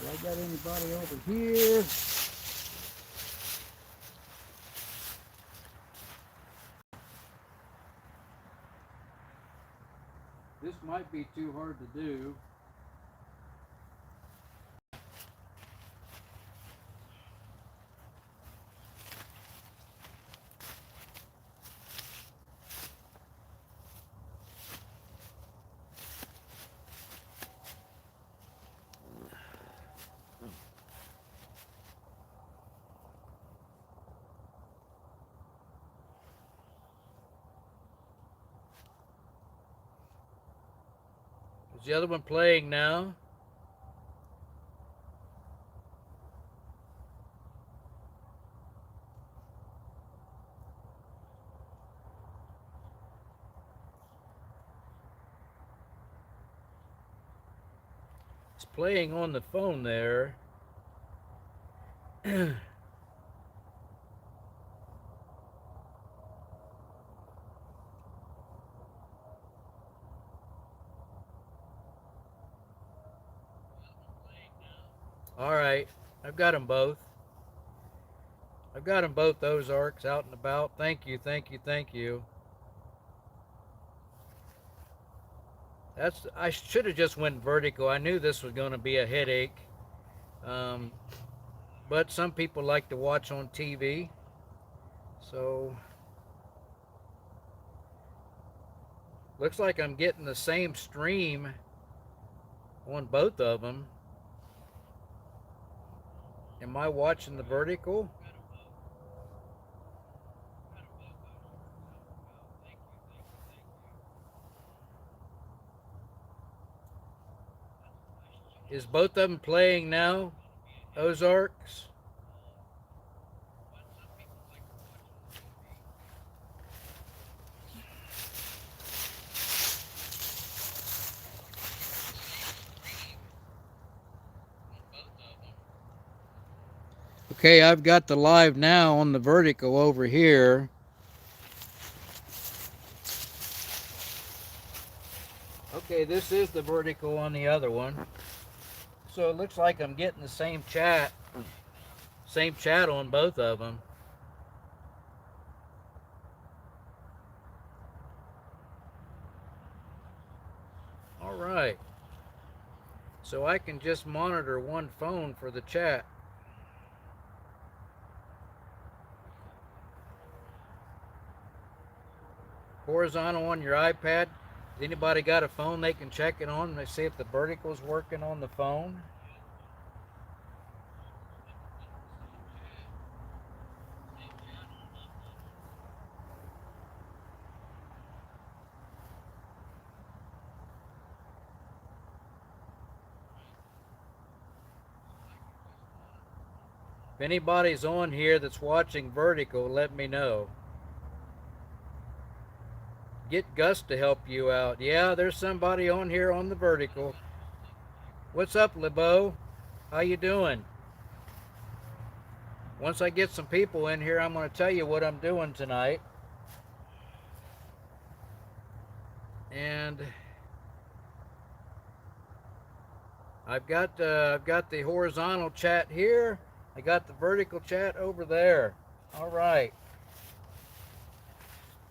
Do I got anybody over here? This might be too hard to do. Is the other one playing now? It's playing on the phone there. All right, I've got them both. I've got them both, those arcs out and about. Thank you, thank you, thank you. I should have just went vertical. I knew this was going to be a headache. But some people like to watch on TV. So, looks like I'm getting the same stream on both of them. Am I watching the vertical? Is both of them playing now, Ozarks? Okay, I've got the live now on the vertical over here. Okay, this is the vertical on the other one. So it looks like I'm getting the same chat on both of them. All right. So I can just monitor one phone for the chat. Horizontal on your iPad. Has anybody got a phone they can check it on and they see if the vertical's working on the phone? If anybody's on here that's watching vertical, let me know. Get Gus to help you out. Yeah, there's somebody on here on the vertical. What's up, LeBeau? How you doing? Once I get some people in here, I'm going to tell you what I'm doing tonight. And I've got the horizontal chat here. I got the vertical chat over there. All right.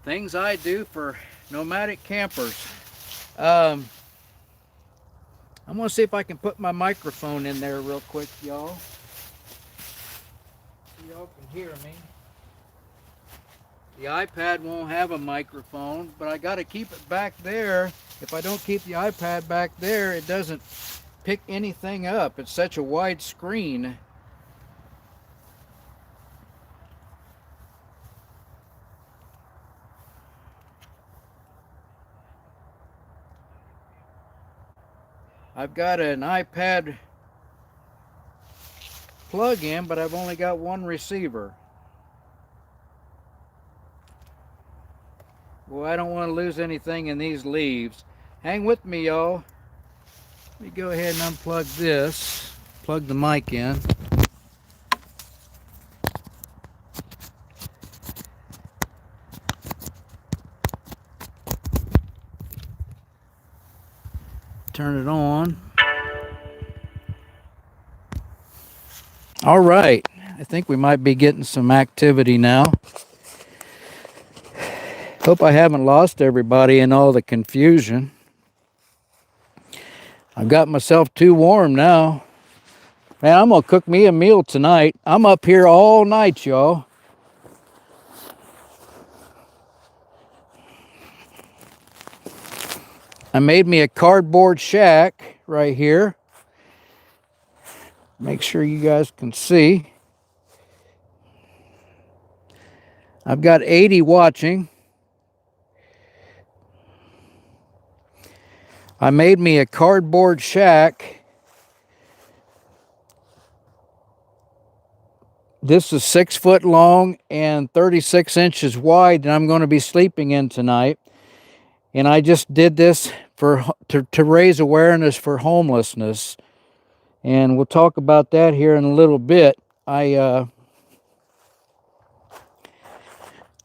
Things I do for nomadic campers. I'm going to see if I can put my microphone in there real quick, y'all. So y'all can hear me. The iPad won't have a microphone, but I got to keep it back there. If I don't keep the iPad back there, it doesn't pick anything up. It's such a wide screen. I've got an iPad plug-in, but I've only got one receiver. Well, I don't want to lose anything in these leaves. Hang with me, y'all. Let me go ahead and unplug this. Plug the mic in. Turn it on. All right. I think we might be getting some activity now. Hope I haven't lost everybody in all the confusion. I've got myself too warm now. Man, I'm going to cook me a meal tonight. I'm up here all night, y'all. I made me a cardboard shack right here. Make sure you guys can see. I've got 80 watching. I made me a cardboard shack. This is 6 foot long and 36 inches wide, and I'm going to be sleeping in tonight. And I just did this to raise awareness for homelessness. And we'll talk about that here in a little bit. I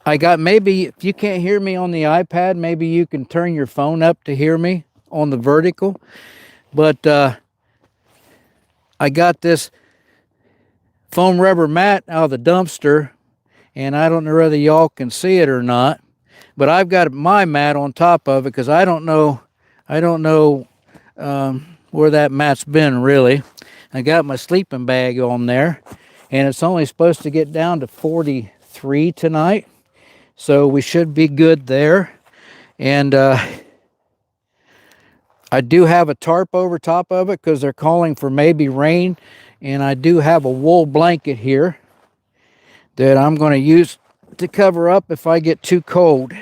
got, maybe if you can't hear me on the iPad, maybe you can turn your phone up to hear me on the vertical. But I got this foam rubber mat out of the dumpster, and I don't know whether y'all can see it or not, but I've got my mat on top of it because I don't know where that mat's been really. I got my sleeping bag on there, and it's only supposed to get down to 43 tonight, so we should be good there. And I do have a tarp over top of it because they're calling for maybe rain, and I do have a wool blanket here that I'm going to use to cover up if I get too cold.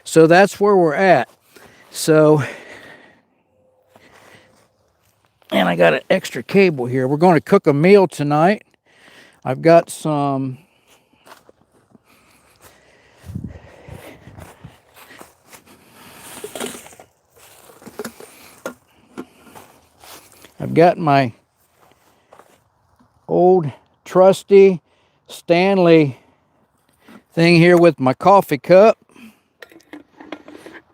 So that's where we're at. So, and I got an extra cable here. We're going to cook a meal tonight. I've got some I've got my old trusty Stanley thing here with my coffee cup,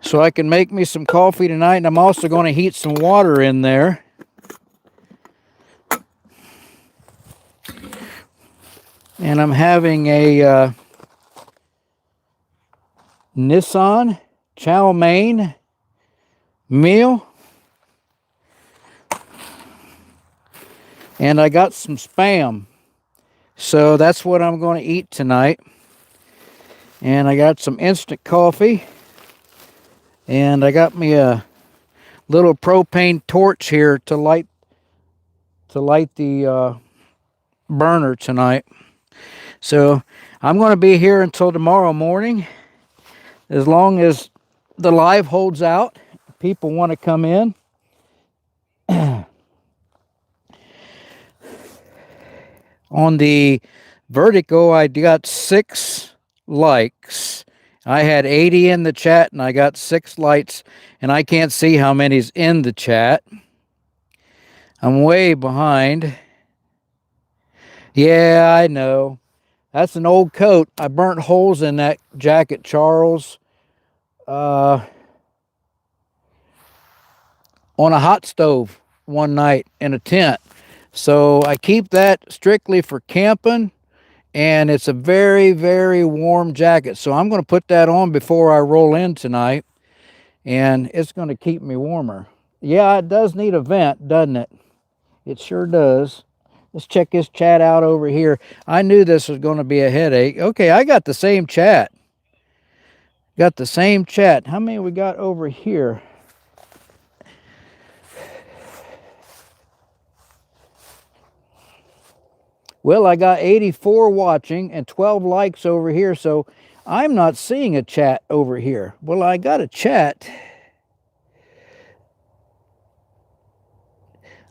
so I can make me some coffee tonight, and I'm also going to heat some water in there. And I'm having a Nissan chow mein meal. And I got some Spam. So that's what I'm going to eat tonight. And I got some instant coffee. And I got me a little propane torch here to light the burner tonight. So I'm going to be here until tomorrow morning, as long as the live holds out. People want to come in. On the vertical, I got 6 likes. I had 80 in the chat, and I got 6 likes, and I can't see how many's in the chat. I'm way behind. Yeah, I know. That's an old coat. I burnt holes in that jacket, Charles, on a hot stove one night in a tent. So I keep that strictly for camping, and it's a very, very warm jacket. So I'm going to put that on before I roll in tonight, and it's going to keep me warmer. Yeah, it does need a vent, doesn't it? It sure does. Let's check this chat out over here. I knew this was going to be a headache. Okay, I got the same chat. Got the same chat. How many we got over here? Well, I got 84 watching and 12 likes over here, so I'm not seeing a chat over here. Well, I got a chat.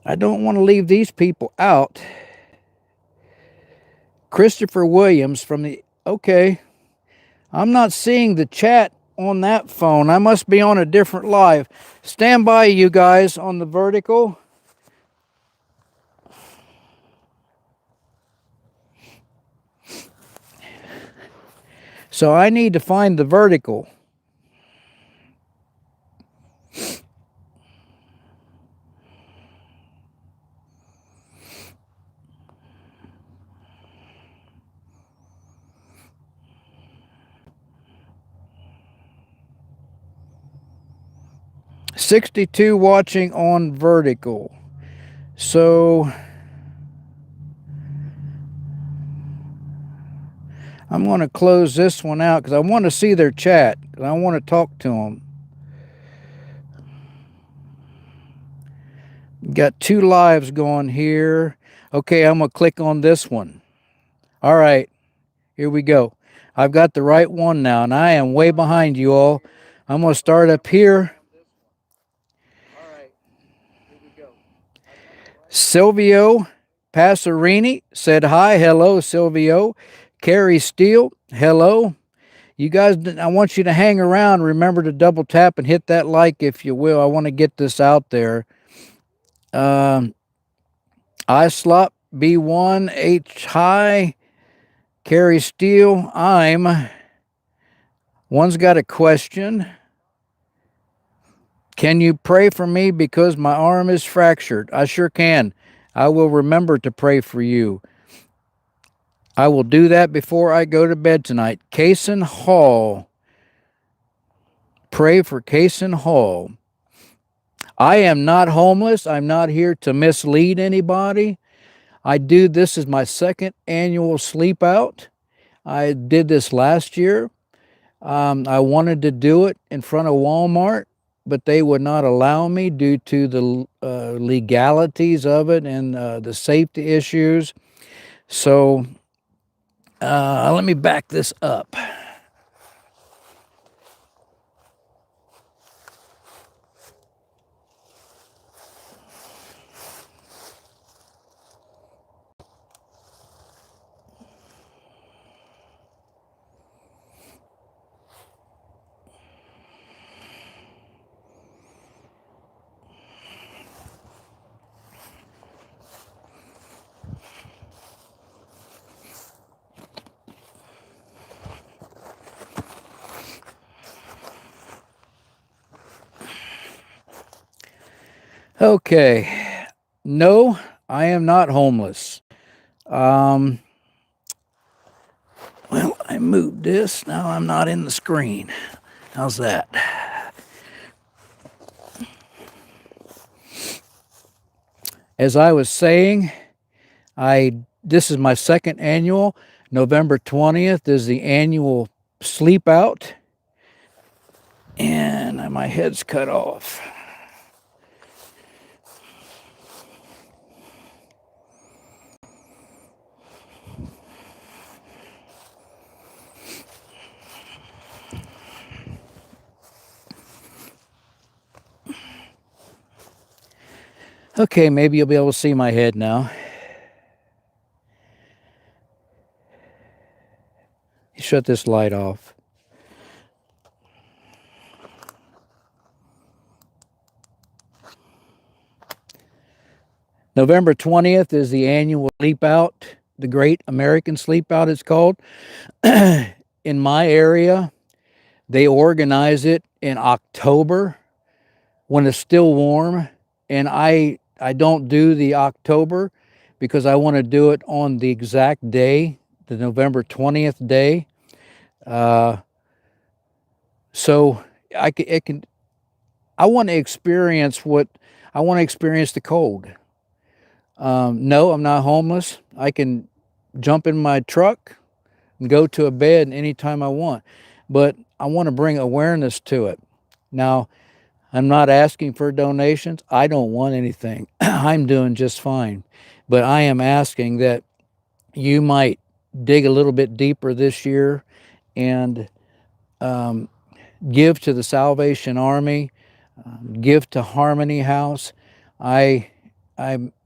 I don't want to leave these people out. Christopher Williams from the... Okay. I'm not seeing the chat on that phone. I must be on a different live. Stand by, you guys, on the vertical. So I need to find the vertical. 62 watching on vertical. So I'm going to close this one out because I want to see their chat. I want to talk to them. Got 2 lives going here. Okay, I'm going to click on this one. All right, here we go. I've got the right one now, and I am way behind you all. I'm going to start up here. Silvio Passerini said hi. Hello, Silvio. Carrie Steele, hello. You guys, I want you to hang around. Remember to double tap and hit that like if you will. I want to get this out there. Islop B1 H High, Carrie Steele. One's got a question. Can you pray for me because my arm is fractured? I sure can. I will remember to pray for you. I will do that before I go to bed tonight. Cason Hall. Pray for Cason Hall. I am not homeless. I'm not here to mislead anybody. This is my 2nd annual sleep out. I did this last year. I wanted to do it in front of Walmart, but they would not allow me due to the legalities of it and the safety issues. So let me back this up. Okay. No, I am not homeless. Well, I moved this. Now I'm not in the screen. How's that? As I was saying, this is my 2nd annual. November 20th is the annual sleep out. And my head's cut off. Okay, maybe you'll be able to see my head now. Shut this light off. November 20th is the annual sleep out, the Great American Sleep Out it's called. In my area, they organize it in October when it's still warm, and I don't do the October because I want to do it on the exact day, the November 20th day. So I want to experience the cold. No, I'm not homeless. I can jump in my truck and go to a bed anytime I want, but I want to bring awareness to it. Now, I'm not asking for donations. I don't want anything. I'm doing just fine, but I am asking that you might dig a little bit deeper this year and give to the Salvation Army, give to Harmony House. I'm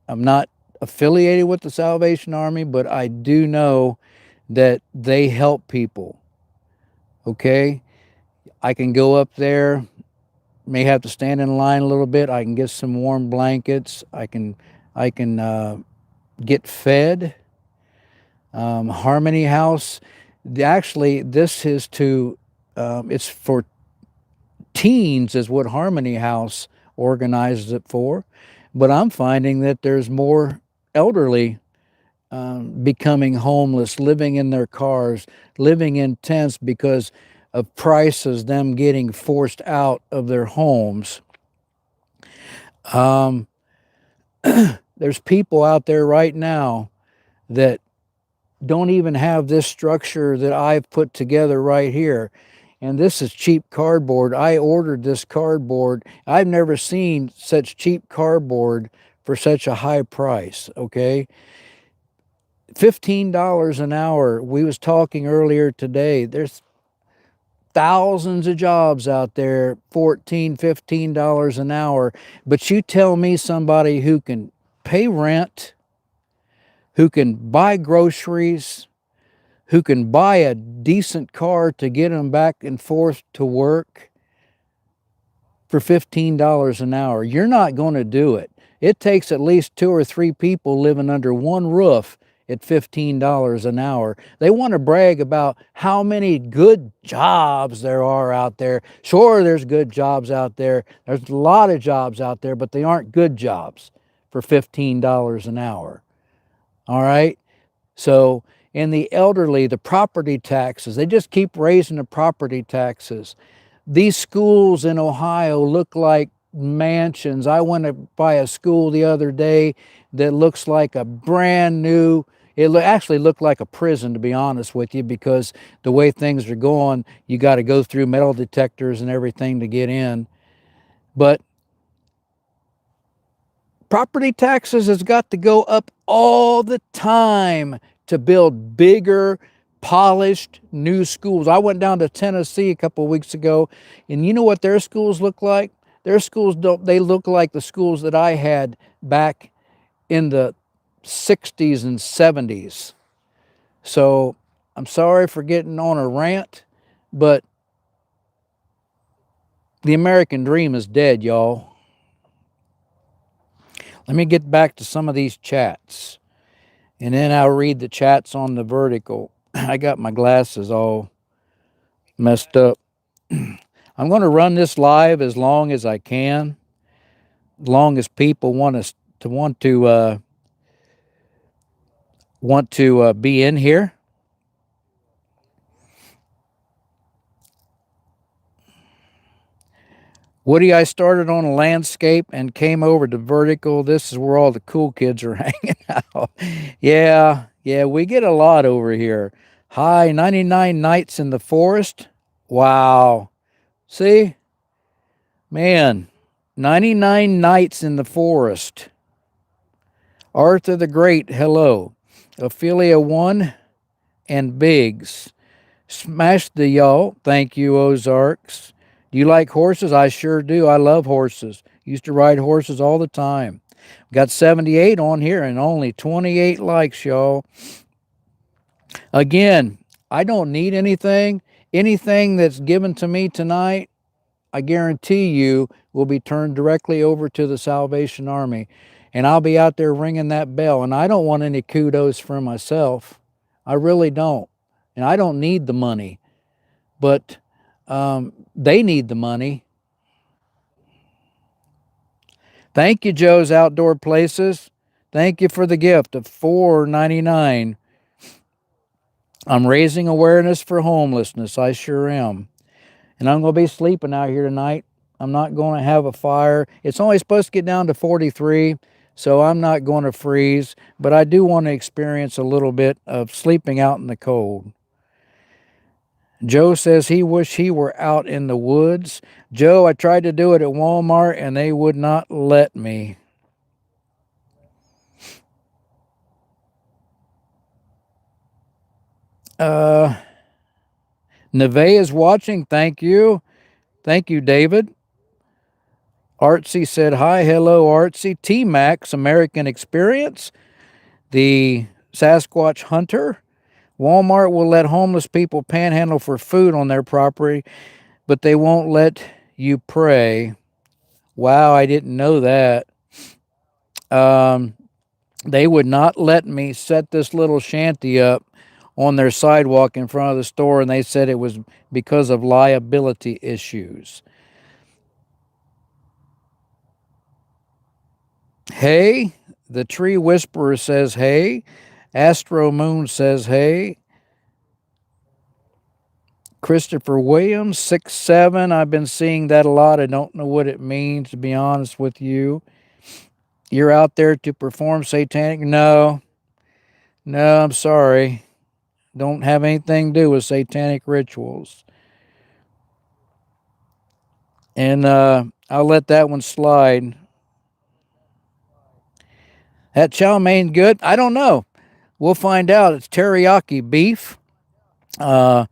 not affiliated with the Salvation Army, but I do know that they help people. Okay? I can go up there, may have to stand in line a little bit. I can get some warm blankets. I can get fed. Harmony House, actually, this is it's for teens is what Harmony House organizes it for. But I'm finding that there's more elderly becoming homeless, living in their cars, living in tents because of prices, them getting forced out of their homes. Um, there's people out there right now that don't even have this structure that I've put together right here. And this is cheap cardboard. I ordered this cardboard. I've never seen such cheap cardboard for such a high price, okay? $15 an hour. We was talking earlier today. There's thousands of jobs out there, $14, $15 an hour. But you tell me somebody who can pay rent, who can buy groceries, who can buy a decent car to get them back and forth to work for $15 an hour. You're not going to do it. It takes at least 2 or 3 people living under one roof at $15 an hour. They want to brag about how many good jobs there are out there. Sure, there's good jobs out there. There's a lot of jobs out there, but they aren't good jobs for $15 an hour. All right? So, in the elderly, the property taxes, they just keep raising the property taxes. These schools in Ohio look like mansions. I went by a school the other day that looks like a brand new, it actually looked like a prison, to be honest with you, because the way things are going, you got to go through metal detectors and everything to get in. But property taxes has got to go up all the time to build bigger, polished new schools. I went down to Tennessee a couple of weeks ago, and you know what their schools look like? Their schools don't, they look like the schools that I had back in the 60s and 70s. So I'm sorry for getting on a rant, but the American dream is dead, y'all. Let me get back to some of these chats, and then I'll read the chats on the vertical. I got my glasses all messed up. I'm going to run this live as long as I can, as long as people want to be in here. Woody, I started on a landscape and came over to vertical. This is where all the cool kids are hanging out. Yeah, we get a lot over here. Hi, 99 nights in the forest. Wow. See? Man, 99 nights in the forest. Arthur the Great, hello. Ophelia 1 and Biggs. Smash the y'all. Thank you, Ozarks. Do you like horses? I sure do. I love horses. Used to ride horses all the time. Got 78 on here and only 28 likes, y'all. Again, I don't need anything. Anything that's given to me tonight, I guarantee you, will be turned directly over to the Salvation Army. And I'll be out there ringing that bell. And I don't want any kudos for myself. I really don't. And I don't need the money. But they need the money. Thank you, Joe's Outdoor Places. Thank you for the gift of $4.99. I'm raising awareness for homelessness. I sure am. And I'm going to be sleeping out here tonight. I'm not going to have a fire. It's only supposed to get down to 43, so I'm not going to freeze. But I do want to experience a little bit of sleeping out in the cold. Joe says he wish he were out in the woods. Joe, I tried to do it at Walmart and they would not let me. Neve is watching. Thank you. Thank you, David. Artsy said hi. Hello, Artsy. T-Max, American Experience. The Sasquatch Hunter. Walmart will let homeless people panhandle for food on their property, but they won't let you pray. Wow, I didn't know that. They would not let me set this little shanty up on their sidewalk in front of the store, and they said it was because of liability issues. Hey, the Tree Whisperer says hey. Astro Moon says hey. Christopher Williams, 6'7". I've been seeing that a lot. I don't know what it means, to be honest with you. You're out there to perform satanic? No, no, I'm sorry. Don't have anything to do with satanic rituals. And I'll let that one slide. That chow mein good? I don't know. We'll find out. It's teriyaki beef. Uh,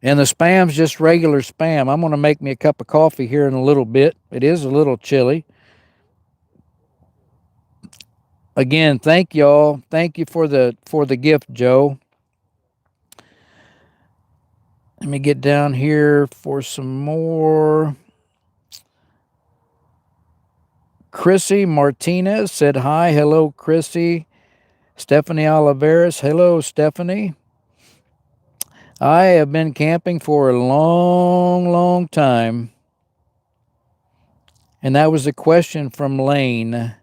and the spam's just regular spam. I'm going to make me a cup of coffee here in a little bit. It is a little chilly. Again, thank y'all. Thank you for the gift, Joe. Let me get down here for some more. Chrissy Martinez said hi. Hello, Chrissy. Stephanie Oliveras. Hello, Stephanie. I have been camping for a long, long time. And that was a question from Lane. I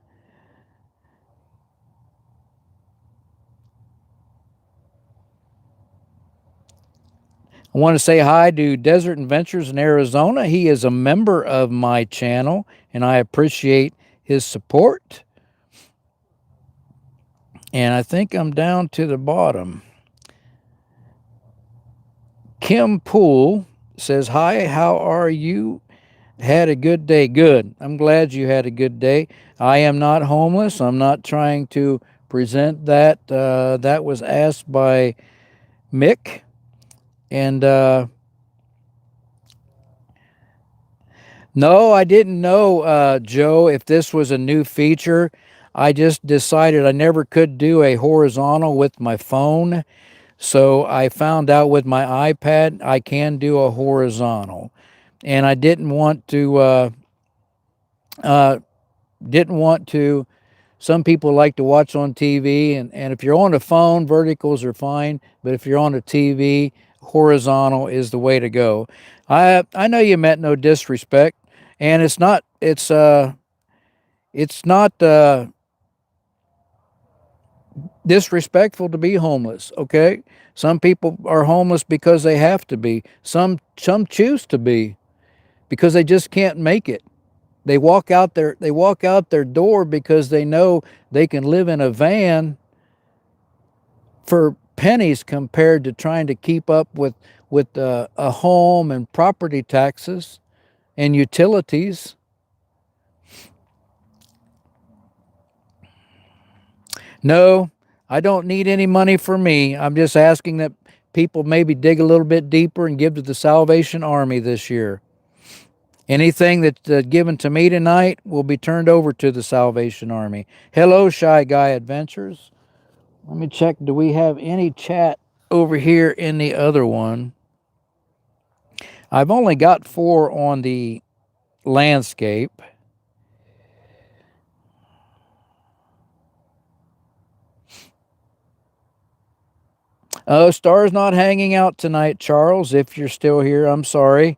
want to say hi to Desert Adventures in Arizona. He is a member of my channel, and I appreciate his support. And I think I'm down to the bottom. Kim Poole says, hi, how are you? Had a good day. Good. I'm glad you had a good day. I am not homeless. I'm not trying to present that. That was asked by Mick. And no, I didn't know, Joe, if this was a new feature. I just decided I never could do a horizontal with my phone. So I found out with my iPad I can do a horizontal. And I didn't want to didn't want to. Some people like to watch on TV, and if you're on a phone, verticals are fine. But if you're on a TV, horizontal is the way to go. I know you meant no disrespect, and it's not disrespectful to be homeless. Okay, some people are homeless because they have to be. Some choose to be because they just can't make it. They walk out their door because they know they can live in a van for pennies compared to trying to keep up with a home and property taxes and utilities. No, I don't need any money for me. I'm just asking that people maybe dig a little bit deeper and give to the Salvation Army this year. Anything that's given to me tonight will be turned over to the Salvation Army. Hello, Shy Guy Adventures. Let me check. Do we have any chat over here in the other one? I've only got 4 on the landscape. Oh, Star's not hanging out tonight, Charles. If you're still here, I'm sorry.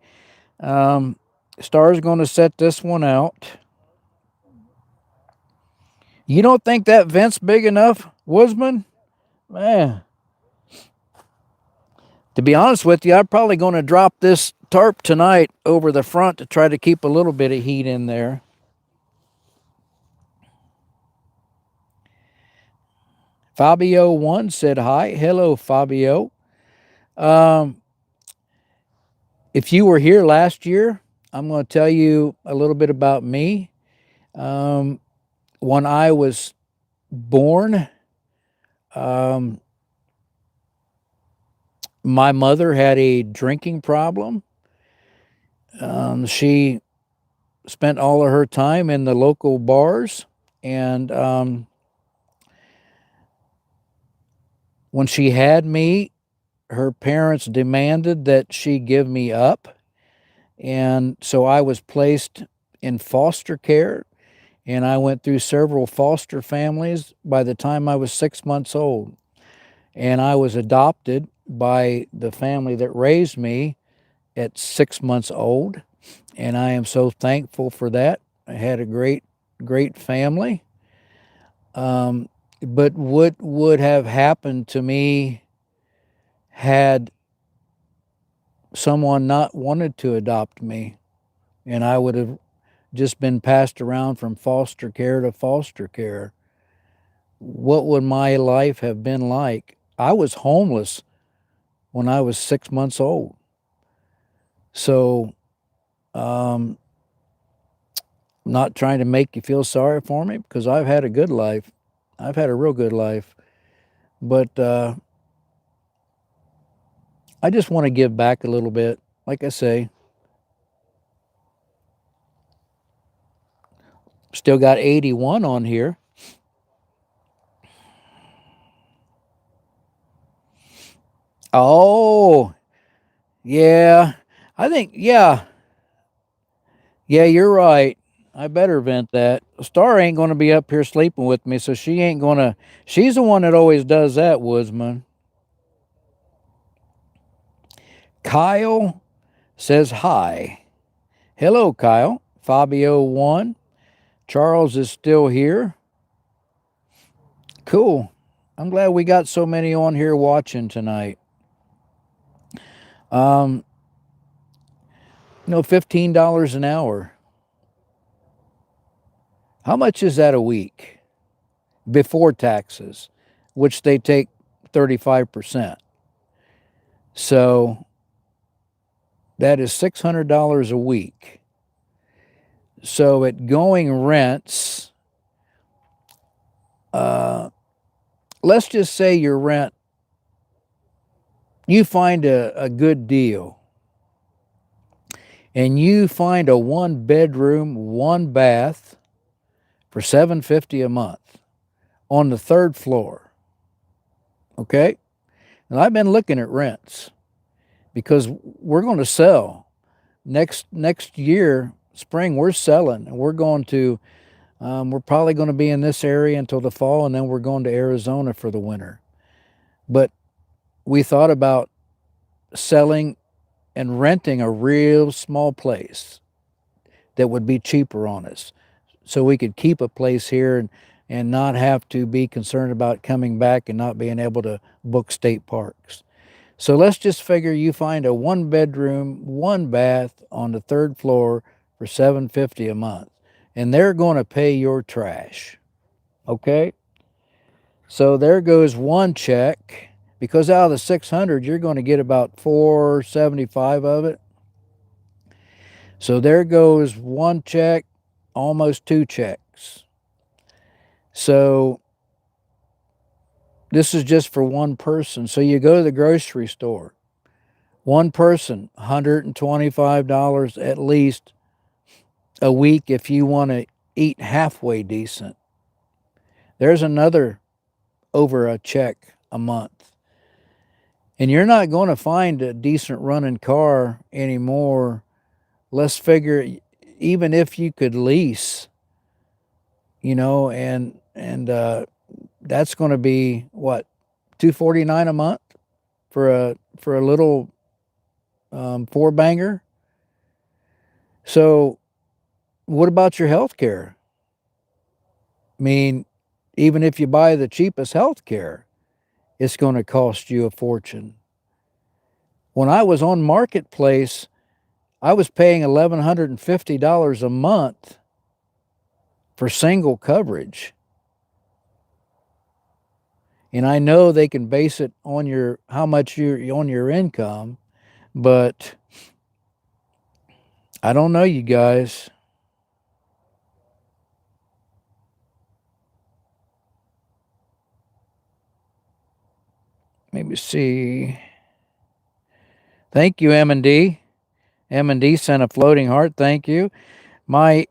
Star's going to set this one out. You don't think that vent's big enough, Woosman? Man. To be honest with you, I'm probably going to drop this tarp tonight over the front to try to keep a little bit of heat in there. Fabio1 said hi. Hello, Fabio. If you were here last year, I'm going to tell you a little bit about me. When I was born, my mother had a drinking problem. She spent all of her time in the local bars, and when she had me, her parents demanded that she give me up. And so I was placed in foster care, and I went through several foster families by the time I was 6 months old. And I was adopted by the family that raised me at 6 months old. And I am so thankful for that. I had a great, great family. But what would have happened to me had someone not wanted to adopt me, and I would have just been passed around from foster care to foster care. What would my life have been like? I was homeless when I was 6 months old. So, um, not trying to make you feel sorry for me because I've had a good life. I've had a real good life. But I just want to give back a little bit. Like I say, still got 81 on here. Oh, yeah. I think, yeah. Yeah, you're right. I better vent that. Star ain't going to be up here sleeping with me, so she ain't going to. She's the one that always does that, Woodsman. Kyle says hi. Hello, Kyle. Fabio 1. Charles is still here. Cool. I'm glad we got so many on here watching tonight. Um, $15 an hour. How much is that a week before taxes, which they take 35%? So that is $600 a week. So at going rents, let's just say your rent, you find a good deal and you find a 1 bedroom, 1 bath for $750 a month on the 3rd floor. Okay? And I've been looking at rents because we're going to sell next year, spring. We're selling, and we're going to. We're probably going to be in this area until the fall, and then we're going to Arizona for the winter. But we thought about selling and renting a real small place that would be cheaper on us, so we could keep a place here and not have to be concerned about coming back and not being able to book state parks. So let's just figure you find a 1 bedroom, 1 bath on the 3rd floor for $750 a month, and they're going to pay your trash. Okay? So there goes one check, because out of the 600, you're going to get about 475 of it. So there goes one check, almost 2 checks. So this is just for one person. So you go to the grocery store. One person, $125 at least a week if you want to eat halfway decent. There's another over a check a month. And you're not going to find a decent running car anymore. Let's figure, even if you could lease, and that's going to be what, $249 a month for a little 4-banger. So what about your health care? I mean, even if you buy the cheapest health care, it's going to cost you a fortune. When I was on Marketplace, I was paying $1,150 a month for single coverage. And I know they can base it on how much you're on your income, but I don't know, you guys. Let me see. Thank you, M&D. M&D sent a floating heart. Thank you. I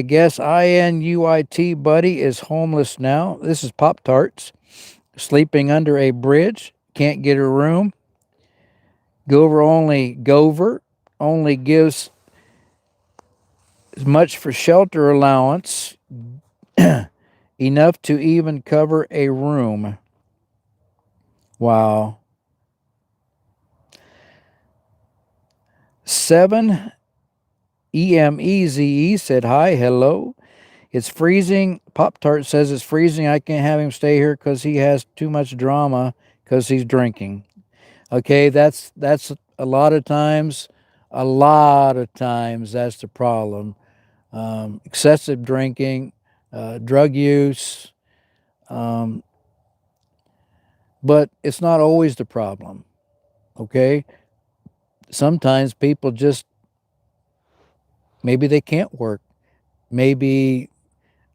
guess INUIT buddy is homeless now. This is Pop Tarts. Sleeping under a bridge. Can't get a room. Gover only gives as much for shelter allowance, enough to even cover a room. Wow. 7 EMEZE said hi, hello. It's freezing. Pop Tart says it's freezing. I can't have him stay here because he has too much drama because he's drinking. Okay, that's a lot of times A lot of times that's the problem. Excessive drinking, drug use, um, but it's not always the problem, okay? Sometimes people just, maybe they can't work, maybe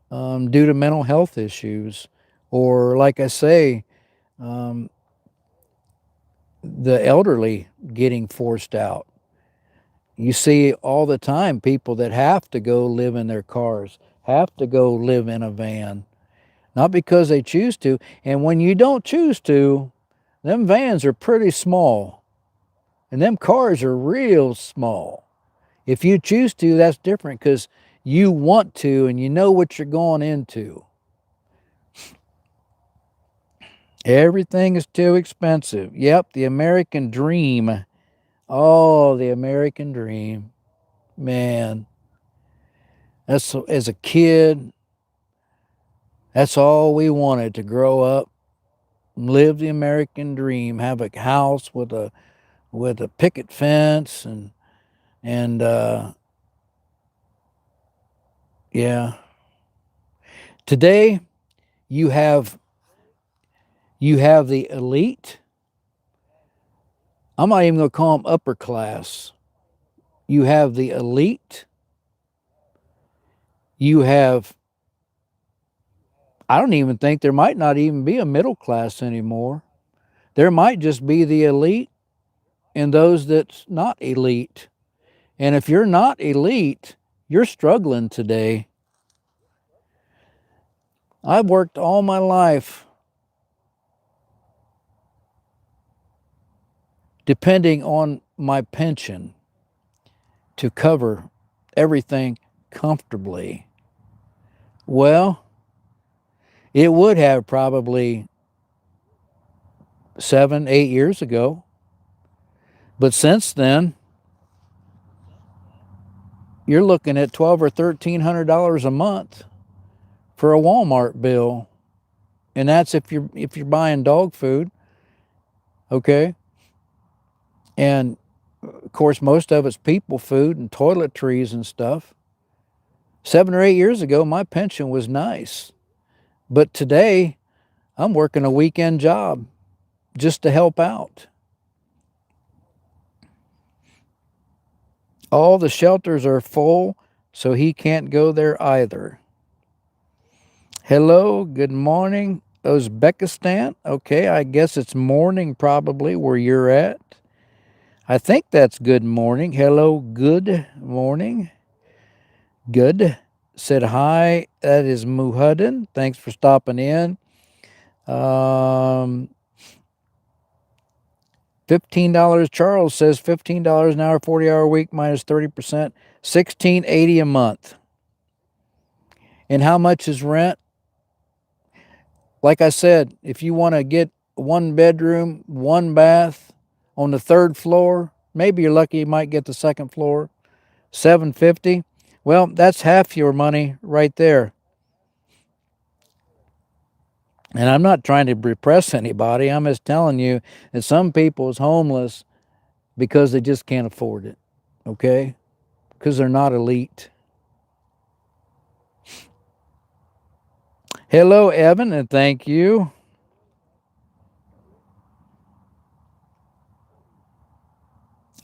due to mental health issues, or like I say, um, the elderly getting forced out. You see all the time people that have to go live in their cars, have to go live in a van, not because they choose to. And when you don't choose to, them vans are pretty small and them cars are real small. If you choose to, that's different because you want to and you know what you're going into. Everything is too expensive. Yep, the American dream. Oh, the American dream. Man, that's, as a kid, that's all we wanted, to grow up, live the American dream, have a house with a picket fence and yeah. Today you have the elite. I'm not even going to call them upper class. You have the elite. You have, I don't even think there might not even be a middle class anymore. There might just be the elite and those that's not elite. And if you're not elite, you're struggling today. I've worked all my life depending on my pension to cover everything comfortably. Well, it would have probably 7, 8 years ago. But since then, you're looking at $1,200 or $1,300 a month for a Walmart bill. And that's if you're buying dog food, okay? And of course, most of it's people food and toiletries and stuff. 7 or 8 years ago, my pension was nice. But today, I'm working a weekend job just to help out. All the shelters are full, so he can't go there either. Hello, good morning, Uzbekistan. Okay, I guess it's morning probably where you're at. I think that's good morning. Hello, good morning. Good. Said hi. That is Muhudin. Thanks for stopping in. $15. Charles says $15 an hour, 40-hour week minus 30%, $16.80 a month. And how much is rent? Like I said, if you want to get 1 bedroom, 1 bath on the 3rd floor, maybe you're lucky you might get the 2nd floor, $750. Well, that's half your money right there. And I'm not trying to repress anybody. I'm just telling you that some people is homeless because they just can't afford it, okay? Because they're not elite. Hello, Evan, and thank you.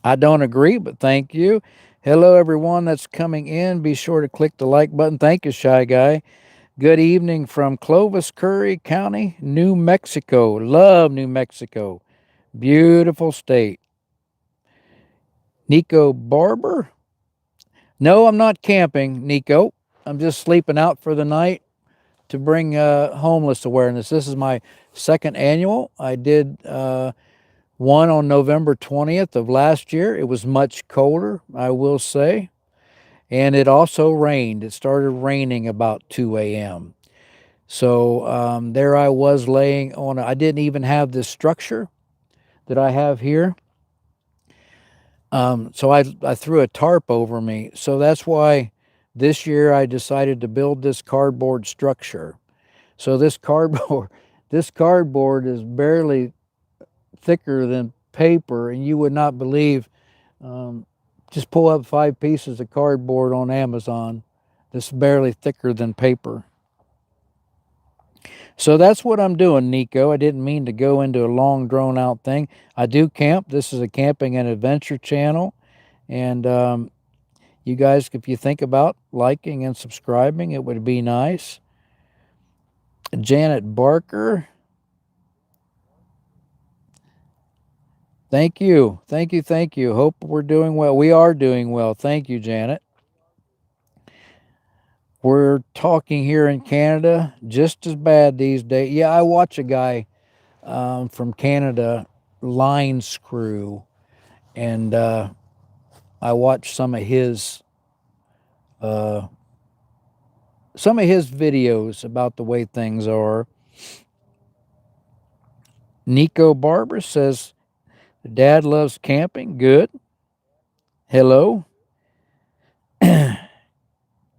I don't agree, but thank you. Hello, everyone that's coming in. Be sure to click the like button. Thank you, Shy Guy. Good evening from Clovis, Curry County, New Mexico. Love New Mexico. Beautiful state. Nico Barber? No, I'm not camping, Nico. I'm just sleeping out for the night to bring homeless awareness. This is my 2nd annual. I did one on November 20th of last year. It was much colder, I will say. And it also rained. It started raining about 2 a.m. So there I was laying on, I didn't even have this structure that I have here. So I threw a tarp over me. So that's why this year I decided to build this cardboard structure. So this cardboard, this cardboard is barely thicker than paper, and you would not believe Just pull up 5 pieces of cardboard on Amazon. That's barely thicker than paper. So that's what I'm doing, Nico. I didn't mean to go into a long, drawn out thing. I do camp. This is a camping and adventure channel. And you guys, if you think about liking and subscribing, it would be nice. Janet Barker. Thank you. Thank you. Thank you. Hope we're doing well. We are doing well. Thank you, Janet. We're talking here in Canada, just as bad these days. Yeah, I watch a guy from Canada line screw, and I watch uh, some of his videos about the way things are. Nico Barber says, Dad loves camping. Good. Hello.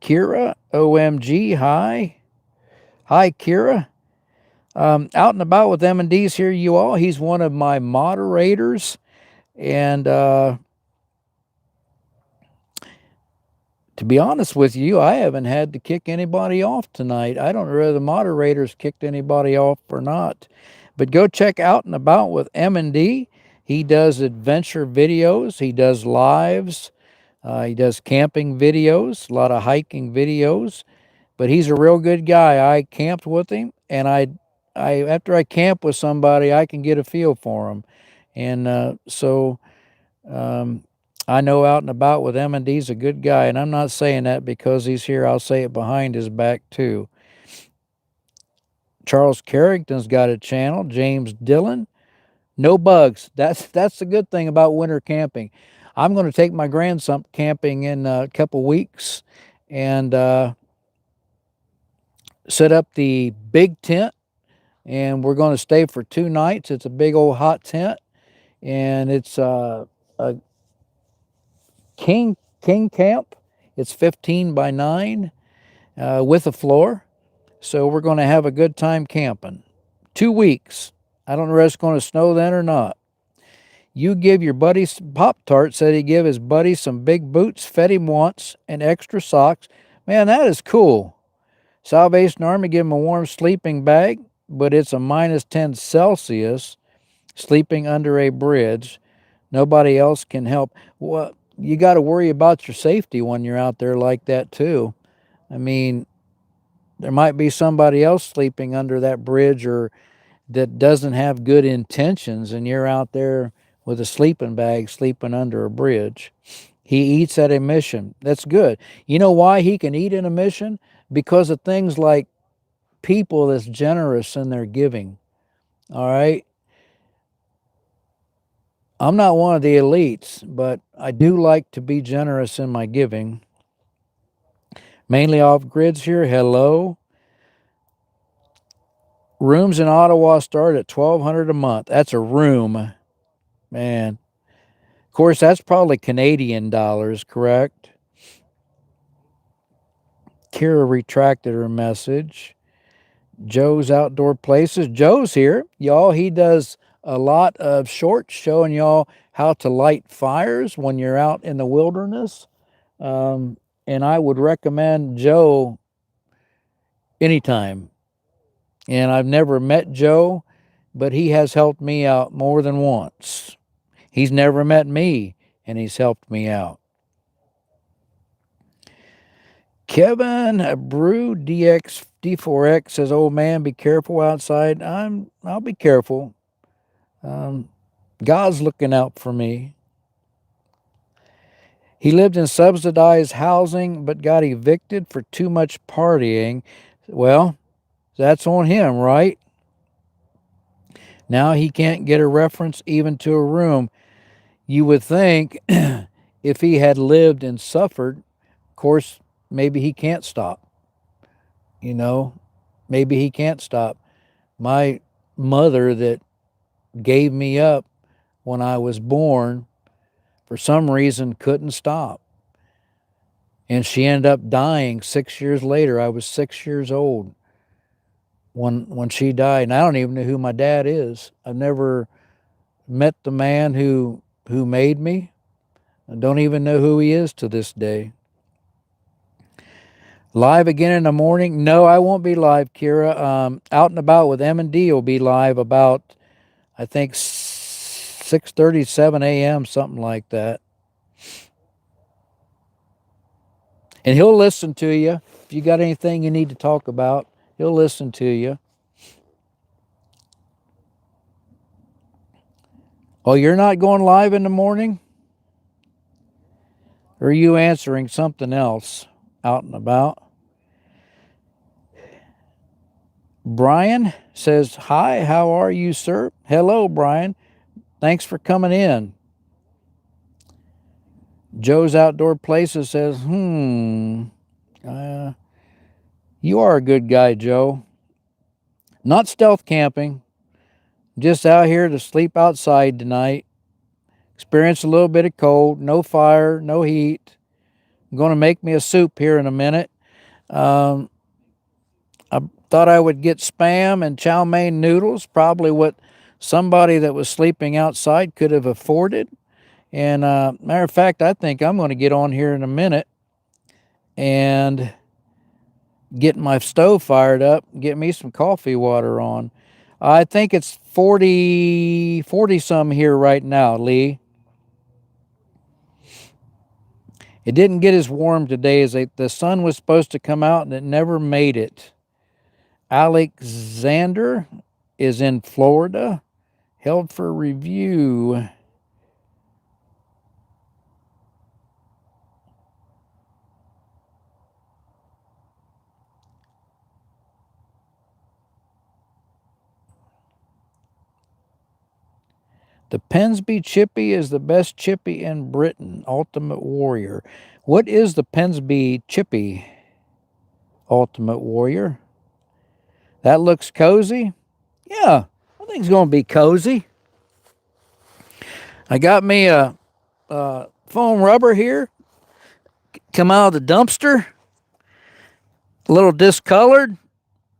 Kira, OMG, hi. Hi, Kira. Out and about with M&D's here, you all. He's one of my moderators. And to be honest with you, I haven't had to kick anybody off tonight. I don't know whether the moderators kicked anybody off or not. But go check Out and About with M&D. He does adventure videos. He does lives. He does camping videos, a lot of hiking videos. But he's a real good guy. I camped with him, and I after I camp with somebody, I can get a feel for him. And so I know Out and About with M&D's a good guy, and I'm not saying that because he's here. I'll say it behind his back too. Charles Carrington's got a channel. James Dillon, no bugs. That's the good thing about winter camping. I'm going to take my grandson camping in a couple weeks, and set up the big tent, and we're going to stay for 2 nights. It's a big old hot tent, and it's a king camp. It's 15 by 9 with a floor. So we're going to have a good time camping. 2 weeks. I don't know if it's going to snow then or not. You give your buddy Pop-Tart said he'd give his buddy some big boots, fed him once, and extra socks. Man, that is cool. Salvation Army give him a warm sleeping bag, but it's a minus 10 Celsius sleeping under a bridge. Nobody else can help. Well, you got to worry about your safety when you're out there like that too. I mean, there might be somebody else sleeping under that bridge or that doesn't have good intentions, and you're out there with a sleeping bag sleeping under a bridge. He eats at a mission. That's good. You know why he can eat in a mission? Because of things like people that's generous in their giving. All right. I'm not one of the elites, but I do like to be generous in my giving. Mainly off grids here. Hello. Rooms in Ottawa start at $1,200 a month. That's a room, man. Of course, that's probably Canadian dollars, correct? Kira retracted her message. Joe's Outdoor Places. Joe's here, y'all. He does a lot of shorts showing y'all how to light fires when you're out in the wilderness. And I would recommend Joe anytime. And I've never met Joe, but he has helped me out more than once. He's never met me, and he's helped me out. Kevin Brew DX D4X says, "Oh man, be careful outside." I'll be careful. God's looking out for me. He lived in subsidized housing, but got evicted for too much partying. Well, that's on him, right? Now he can't get a reference even to a room. You would think if he had lived and suffered, of course, maybe he can't stop. You know, maybe he can't stop. My mother that gave me up when I was born, for some reason, couldn't stop. And she ended up dying 6 years later. I was 6 years old when she died. And I don't even know who my dad is. I've never met the man who made me. I don't even know who he is to this day. Live again in the morning? No, I won't be live, Kira. Out and About with M&D will be live about, I think, 6:30, 7 a.m., something like that. And he'll listen to you. If you got anything you need to talk about, he'll listen to you. Oh, you're not going live in the morning? Or are you answering something else out and about? Brian says, "Hi, how are you, sir?" Hello, Brian. Thanks for coming in. Joe's Outdoor Places says, you are a good guy, Joe. Not stealth camping, just out here to sleep outside tonight. Experience a little bit of cold, no fire, no heat. I'm going to make me a soup here in a minute. I thought I would get Spam and chow mein noodles, probably what somebody that was sleeping outside could have afforded. And matter of fact, I think I'm going to get on here in a minute and get my stove fired up, get me some coffee water on. I think it's 40 some here right now, Lee. It didn't get as warm today as the sun was supposed to come out, and it never made it. Alexander is in Florida, held for review. The Pensby Chippy is the best chippy in Britain, Ultimate Warrior. What is the Pensby Chippy, Ultimate Warrior? That looks cozy. Yeah, I think it's going to be cozy. I got me a foam rubber here. Come out of the dumpster. A little discolored.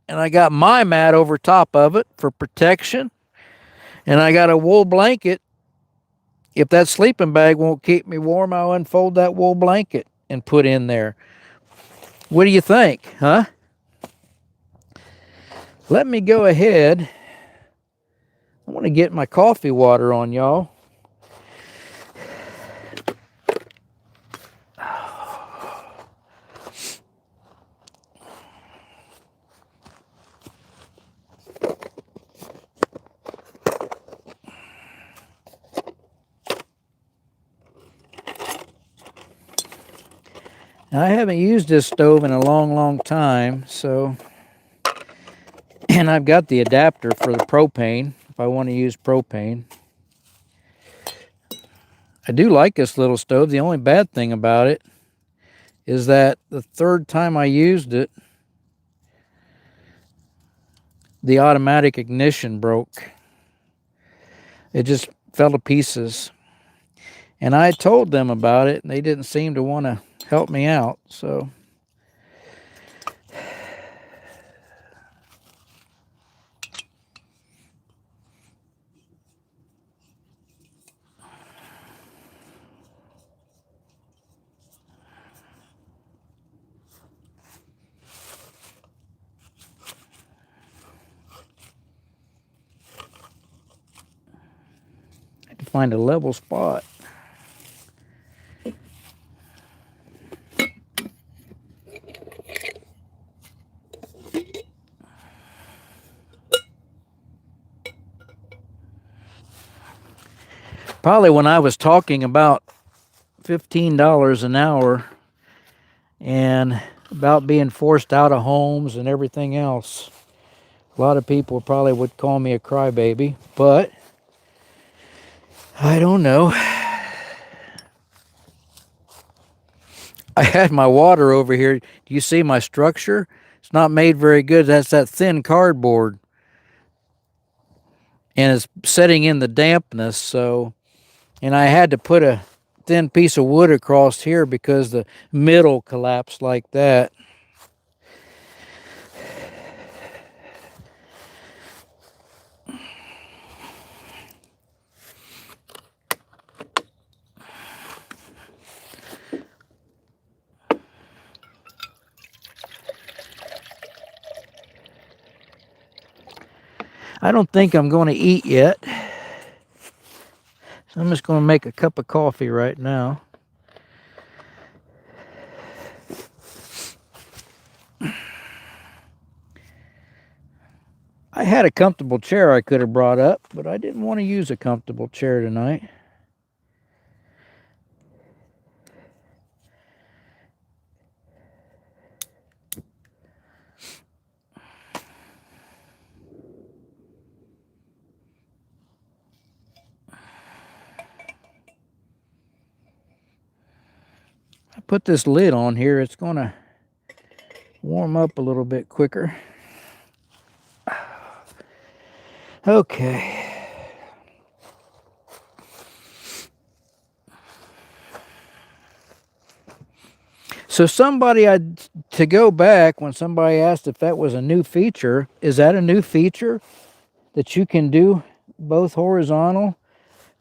And I got my mat over top of it for protection. And I got a wool blanket. If that sleeping bag won't keep me warm, I'll unfold that wool blanket and put in there. What do you think, huh? Let me go ahead. I want to get my coffee water on, y'all. Now, I haven't used this stove in a long time, so, and I've got the adapter for the propane if I want to use propane. I do like this little stove. The only bad thing about it is that the third time I used it, the automatic ignition broke. It just fell to pieces. And I told them about it, and they didn't seem to want to help me out, so. I had to find a level spot. Probably when I was talking about $15 an hour and about being forced out of homes and everything else, a lot of people probably would call me a crybaby, but I don't know. I had my water over here. Do you see my structure? It's not made very good. That's that thin cardboard. And it's setting in the dampness, so, and I had to put a thin piece of wood across here because the middle collapsed like that. I don't think I'm going to eat yet. So I'm just going to make a cup of coffee right now. I had a comfortable chair I could have brought up, but I didn't want to use a comfortable chair tonight. I put this lid on here, it's going to warm up a little bit quicker. Okay. So to go back when somebody asked if that was a new feature, is that a new feature that you can do both horizontal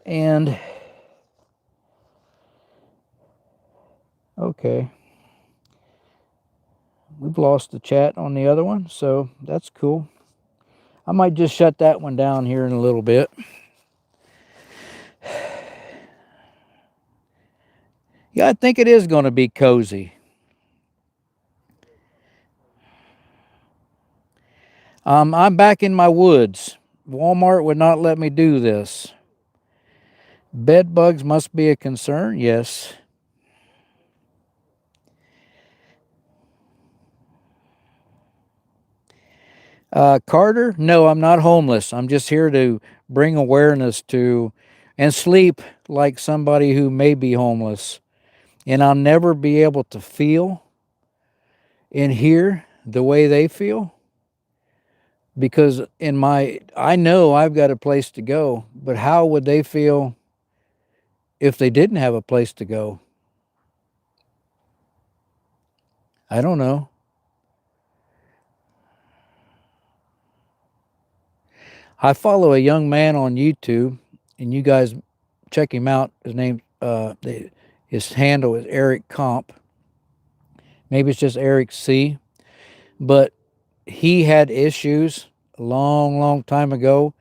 and, okay. We've lost the chat on the other one, so that's cool. I might just shut that one down here in a little bit. Yeah, I think it is going to be cozy. I'm back in my woods. Walmart would not let me do this. Bed bugs must be a concern, yes. Carter, no, I'm not homeless. I'm just here to bring awareness to and sleep like somebody who may be homeless. And I'll never be able to feel and hear the way they feel because I know I've got a place to go, but how would they feel if they didn't have a place to go? I don't know. I follow a young man on YouTube, and you guys check him out. His handle is Eric Comp. Maybe it's just Eric C. But he had issues a long, long time ago,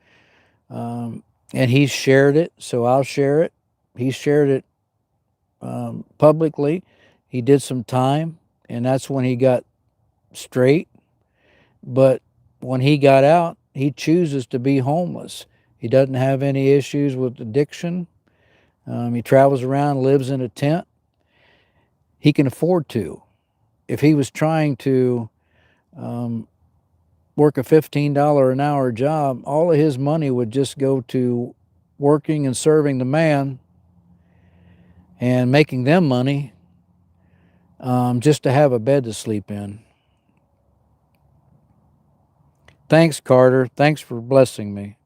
and he shared it, so I'll share it. He shared it publicly. He did some time, and that's when he got straight. But when he got out, he chooses to be homeless. He doesn't have any issues with addiction. He travels around, lives in a tent. He can afford to. If he was trying to work a $15 an hour job, all of his money would just go to working and serving the man and making them money just to have a bed to sleep in. Thanks, Carter. Thanks for blessing me.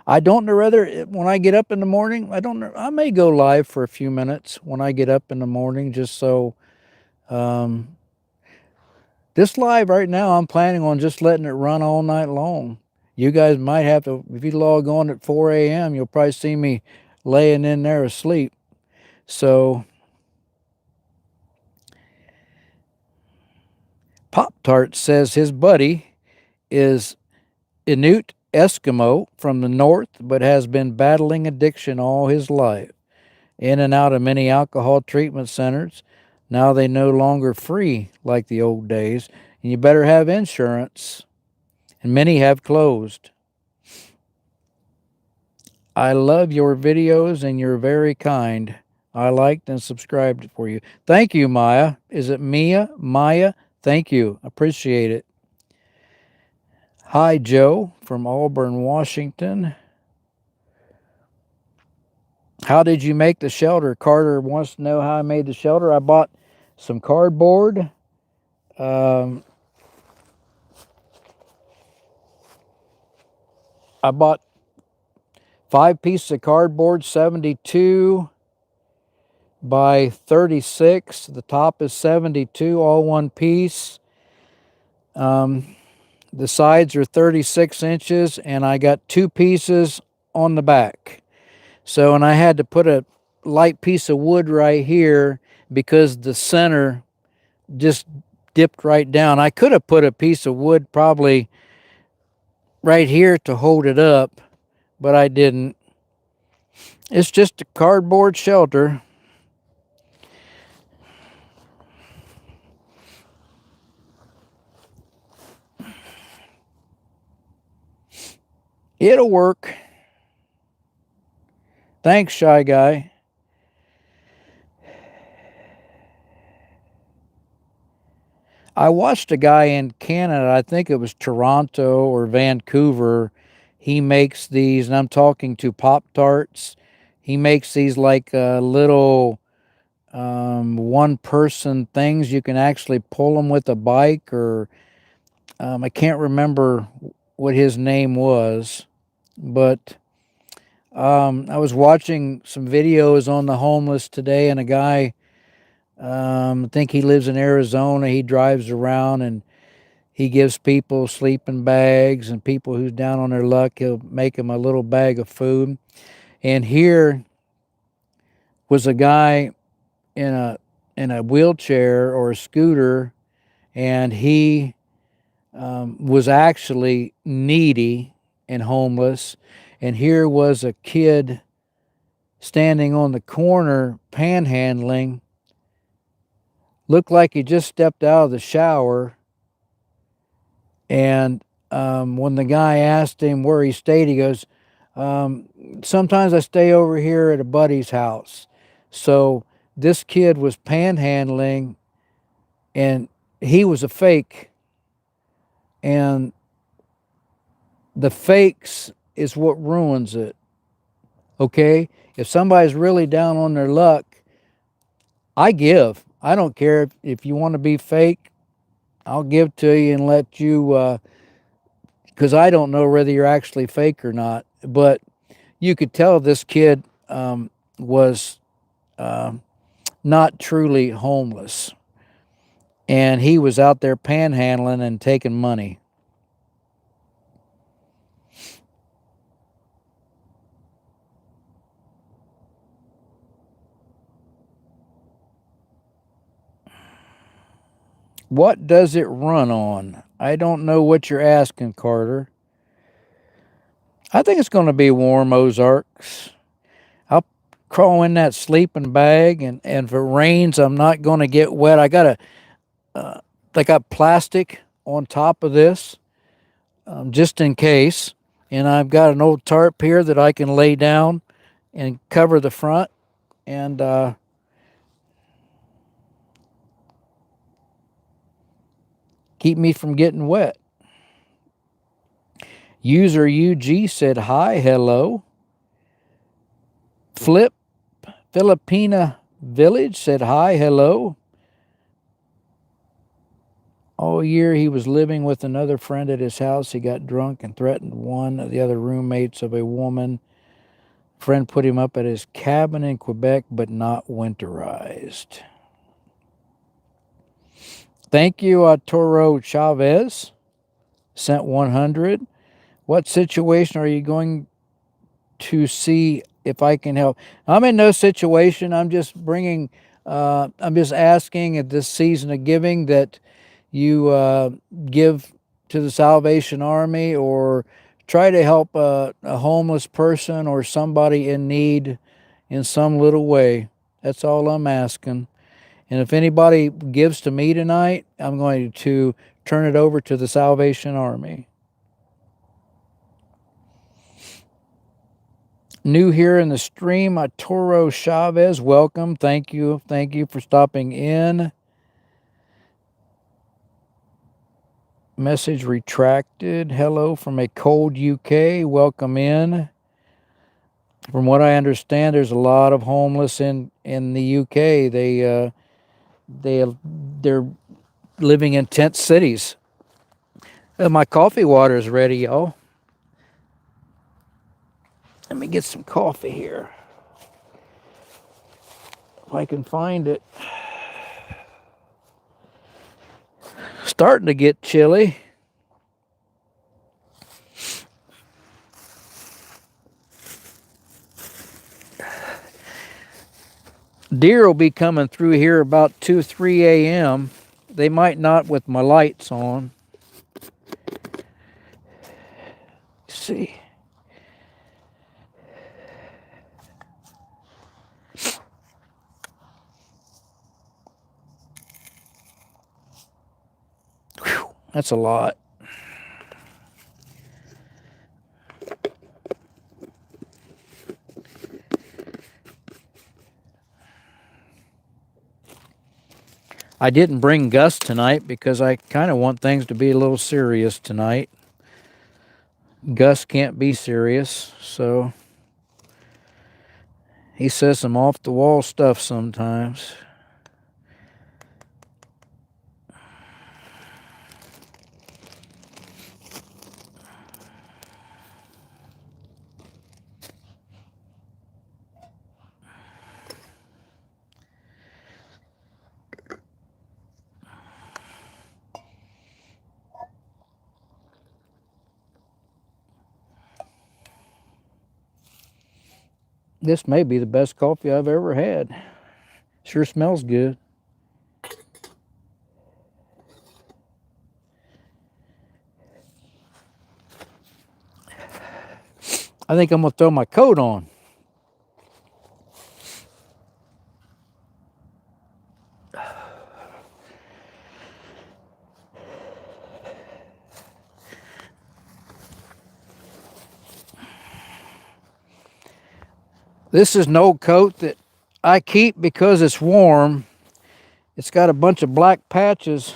I don't know whether when I get up in the morning, I don't know. I may go live for a few minutes when I get up in the morning just so. This live right now, I'm planning on just letting it run all night long. You guys might have to, if you log on at 4 a.m., you'll probably see me laying in there asleep. So, Pop-Tart says his buddy is Inuit Eskimo from the north, but has been battling addiction all his life. In and out of many alcohol treatment centers. Now they no longer free like the old days, and you better have insurance. And many have closed. I love your videos and you're very kind. I liked and subscribed for you. Thank you, Maya. Is it Mia? Maya? Thank you. Appreciate it. Hi, Joe from Auburn, Washington. How did you make the shelter? Carter wants to know how I made the shelter. I bought some cardboard. I bought 5 pieces of cardboard, 72 by 36. The top is 72, all one piece. The sides are 36 inches, and I got 2 pieces on the back. So, and I had to put a light piece of wood right here because the center just dipped right down. I could have put a piece of wood probably right here to hold it up, but I didn't. It's just a cardboard shelter. It'll work. Thanks, Shy Guy. I watched a guy in Canada, I think it was Toronto or Vancouver. He makes these, and I'm talking to Pop Tarts. He makes these like little one person things. You can actually pull them with a bike, or I can't remember what his name was, but I was watching some videos on the homeless today, and a guy, I think he lives in Arizona. He drives around and he gives people sleeping bags, and people who's down on their luck, he'll make them a little bag of food. And here was a guy in a wheelchair or a scooter, and he was actually needy and homeless. And here was a kid standing on the corner panhandling, looked like he just stepped out of the shower. And when the guy asked him where he stayed, he goes, sometimes I stay over here at a buddy's house. So this kid was panhandling, and he was a fake. And the fakes is what ruins it. Okay? If somebody's really down on their luck, I give. I don't care if you want to be fake, I'll give to you and let you, because I don't know whether you're actually fake or not. But you could tell this kid was not truly homeless. And he was out there panhandling and taking money. What does it run on? I don't know what you're asking, Carter. I think it's going to be warm, Ozarks. I'll crawl in that sleeping bag, and if it rains, I'm not going to get wet. I got plastic on top of this, just in case. And I've got an old tarp here that I can lay down and cover the front, and keep me from getting wet. User UG said hi, hello. Flip Filipina Village said hi, hello. All year he was living with another friend at his house. He got drunk and threatened one of the other roommates of a woman. Friend put him up at his cabin in Quebec, but not winterized. Thank you, Toro Chavez. Sent 100. What situation are you going to see if I can help? I'm in no situation. I'm just I'm just asking at this season of giving that you give to the Salvation Army, or try to help a homeless person or somebody in need in some little way. That's all I'm asking. And if anybody gives to me tonight, I'm going to turn it over to the Salvation Army. New here in the stream, Toro Chavez, welcome. Thank you. Thank you for stopping in. Message retracted. Hello from a cold UK. Welcome in. From what I understand, there's a lot of homeless in the UK. They're living in tent cities. My coffee water is ready, y'all. Let me get some coffee here, if I can find it. Starting to get chilly. Deer will be coming through here about 2, 3 a.m. They might not with my lights on. Let's see. Whew, that's a lot. I didn't bring Gus tonight because I kind of want things to be a little serious tonight. Gus can't be serious, so he says some off-the-wall stuff sometimes. This may be the best coffee I've ever had. Sure smells good. I think I'm going to throw my coat on. This is an old coat that I keep because it's warm. It's got a bunch of black patches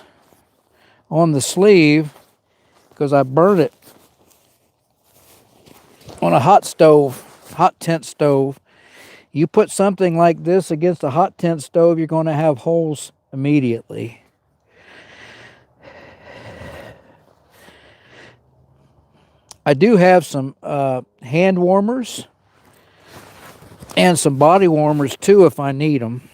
on the sleeve because I burned it on a hot tent stove. You put something like this against a hot tent stove, you're going to have holes immediately. I do have some hand warmers and some body warmers too if I need them.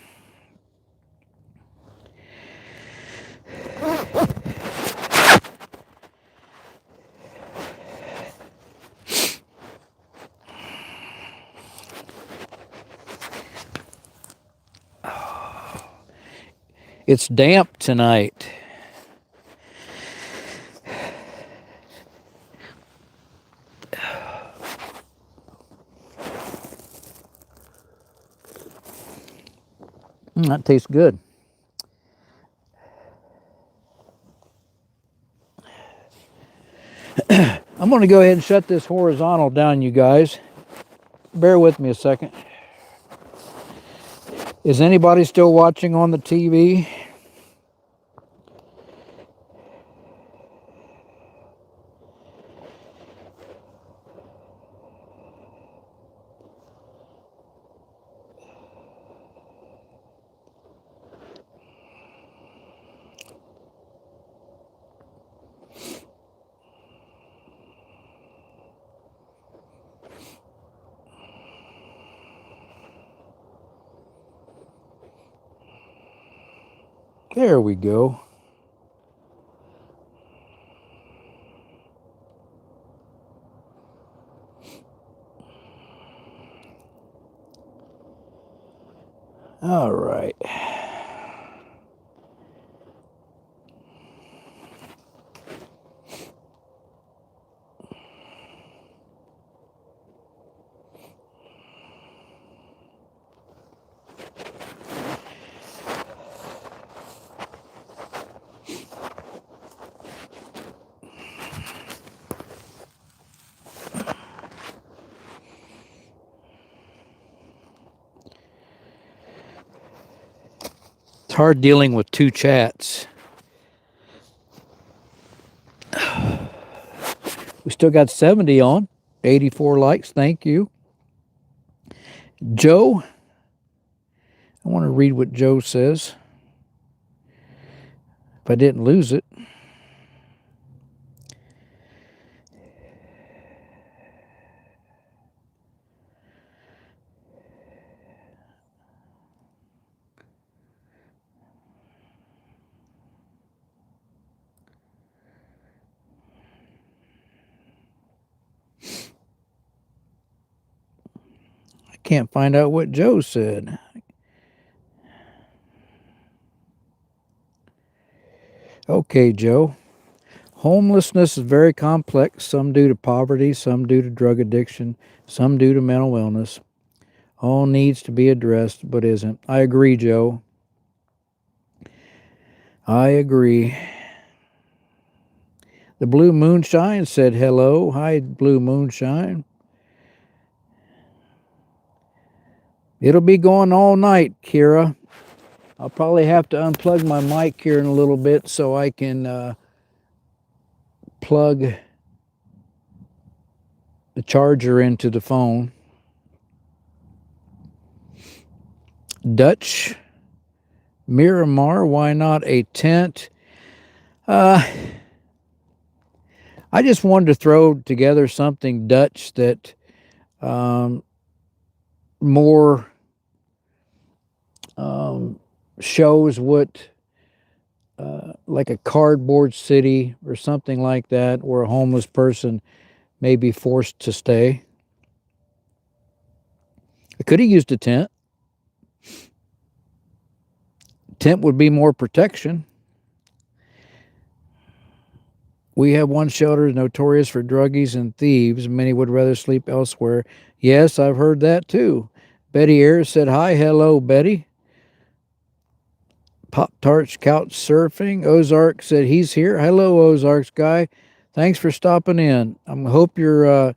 It's damp tonight. That tastes good. I'm going to go ahead and shut this horizontal down, you guys. Bear with me a second. Is anybody still watching on the TV? There we go. All right. It's hard dealing with two chats. We still got 70 on, 84 likes. Thank you. Joe, I want to read what Joe says. If I didn't lose it. I can't find out what Joe said. Okay, Joe. Homelessness is very complex, some due to poverty, some due to drug addiction, some due to mental illness. All needs to be addressed, but isn't. I agree, Joe. I agree. The Blue Moonshine said hello. Hi, Blue Moonshine. It'll be going all night, Kira. I'll probably have to unplug my mic here in a little bit so I can plug the charger into the phone. Dutch Miramar, why not a tent? I just wanted to throw together something Dutch that more shows what like a cardboard city or something like that where a homeless person may be forced to stay. I could have used a tent. Tent would be more protection. We have one shelter notorious for druggies and thieves. Many would rather sleep elsewhere. Yes, I've heard that too. Betty Ayers said, hi, hello, Betty. Pop Tarts couch surfing. Ozark said he's here. Hello, Ozarks guy. Thanks for stopping in. I hope your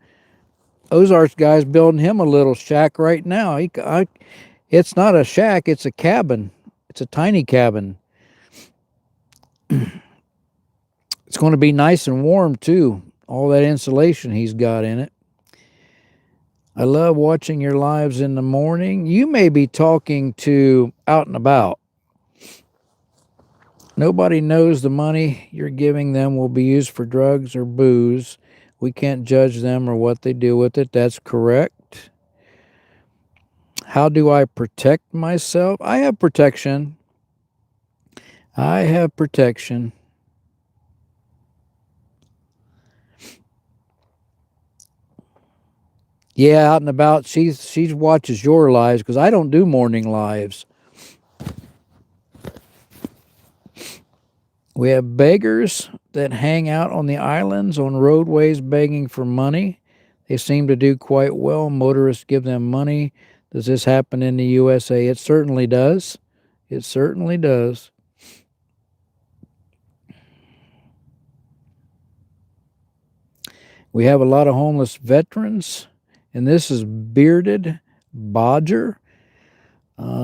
Ozarks guy's building him a little shack right now. It's not a shack, it's a cabin. It's a tiny cabin. It's going to be nice and warm too. All that insulation he's got in it. I love watching your lives in the morning. You may be talking to Out and About. Nobody knows the money you're giving them will be used for drugs or booze. We can't judge them or what they do with it. That's correct. How do I protect myself? I have protection. I have protection. Yeah, Out and About. She watches your lives because I don't do morning lives. We have beggars that hang out on the islands, on roadways, begging for money. They seem to do quite well. Motorists give them money. Does this happen in the USA? It certainly does. It certainly does. We have a lot of homeless veterans, and this is Bearded Bodger.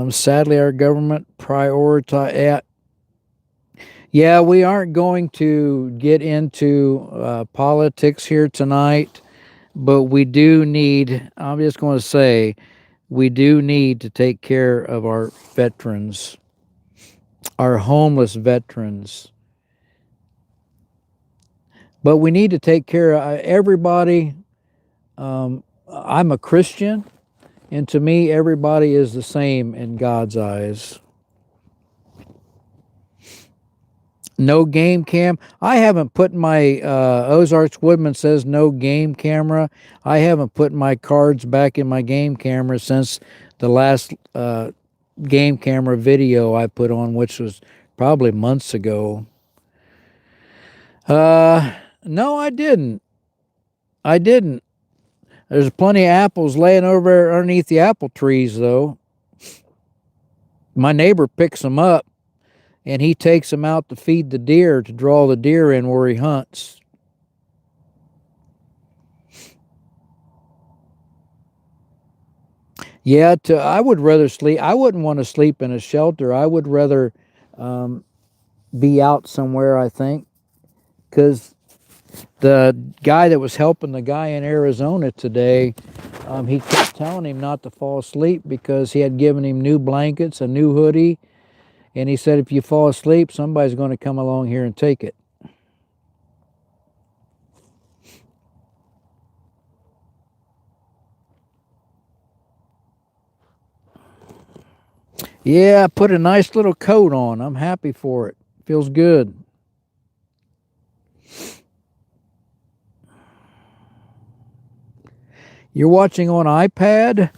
Sadly, our government prioritize. Yeah, we aren't going to get into politics here tonight, but we do need, I'm just going to say, we do need to take care of our veterans, our homeless veterans. But we need to take care of everybody. I'm a Christian, and to me, everybody is the same in God's eyes. No game cam. I haven't put my Ozarks Woodman says no game camera. I haven't put my cards back in my game camera since the last game camera video I put on, which was probably months ago. No, I didn't. I didn't. There's plenty of apples laying over there underneath the apple trees, though. My neighbor picks them up, and he takes them out to feed the deer, to draw the deer in where he hunts. Yeah, I would rather sleep. I wouldn't want to sleep in a shelter. I would rather be out somewhere, I think, because the guy that was helping the guy in Arizona today, he kept telling him not to fall asleep because he had given him new blankets, a new hoodie, and he said if you fall asleep, somebody's going to come along here and take it. Yeah, I put a nice little coat on. I'm happy for it. Feels good. You're watching on iPad.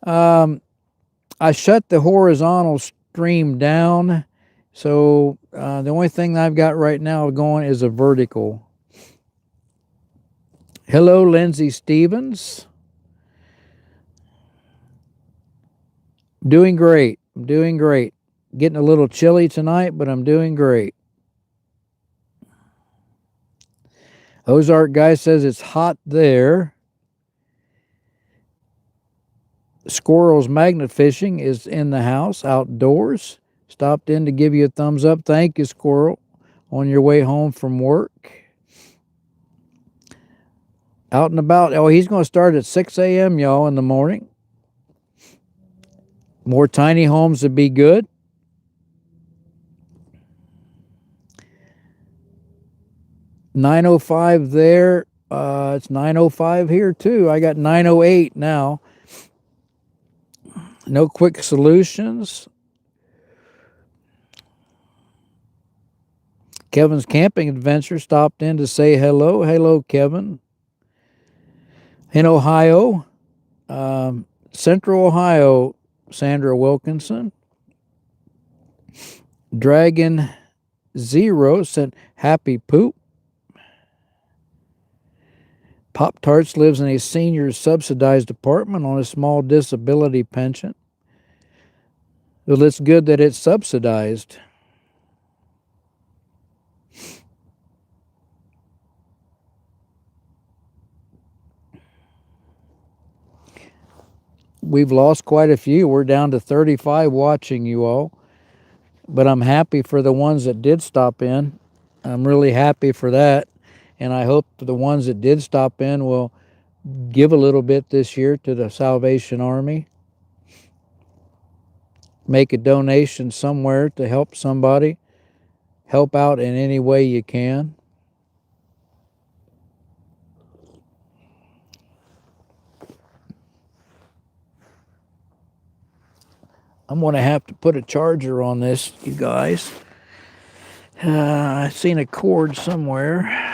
I shut the horizontal stream down, so The only thing I've got right now going is a vertical. Hello, Lindsay Stevens. Doing great. I'm doing great. Getting a little chilly tonight, but I'm doing great. Ozark guy says it's hot there. Squirrels magnet fishing is in the house, outdoors. Stopped in to give you a thumbs up. Thank you, Squirrel, on your way home from work. Out and about. Oh, he's going to start at 6 a.m., y'all, in the morning. More tiny homes would be good. $9.05 there. It's $9.05 here, too. I got $9.08 now. No quick solutions. Kevin's Camping Adventure stopped in to say hello. Hello, Kevin. In Ohio, Central Ohio, Sandra Wilkinson. Dragon Zero sent happy poop. Pop Tarts lives in a senior subsidized apartment on a small disability pension. Well, it's good that it's subsidized. We've lost quite a few. We're down to 35 watching you all. But I'm happy for the ones that did stop in. I'm really happy for that. And I hope the ones that did stop in will give a little bit this year to the Salvation Army. Make a donation somewhere to help somebody. Help out in any way you can. I'm going to have to put a charger on this, you guys. I've seen a cord somewhere.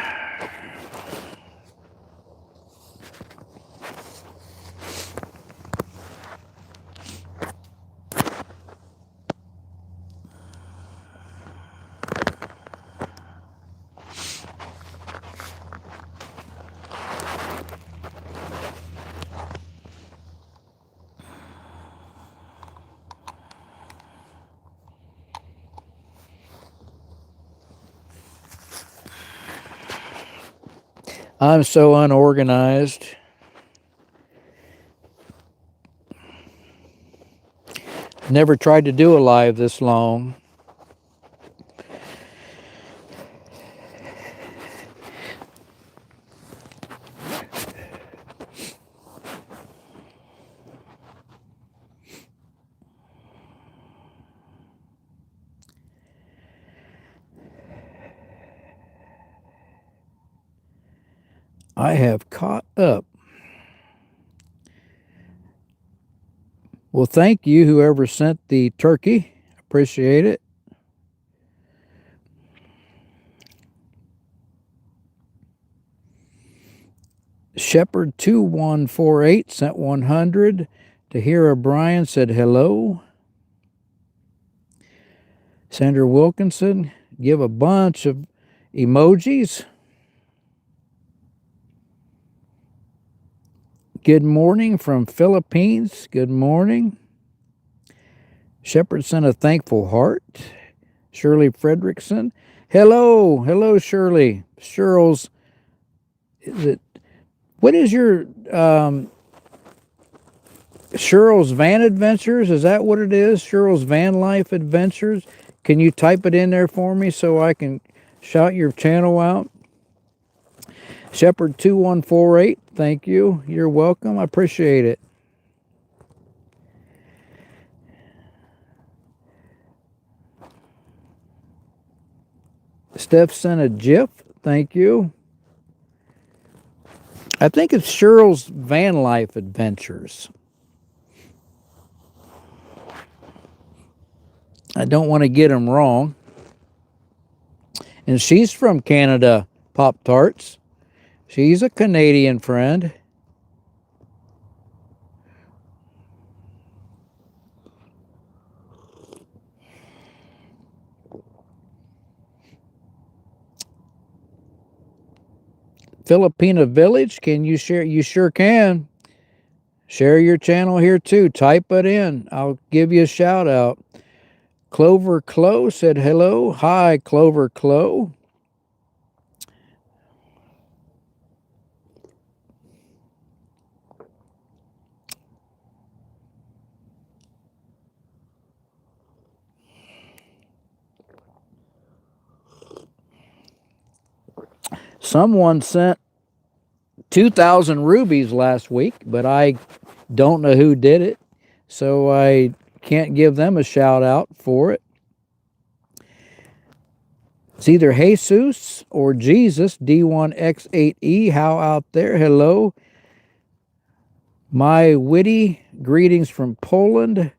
I'm so unorganized. Never tried to do a live this long. I have caught up. Well, thank you, whoever sent the turkey. Appreciate it. Shepherd 2148 sent 100. Tahira Bryan said hello. Sandra Wilkinson, give a bunch of emojis. Good morning from Philippines. Good morning. Shepherd sent a thankful heart. Shirley Fredrickson. Hello. Hello, Shirley. Cheryl's. What is your Cheryl's Van Adventures? Is that what it is? Cheryl's Van Life Adventures? Can you type it in there for me so I can shout your channel out? Shepherd 2148, thank you. You're welcome. I appreciate it. Steph sent a GIF. Thank you. I think it's Cheryl's Van Life Adventures. I don't want to get them wrong. And she's from Canada, Pop Tarts. She's a Canadian friend. Filipina Village, can you share? You sure can. Share your channel here too. Type it in. I'll give you a shout out. Clover Clo said hello. Hi, Clover Clo. Someone sent 2,000 rubies last week, but I don't know who did it, so I can't give them a shout out for it. It's either Jesus or Jesus, D1X8E. How out there? Hello. My witty greetings from Poland.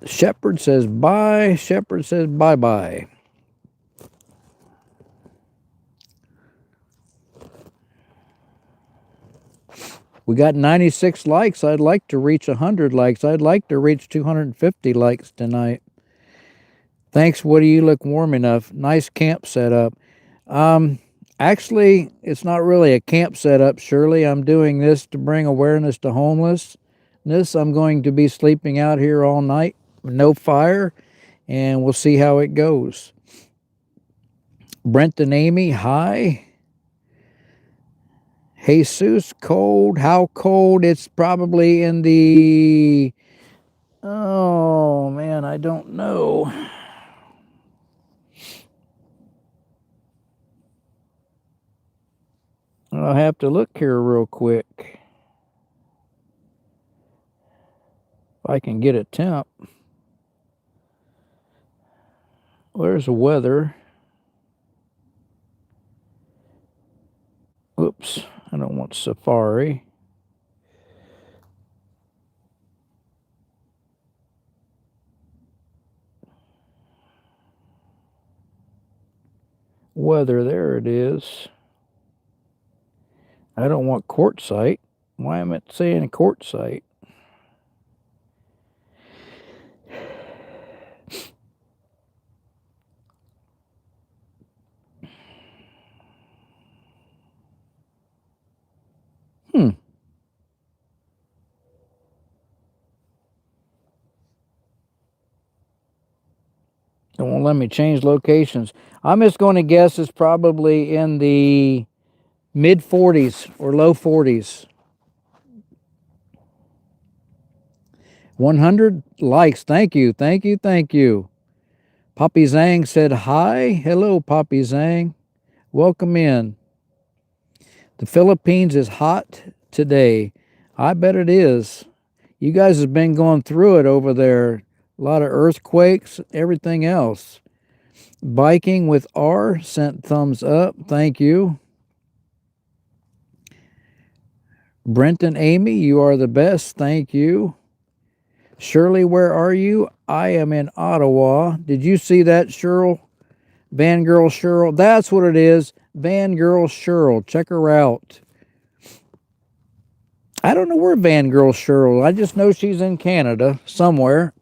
Shepherd says bye. Shepherd says bye-bye. We got 96 likes. I'd like to reach 100 likes. I'd like to reach 250 likes tonight. Thanks, Woody. You look warm enough. Nice camp setup. Actually, it's not really a camp setup, Shirley. I'm doing this to bring awareness to homelessness. I'm going to be sleeping out here all night, no fire, and we'll see how it goes. Brent and Amy, hi. Jesus, cold. How cold? It's probably in the... Oh, man, I don't know. I'll have to look here real quick. If I can get a temp. Where's the weather? Oops, I don't want Safari. Weather, there it is. I don't want quartzite. Why am I saying quartzite? It won't let me change locations. I'm just going to guess it's probably in the mid 40s or low 40s. 100 likes. Thank you. Thank you. Thank you. Poppy Zhang said hi. Hello, Poppy Zhang. Welcome in. The Philippines is hot today. I bet it is. You guys have been going through it over there. A lot of earthquakes, everything else. Biking with R sent thumbs up. Thank you. Brenton Amy, you are the best. Thank you. Shirley, where are you? I am in Ottawa. Did you see that, Cheryl? Van Girl Cheryl. That's what it is. Van Girl Cheryl. Check her out. I don't know where Van Girl Cheryl. I just know she's in Canada somewhere.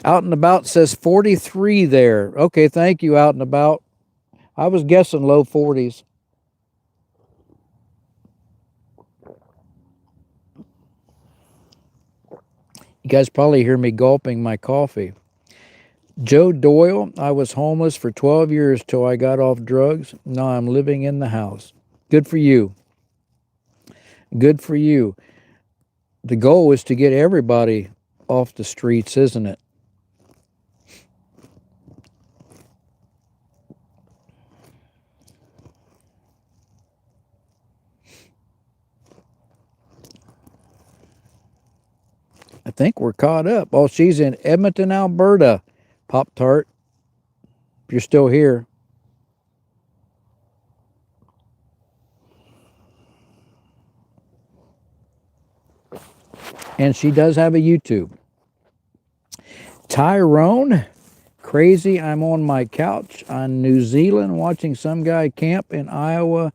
Out and About says 43 there. Okay, thank you, Out and About. I was guessing low 40s. You guys probably hear me gulping my coffee. Joe Doyle, I was homeless for 12 years till I got off drugs. Now I'm living in the house. Good for you. Good for you. The goal is to get everybody off the streets, isn't it? I think we're caught up. Oh, she's in Edmonton, Alberta. Pop-Tart, if you're still here. And she does have a YouTube. Tyrone, crazy. I'm on my couch on New Zealand watching some guy camp in Iowa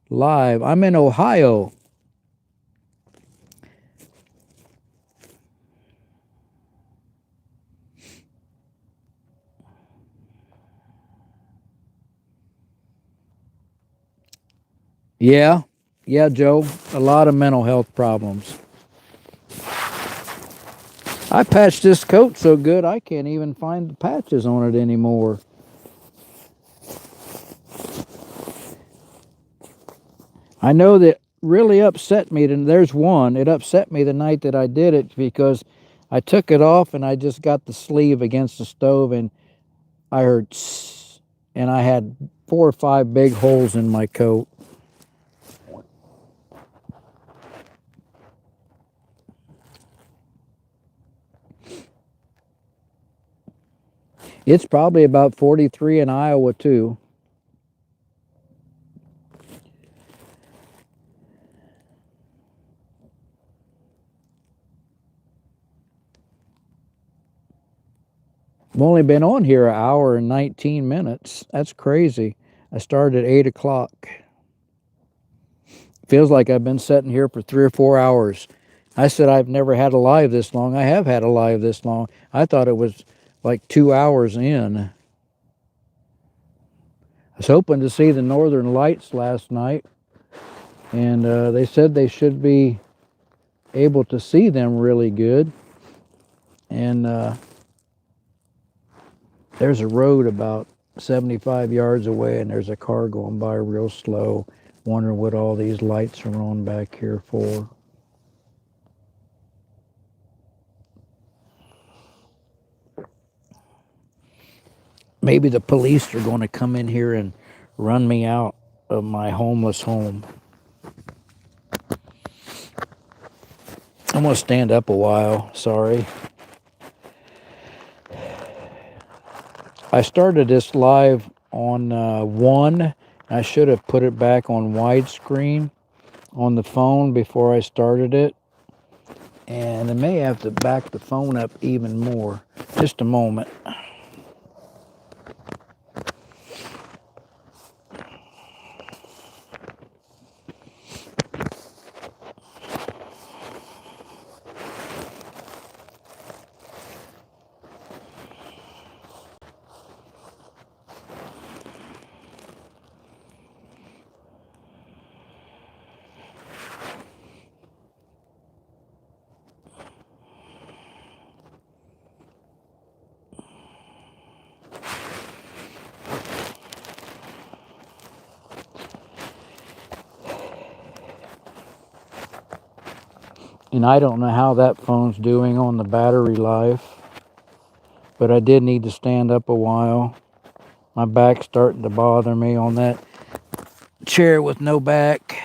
live. I'm in Ohio. Yeah, yeah, Joe. A lot of mental health problems. I patched this coat so good I can't even find the patches on it anymore. I know that really upset me. And there's one. It upset me the night that I did it because I took it off and I just got the sleeve against the stove and I heard tss, and I had 4 or 5 big holes in my coat. It's probably about 43 in Iowa too. I've only been on here an hour and 19 minutes. That's crazy. I started at 8 o'clock. Feels like I've been sitting here for 3 or 4 hours. I said I've never had a live this long. I have had a live this long. I thought it was like 2 hours in. I was hoping to see the northern lights last night, and they said they should be able to see them really good. And there's a road about 75 yards away, and there's a car going by real slow, wondering what all these lights are on back here for. Maybe the police are going to come in here and run me out of my homeless home. I'm going to stand up a while. Sorry. I started this live on 1. I should have put it back on widescreen on the phone before I started it. And I may have to back the phone up even more. Just a moment. And I don't know how that phone's doing on the battery life, but I did need to stand up a while. My back's starting to bother me on that chair with no back.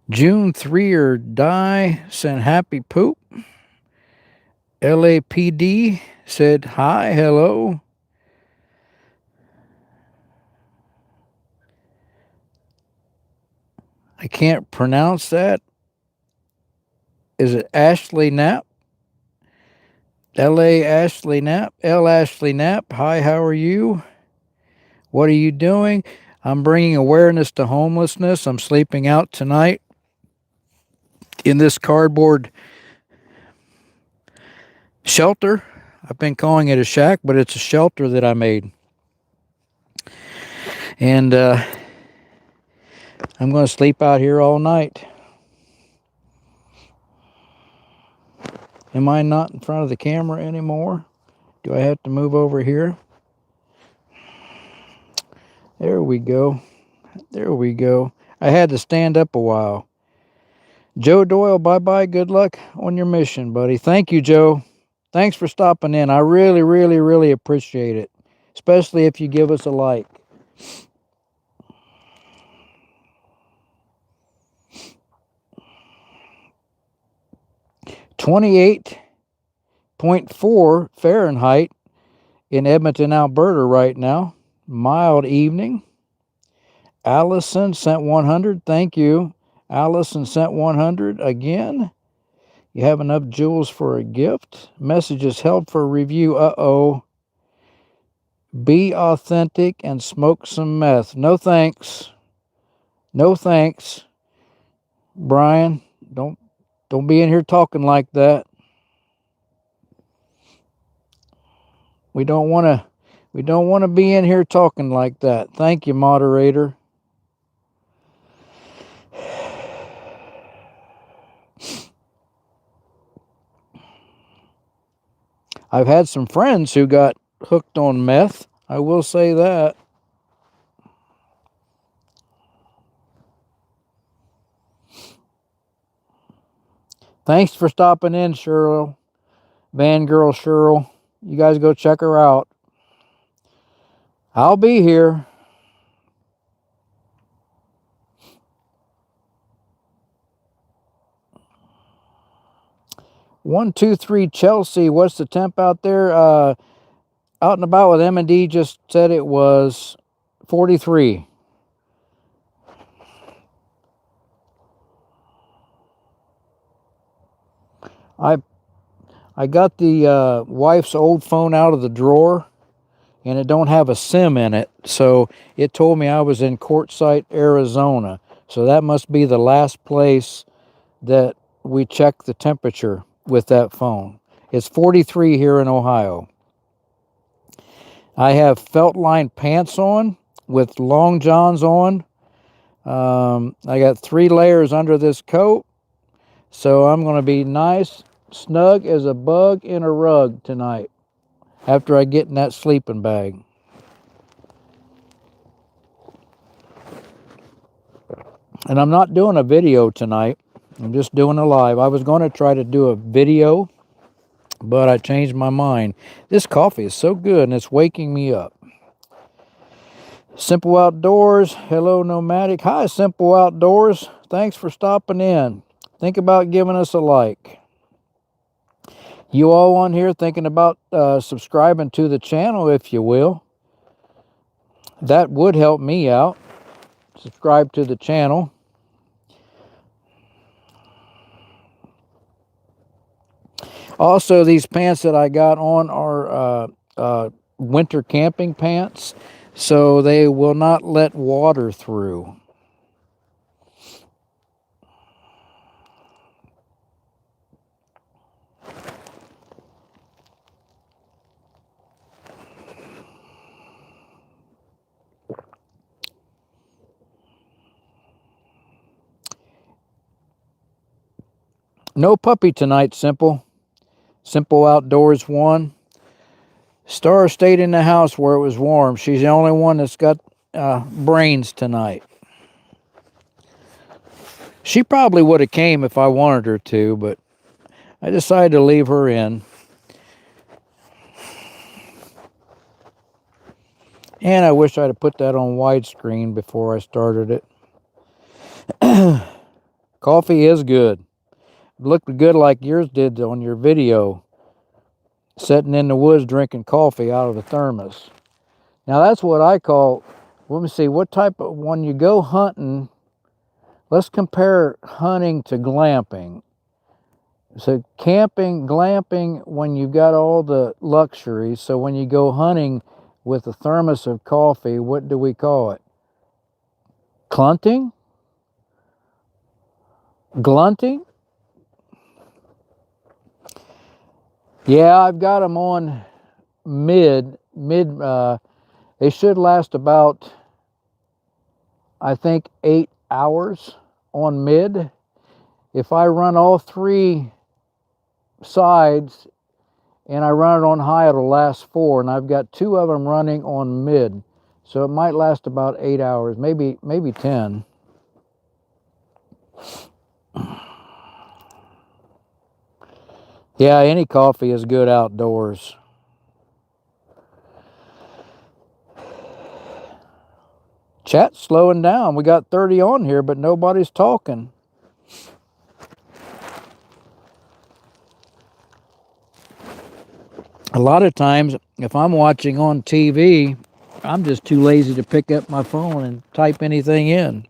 June 3 or die sent happy poop. LAPD said hi, hello. I can't pronounce that. Is it Ashley Knapp? LA Ashley Knapp? L Ashley Knapp. Hi, how are you? What are you doing? I'm bringing awareness to homelessness. I'm sleeping out tonight in this cardboard shelter. I've been calling it a shack, but it's a shelter that I made. And I'm going to sleep out here all night. Am I not in front of the camera anymore? Do I have to move over here? There we go. There we go. I had to stand up a while. Joe Doyle, bye-bye. Good luck on your mission, buddy. Thank you, Joe. Thanks for stopping in. I really, really, really appreciate it, especially if you give us a like. .4 Fahrenheit in Edmonton, Alberta right now. Mild evening. Allison sent 100. Thank you. Allison sent 100 again. You have enough jewels for a gift. Messages held for review. Uh-oh. Be authentic and smoke some meth. No thanks. No thanks. Brian, don't be in here talking like that. We don't want to be in here talking like that. Thank you, moderator. I've had some friends who got hooked on meth. I will say that. Thanks for stopping in, Cheryl. Van Girl Cheryl. You guys go check her out. I'll be here. One, two, three, Chelsea. What's the temp out there? Out and about with M&D just said it was 43. I got the wife's old phone out of the drawer, and it don't have a SIM in it, so it told me I was in Quartzsite, Arizona. So that must be the last place that we check the temperature with that phone. It's 43 here in Ohio. I have felt lined pants on with long johns on. I got 3 layers under this coat, so I'm going to be nice, snug as a bug in a rug tonight after I get in that sleeping bag. And I'm not doing a video tonight. I'm just doing a live. I was going to try to do a video, but I changed my mind. This coffee is so good, and it's waking me up. Simple Outdoors. Hello, Nomadic. Hi, Simple Outdoors. Thanks for stopping in. Think about giving us a like. You all on here thinking about subscribing to the channel, if you will. That would help me out. Subscribe to the channel. Also, these pants that I got on are winter camping pants, so they will not let water through. No puppy tonight, Simple. Simple Outdoors 1. Star stayed in the house where it was warm. She's the only one that's got brains tonight. She probably would have came if I wanted her to, but I decided to leave her in. And I wish I'd have put that on widescreen before I started it. Coffee is good. It looked good like yours did on your video. Sitting in the woods drinking coffee out of a thermos. Now that's what I call, let me see, what type of, when you go hunting, let's compare hunting to glamping. So camping, glamping, when you've got all the luxuries. So when you go hunting with a thermos of coffee, what do we call it? Clunting? Glunting? Yeah, I've got them on mid, they should last about, I think, 8 hours on mid. If I run all 3 sides and I run it on high, it'll last 4, and I've got 2 of them running on mid. So it might last about 8 hours, maybe 10. Yeah, any coffee is good outdoors. Chat's slowing down. We got 30 on here, but nobody's talking. A lot of times, if I'm watching on TV, I'm just too lazy to pick up my phone and type anything in.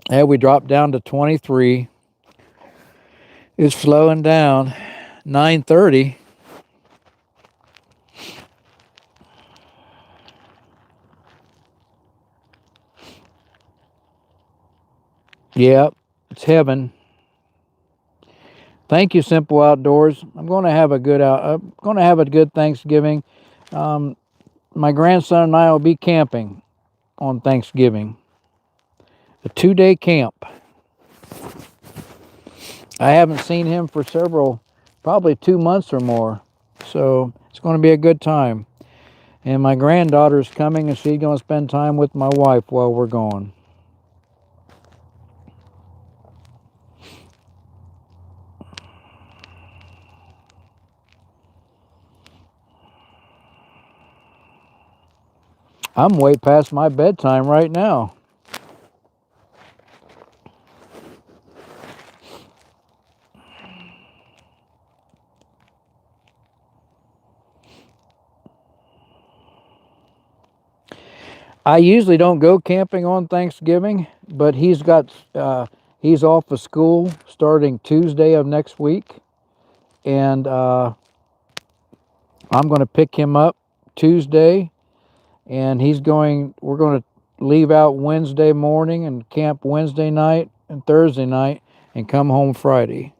Yeah, we dropped down to 23. It's slowing down. 9:30. Yep, it's heaven. Thank you, Simple Outdoors. I'm going to have a good Thanksgiving. Um, my grandson and I will be camping on Thanksgiving. A 2-day camp. I haven't seen him for probably 2 months or more. So it's going to be a good time. And my granddaughter's coming, and she's going to spend time with my wife while we're gone. I'm way past my bedtime right now. I usually don't go camping on Thanksgiving, but he's off of school starting Tuesday of next week, and I'm going to pick him up Tuesday, and we're going to leave out Wednesday morning and camp Wednesday night and Thursday night and come home Friday.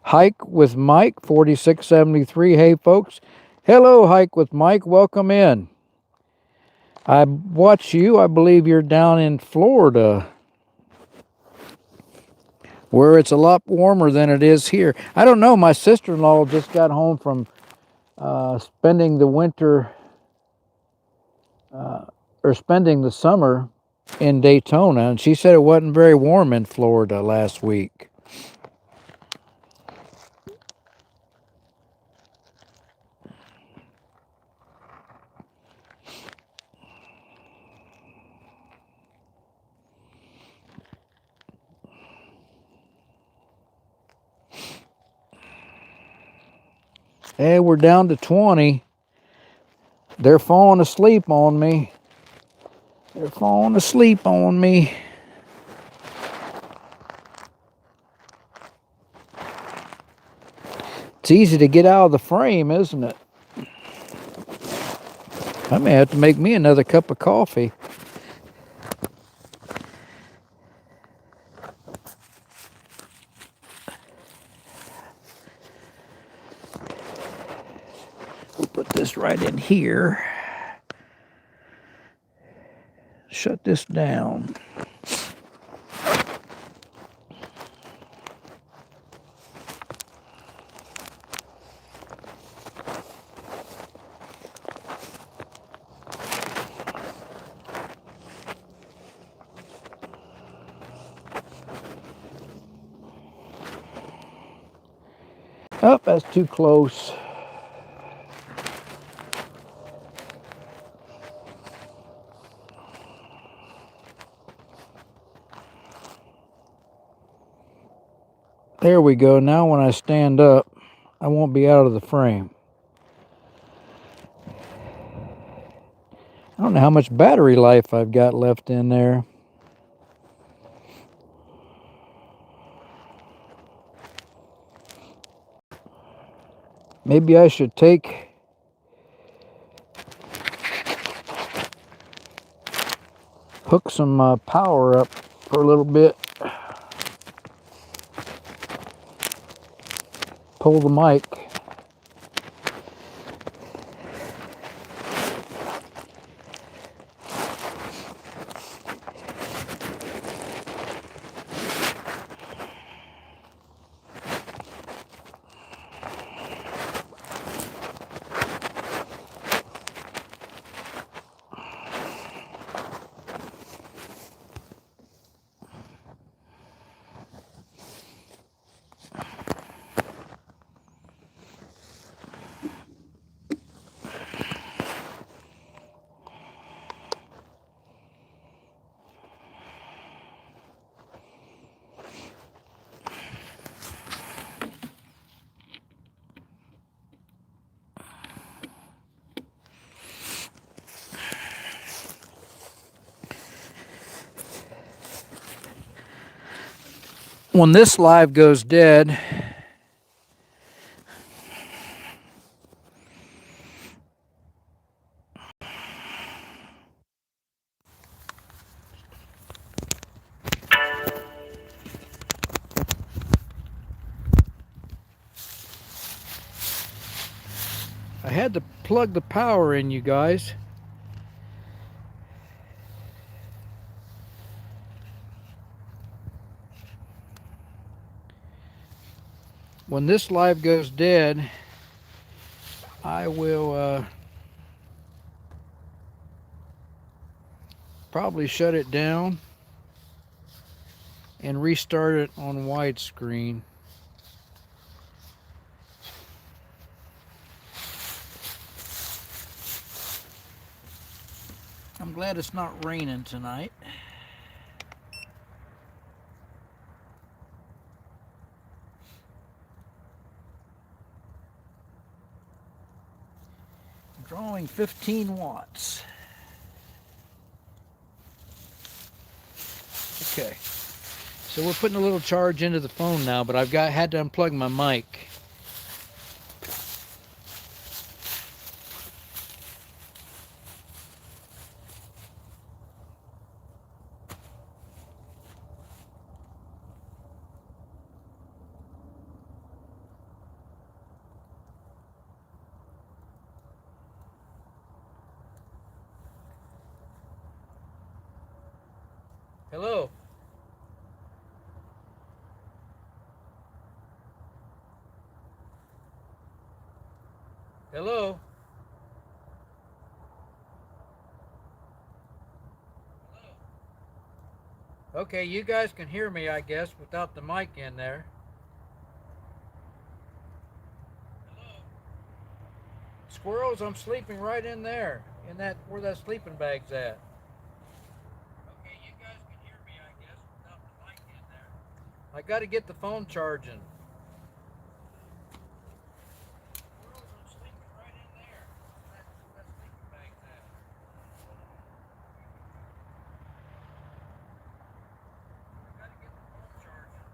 Hike with Mike, 4673. Hey, folks. Hello, Hike with Mike. Welcome in. I watch you. I believe you're down in Florida, where it's a lot warmer than it is here. I don't know. My sister-in-law just got home from spending the winter or spending the summer in Daytona, and she said it wasn't very warm in Florida last week. Hey, we're down to 20. They're falling asleep on me. They're falling asleep on me. It's easy to get out of the frame, isn't it? I may have to make me another cup of coffee. We'll put this right in here. Shut this down. Oh, that's too close. There we go. Now when I stand up, I won't be out of the frame. I don't know how much battery life I've got left in there. Maybe I should hook some power up for a little bit. Pull the mic. When this live goes dead, had to plug the power in, you guys. When this live goes dead, I will probably shut it down and restart it on widescreen. I'm glad it's not raining tonight. Drawing 15 watts. Okay. So we're putting a little charge into the phone now, but had to unplug my mic. Hello. Hello. Okay, you guys can hear me, I guess, without the mic in there. Hello. Squirrels, I'm sleeping right in there, in that where that sleeping bag's at. Okay, you guys can hear me, I guess, without the mic in there. I got to get the phone charging. Squirrels, I'm sleeping right in there, where that sleeping bag's at. I got to get the phone charging.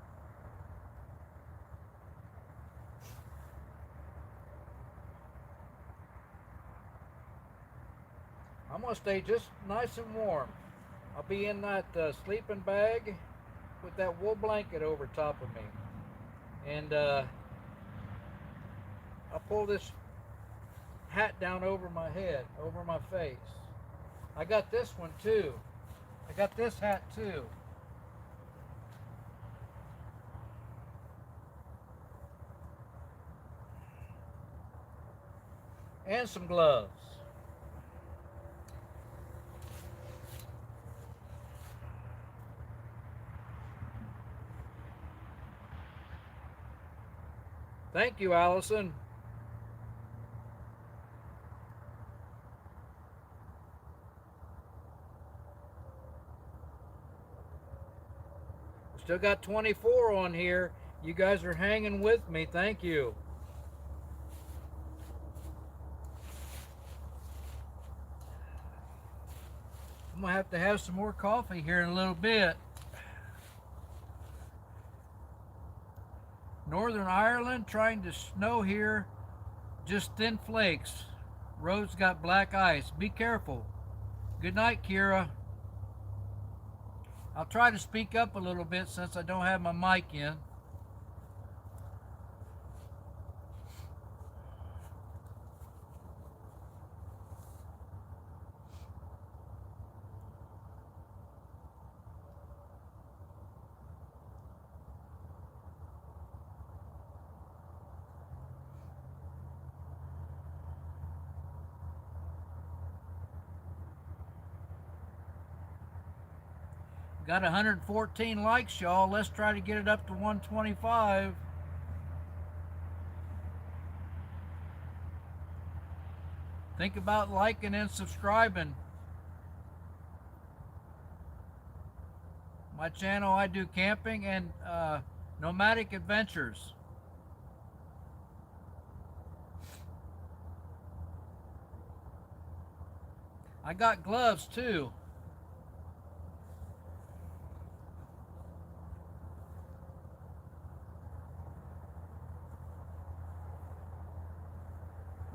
I'm going to stay just nice and warm. I'll be in that sleeping bag with that wool blanket over top of me. And I'll pull this hat down over my head, over my face. I got this one too. I got this hat too. And some gloves. Thank you, Allison. Still got 24 on here. You guys are hanging with me. Thank you. I'm going to have some more coffee here in a little bit. Northern Ireland trying to snow here, just thin flakes. Roads got black ice. Be careful. Good night, Kira. I'll try to speak up a little bit since I don't have my mic in. Got 114 likes, y'all. Let's try to get it up to 125. Think about liking and subscribing. My channel, I do camping and nomadic adventures. I got gloves too.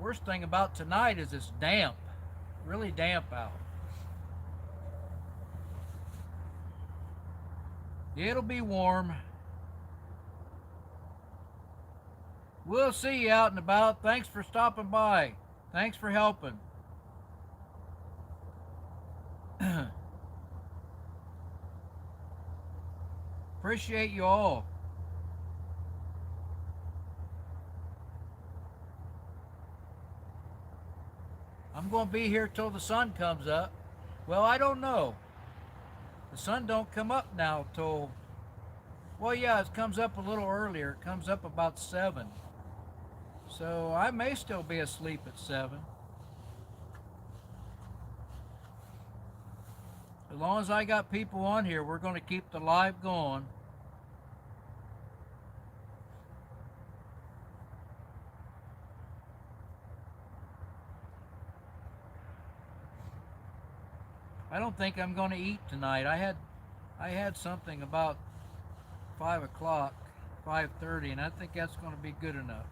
Worst thing about tonight is it's damp, really damp out. It'll be warm. We'll see you out and about. Thanks for stopping by. Thanks for helping. Appreciate you all. I'm going to be here till the sun comes up. Well, I don't know. The sun don't come up now till, well, yeah, it comes up a little earlier. It comes up about 7. So I may still be asleep at 7. As long as I got people on here, we're going to keep the live going. I don't think I'm going to eat tonight. I had something about 5 o'clock, 5:30, and I think that's going to be good enough.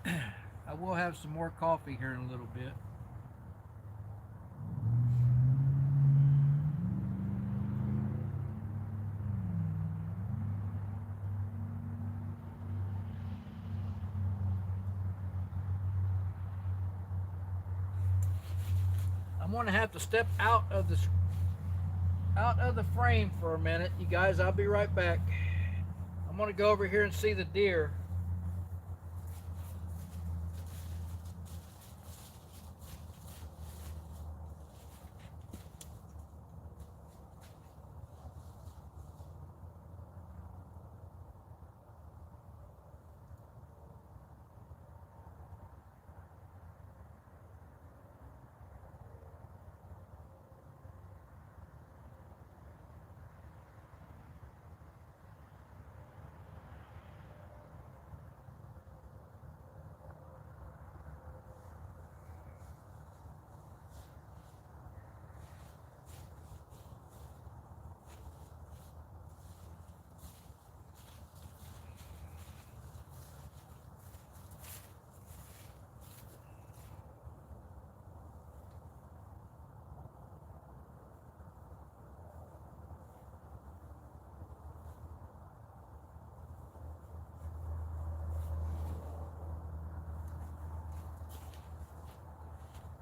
I will have some more coffee here in a little bit. I'm going to have to step out of the frame for a minute, you guys. I'll be right back. I'm going to go over here and see the deer.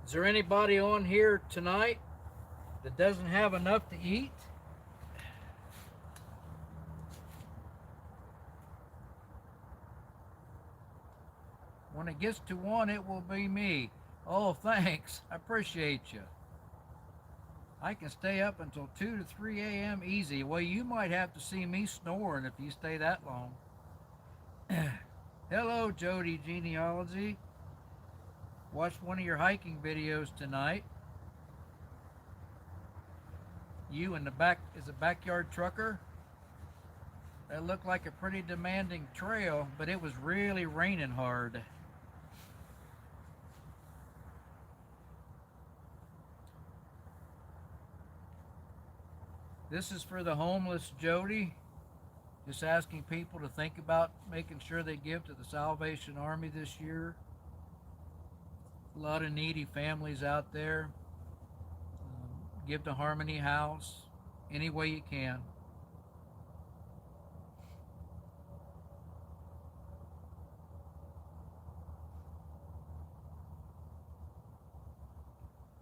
Is there anybody on here tonight that doesn't have enough to eat? When it gets to 1, it will be me. Oh, thanks. I appreciate you. I can stay up until 2 to 3 a.m. easy. Well, you might have to see me snoring if you stay that long. Hello, Jody Genealogy. Watched one of your hiking videos tonight. You in the back is a backyard trucker. That looked like a pretty demanding trail, but it was really raining hard. This is for the homeless, Jody. Just asking people to think about making sure they give to the Salvation Army this year. A lot of needy families out there. Give to Harmony House any way you can.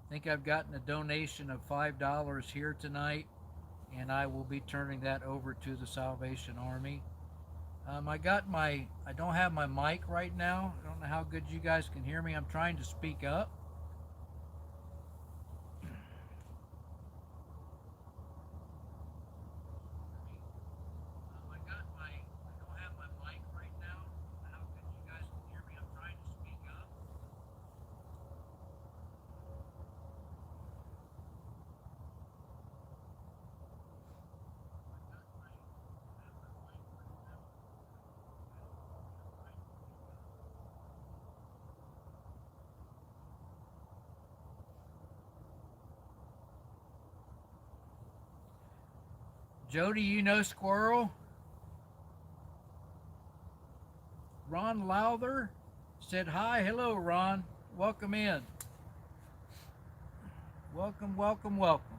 I think I've gotten a donation of $5 here tonight, and I will be turning that over to the Salvation Army. I don't have my mic right now. I don't know how good you guys can hear me. I'm trying to speak up. Jody, you know Squirrel? Ron Lowther said hi. Hello, Ron. Welcome in. Welcome, welcome, welcome.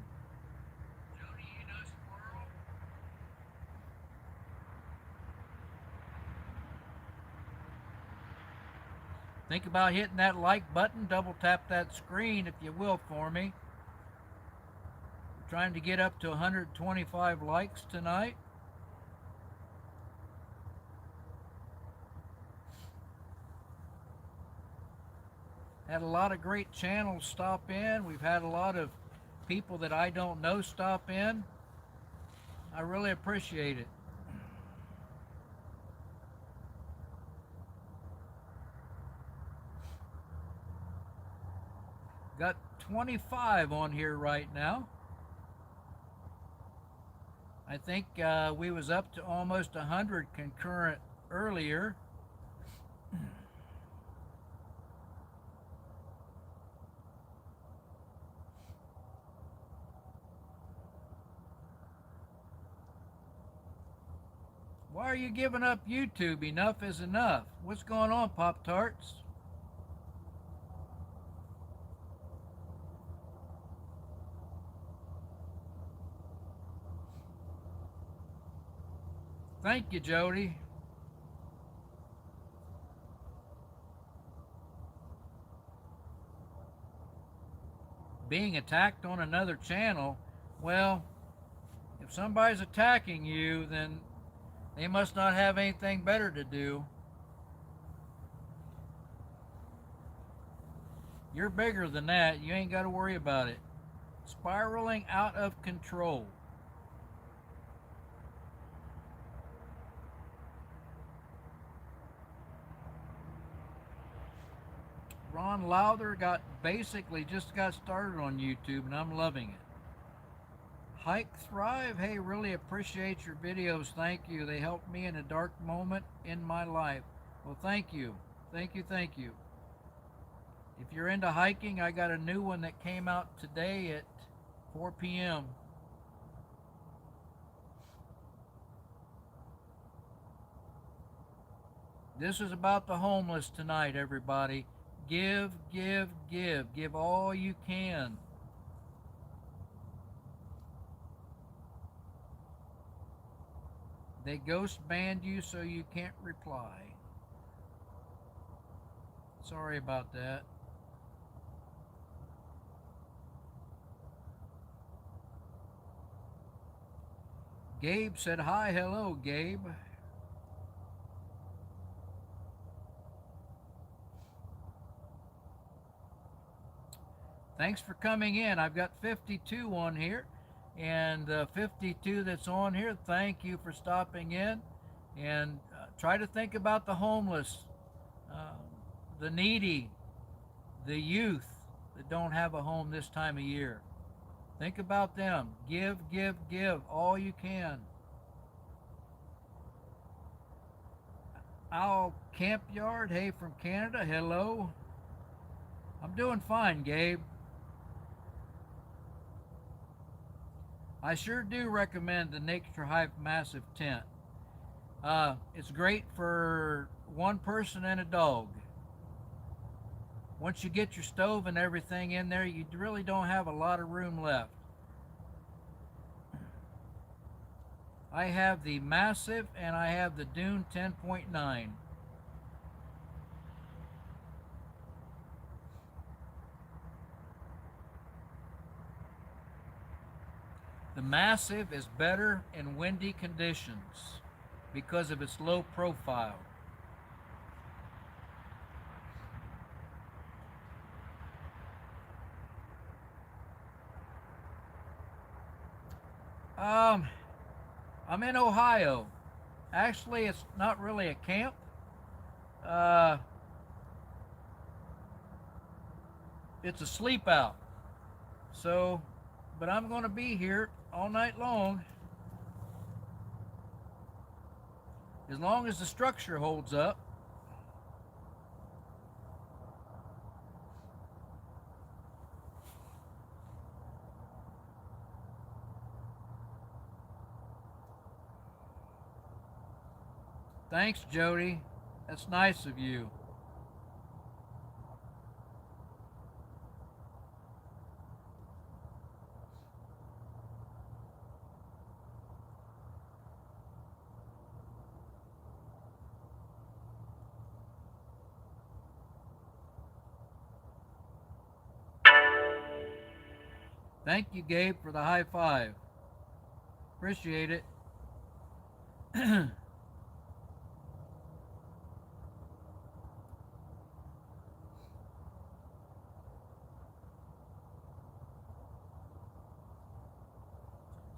Jody, you know Squirrel? Think about hitting that like button. Double tap that screen if you will for me. We're trying to get up to 125 likes tonight. Had a lot of great channels stop in. We've had a lot of people that I don't know stop in. I really appreciate it. Got 25 on here right now. I think we was up to almost 100 concurrent earlier. Why are you giving up YouTube? Enough is enough. What's going on, Pop Tarts? Thank you, Jody. Being attacked on another channel, well, if somebody's attacking you, then they must not have anything better to do. You're bigger than that. You ain't got to worry about it. Spiraling out of control. Ron Lowther basically just got started on YouTube, and I'm loving it. Hike Thrive, hey, really appreciate your videos. Thank you. They helped me in a dark moment in my life. Well, thank you. Thank you, thank you. If you're into hiking, I got a new one that came out today at 4 p.m. This is about the homeless tonight, everybody. Give, give, give. Give all you can. They ghost banned you so you can't reply. Sorry about that. Gabe said hi. Hello, Gabe. Thanks for coming in. I've got 52 on here, and the 52 that's on here, thank you for stopping in. And try to think about the homeless, uh, the needy, the youth that don't have a home this time of year. Think about them. Give, give, give all you can. Owl Camp Yard, hey, from Canada, hello. I'm doing fine, Gabe. I sure do recommend the Nature Hive Massive Tent. It's great for one person and a dog. Once you get your stove and everything in there, you really don't have a lot of room left. I have the Massive and I have the Dune 10.9. The Massive is better in windy conditions because of its low profile. I'm in Ohio. Actually, it's not really a camp. It's a sleep out. So, but I'm going to be here all night long. As long as the structure holds up. Thanks, Jody. That's nice of you. Thank you, Gabe, for the high five. Appreciate it.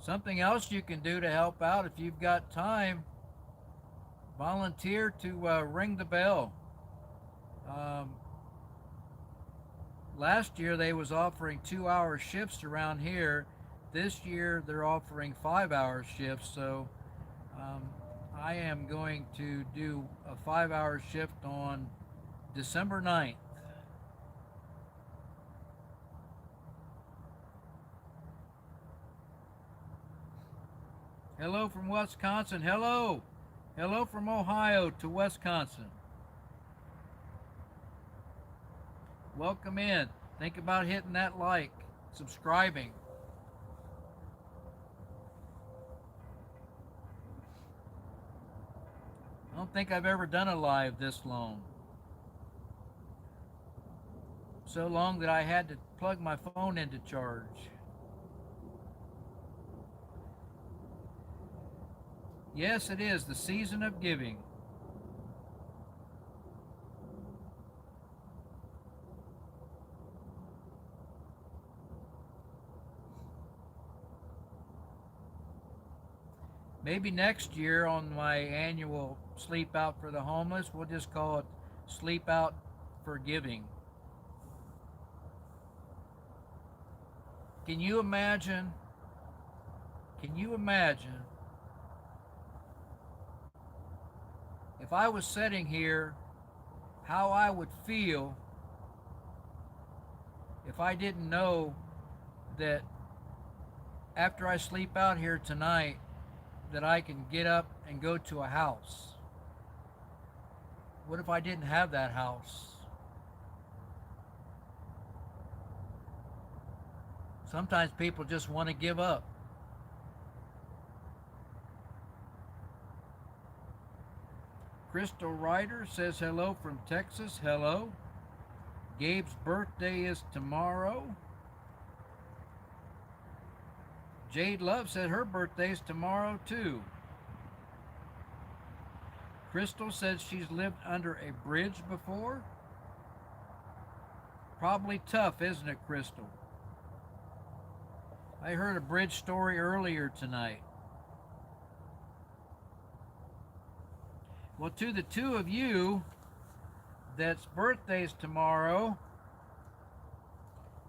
Something else you can do to help out if you've got time, volunteer to ring the bell. Um, Last year they was offering 2-hour shifts around here. This year they're offering 5-hour shifts. So um, I am going to do a 5-hour shift on December 9th. Hello from Wisconsin. Hello. Hello from Ohio to Wisconsin. Welcome in. Think about hitting that like, subscribing. I don't think I've ever done a live this long. So long that I had to plug my phone into charge. Yes, it is the season of giving. Maybe next year on my annual Sleep Out for the Homeless, we'll just call it Sleep Out for Giving. Can you imagine? Can you imagine if I was sitting here, how I would feel if I didn't know that after I sleep out here tonight, that I can get up and go to a house? What if I didn't have that house? Sometimes people just want to give up. Crystal Ryder says hello from Texas. Hello. Gabe's birthday is tomorrow. Jade Love said her birthday's tomorrow too. Crystal says she's lived under a bridge before. Probably tough, isn't it, Crystal? I heard a bridge story earlier tonight. Well, to the two of you that's birthdays tomorrow,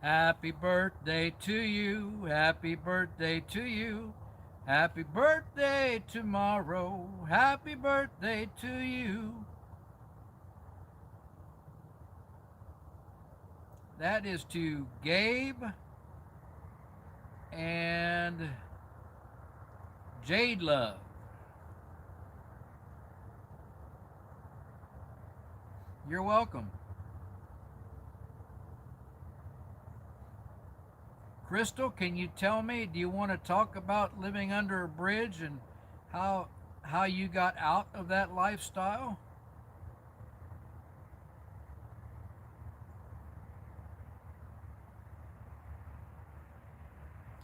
happy birthday to you, happy birthday to you, happy birthday tomorrow, happy birthday to you. That is to Gabe and Jade Love. You're welcome. Crystal, can you tell me, do you want to talk about living under a bridge and how you got out of that lifestyle?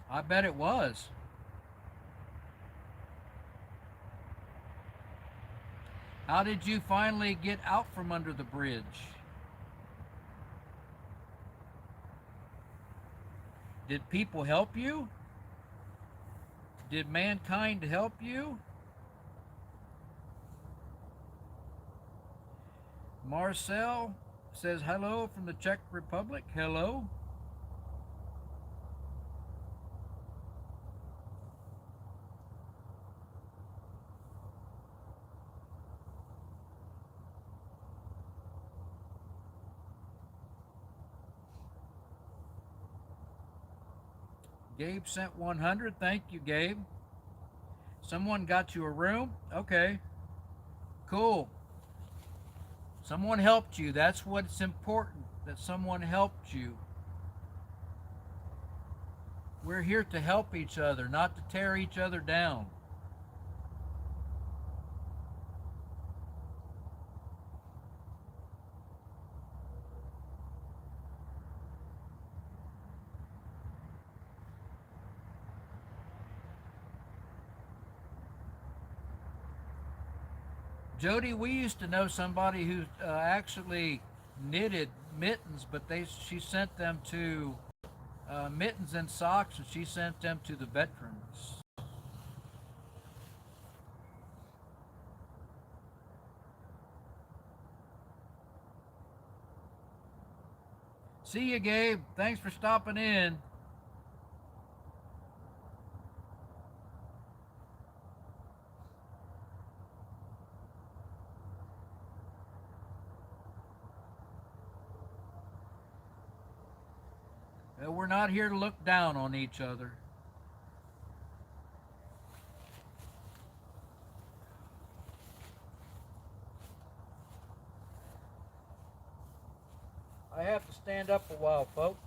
I bet it was. How did you finally get out from under the bridge? Did people help you? Did mankind help you? Marcel says hello from the Czech Republic. Hello. Gabe sent 100. Thank you, Gabe. Someone got you a room? Okay. Cool. Someone helped you. That's what's important, that someone helped you. We're here to help each other, not to tear each other down. Jody, we used to know somebody who actually knitted mittens, but she sent them to mittens and socks, and she sent them to the veterans. See you, Gabe. Thanks for stopping in. We're not here to look down on each other. I have to stand up a while, folks.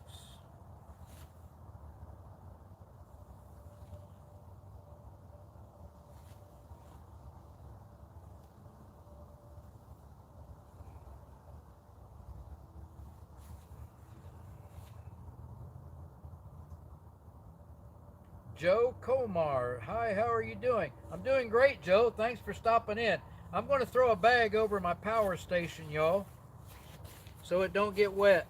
Joe Komar. Hi, how are you doing? I'm doing great, Joe. Thanks for stopping in. I'm going to throw a bag over my power station, y'all, so it don't get wet.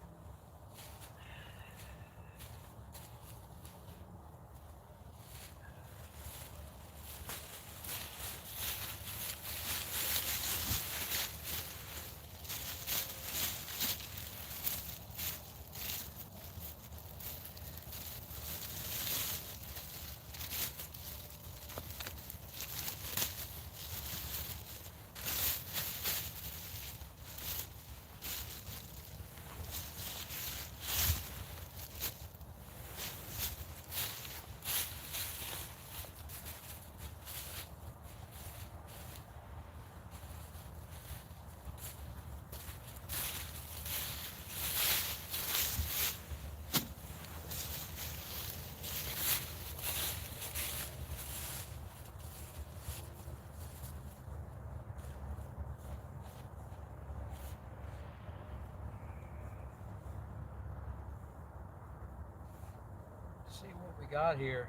Let's see what we got here.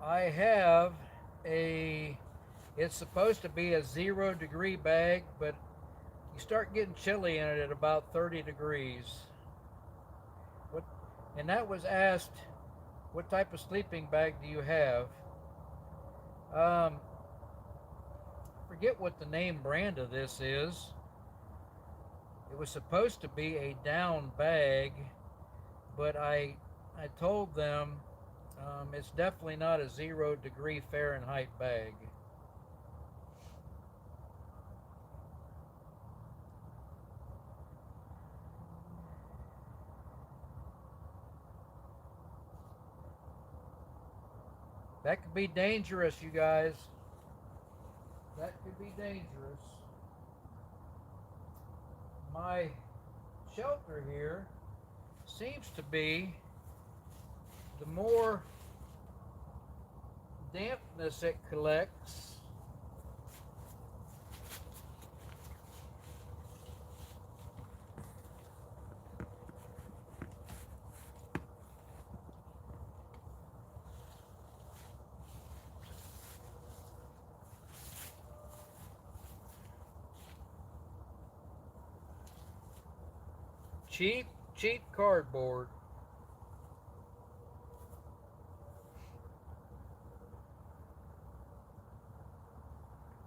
I have it's supposed to be a 0-degree bag, but you start getting chilly in it at about 30 degrees. What, and that was asked, what type of sleeping bag do you have? Forget what the name brand of this is. It was supposed to be a down bag, but I told them it's definitely not a 0-degree Fahrenheit bag. That could be dangerous, you guys. That could be dangerous. My shelter here seems to be, the more dampness it collects, cheap cardboard.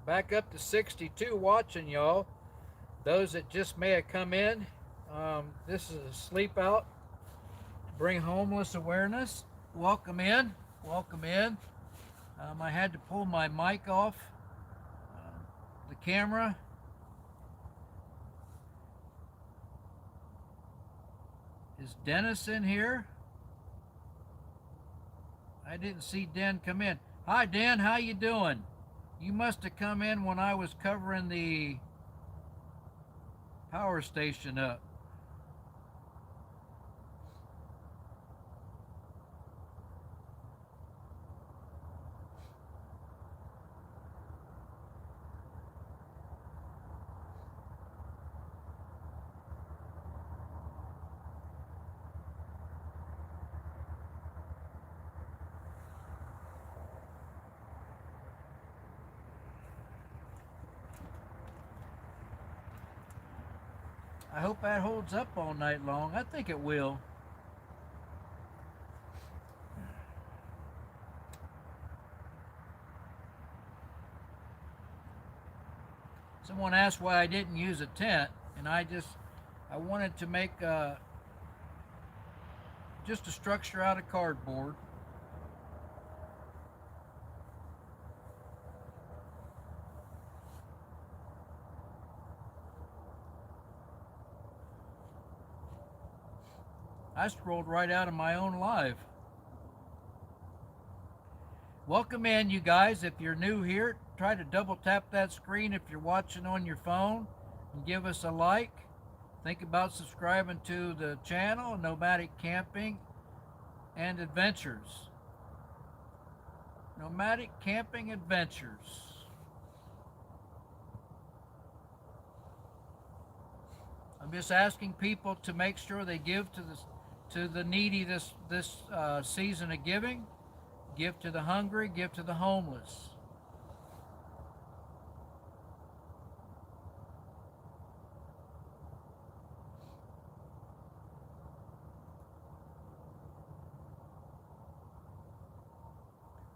Back up to 62 watching, y'all. Those that just may have come in, this is a sleep out. Bring homeless awareness. Welcome in. Welcome in. I had to pull my mic off the camera. Is Dennis in here? I didn't see Den come in. Hi, Den. How you doing? You must have come in when I was covering the power station up. I hope that holds up all night long. I think it will. Someone asked why I didn't use a tent, and I wanted to make just a structure out of cardboard. I strolled right out of my own life. Welcome in, you guys. If you're new here, try to double tap that screen if you're watching on your phone and give us a like. Think about subscribing to the channel, Nomadic Camping and Adventures. Nomadic Camping Adventures. I'm just asking people to make sure they give to the needy this season of giving. Give to the hungry, give to the homeless.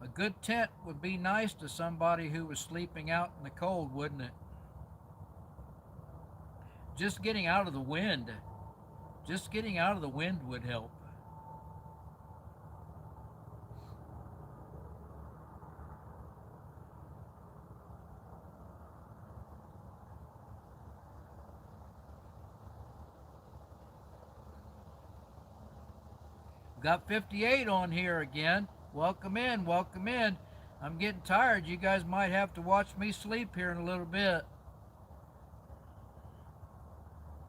A good tent would be nice to somebody who was sleeping out in the cold, wouldn't it? Just getting out of the wind. Just getting out of the wind would help. Got 58 on here again. Welcome in, welcome in. I'm getting tired. You guys might have to watch me sleep here in a little bit.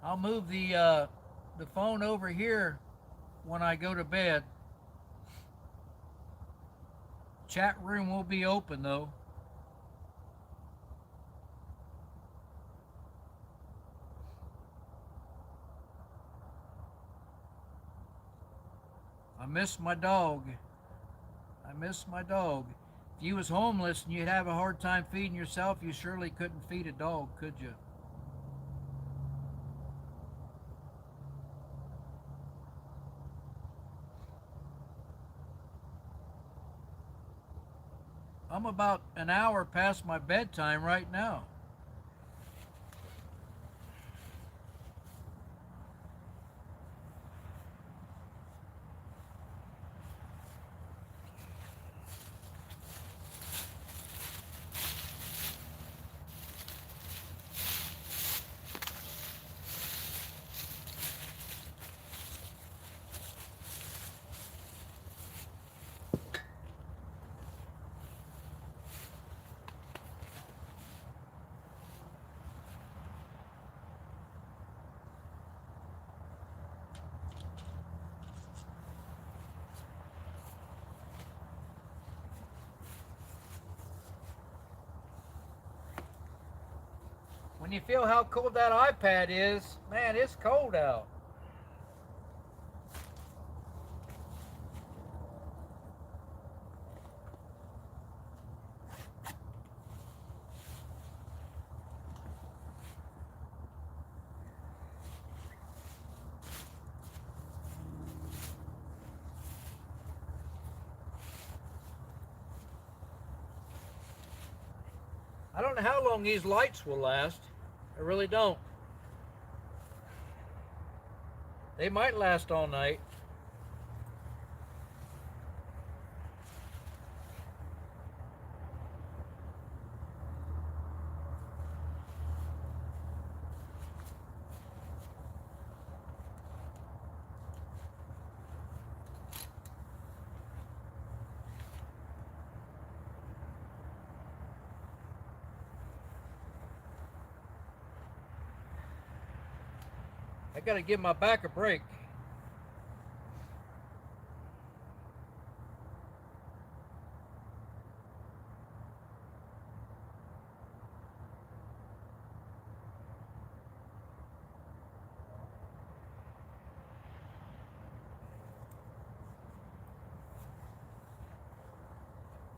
I'll move the phone over here when I go to bed. Chat room will be open though. I miss my dog. I miss my dog. If you was homeless and you'd have a hard time feeding yourself, you surely couldn't feed a dog, could you? I'm about an hour past my bedtime right now. When you feel how cold that iPad is, man, it's cold out. I don't know how long these lights will last. I really don't. They might last all night. I gotta give my back a break.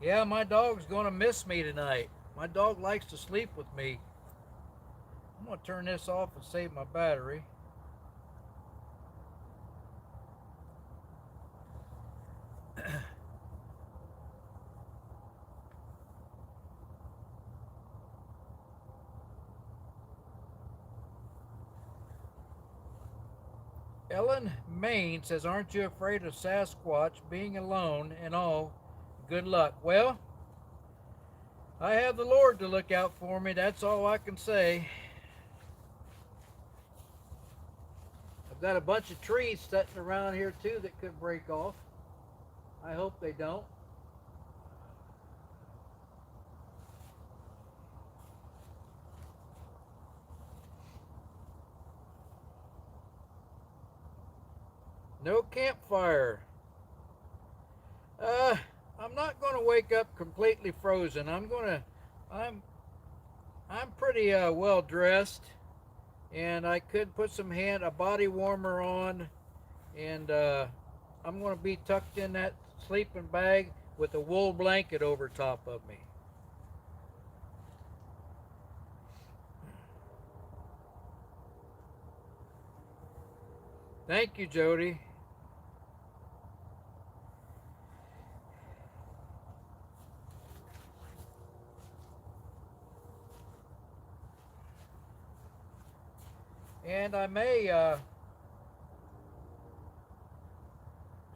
Yeah, my dog's gonna miss me tonight. My dog likes to sleep with me. I'm gonna turn this off and save my battery. Ellen Main says, "Aren't you afraid of Sasquatch being alone and all? Good luck." Well, I have the Lord to look out for me. That's all I can say. I've got a bunch of trees sitting around here too that could break off. I hope they don't. No campfire. Uh, I'm not going to wake up completely frozen. I'm I'm pretty well dressed, and I could put a body warmer on, and I'm going to be tucked in that sleeping bag with a wool blanket over top of me. Thank you, Jody. And there's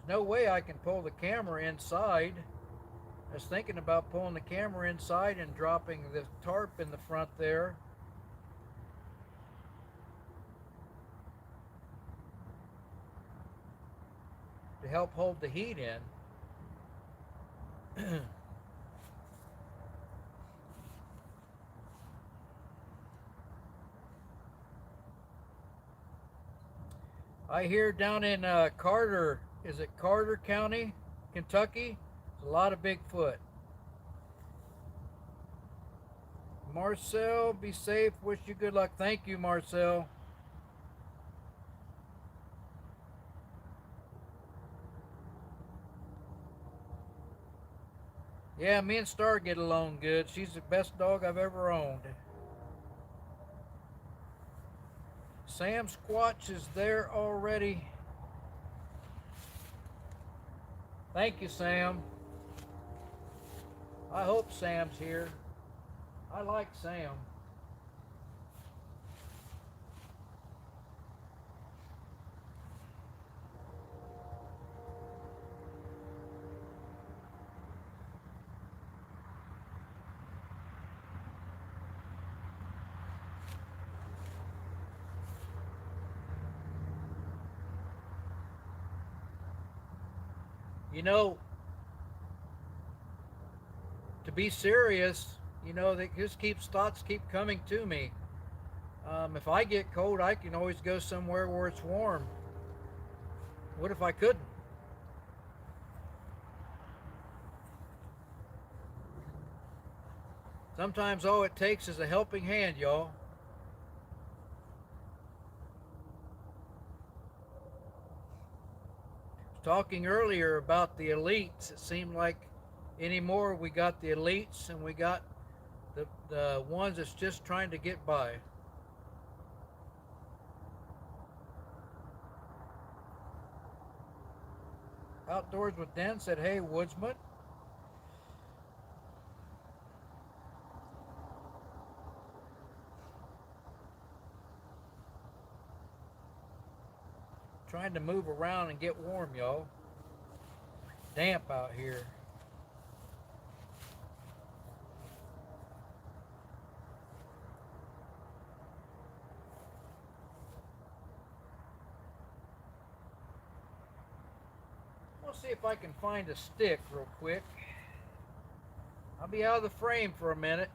no way I can pull the camera inside. I was thinking about pulling the camera inside and dropping the tarp in the front there. To help hold the heat in. I hear down in Carter, is it Carter County, Kentucky? There's a lot of Bigfoot. Marcel, be safe. Wish you good luck. Thank you, Marcel. Yeah, me and Star get along good. She's the best dog I've ever owned. Sam Squatch is there already. Thank you, Sam. I hope Sam's here. I like Sam. You know, to be serious, thoughts keep coming to me. If I get cold, I can always go somewhere where it's warm. What if I couldn't? Sometimes all it takes is a helping hand, y'all. I was talking earlier about the elites. It seemed like anymore we got the elites and we got the ones that's just trying to get by. Outdoors with Dan said, "Hey, woodsman." Trying to move around and get warm, y'all. Damp out here. I'll see if I can find a stick real quick. I'll be out of the frame for a minute.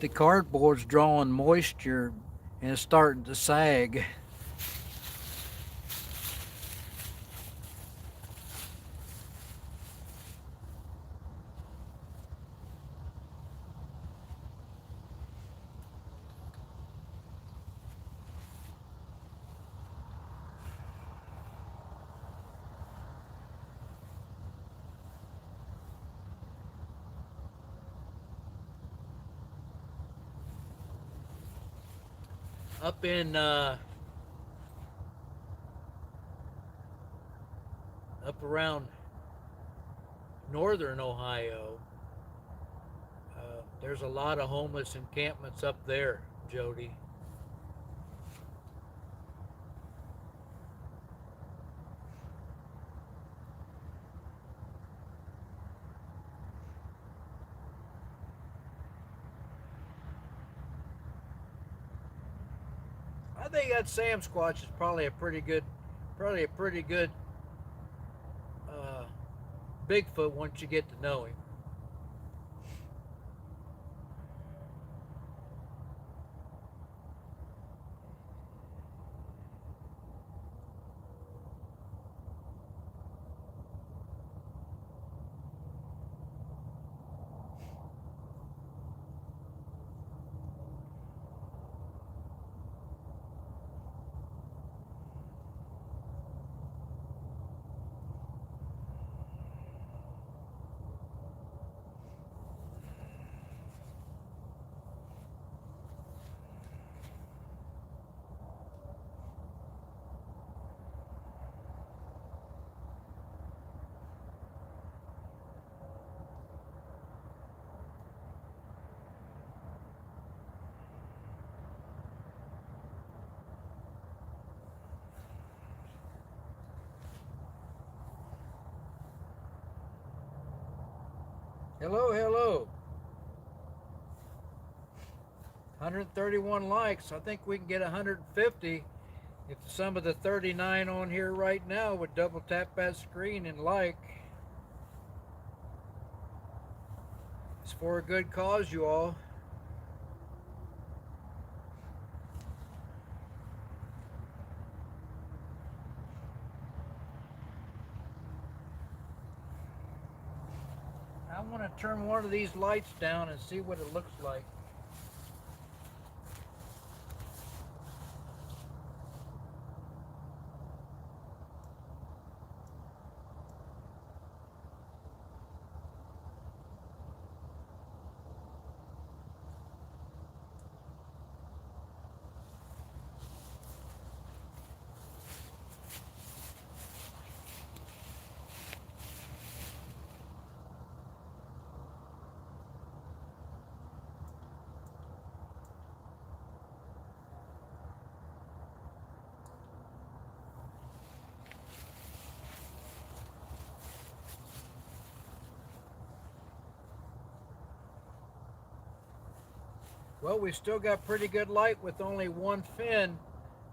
the cardboard's drawing moisture and it's starting to sag. Up in up around northern Ohio, there's a lot of homeless encampments up there, Jody. I think that Sam Squatch is probably a pretty good uh, Bigfoot once you get to know him. Hello, hello. 131 likes. I think we can get 150 if some of the 39 on here right now would double tap that screen and like. It's for a good cause, you all. I want to turn one of these lights down and see what it looks like. Well, we still got pretty good light with only one fin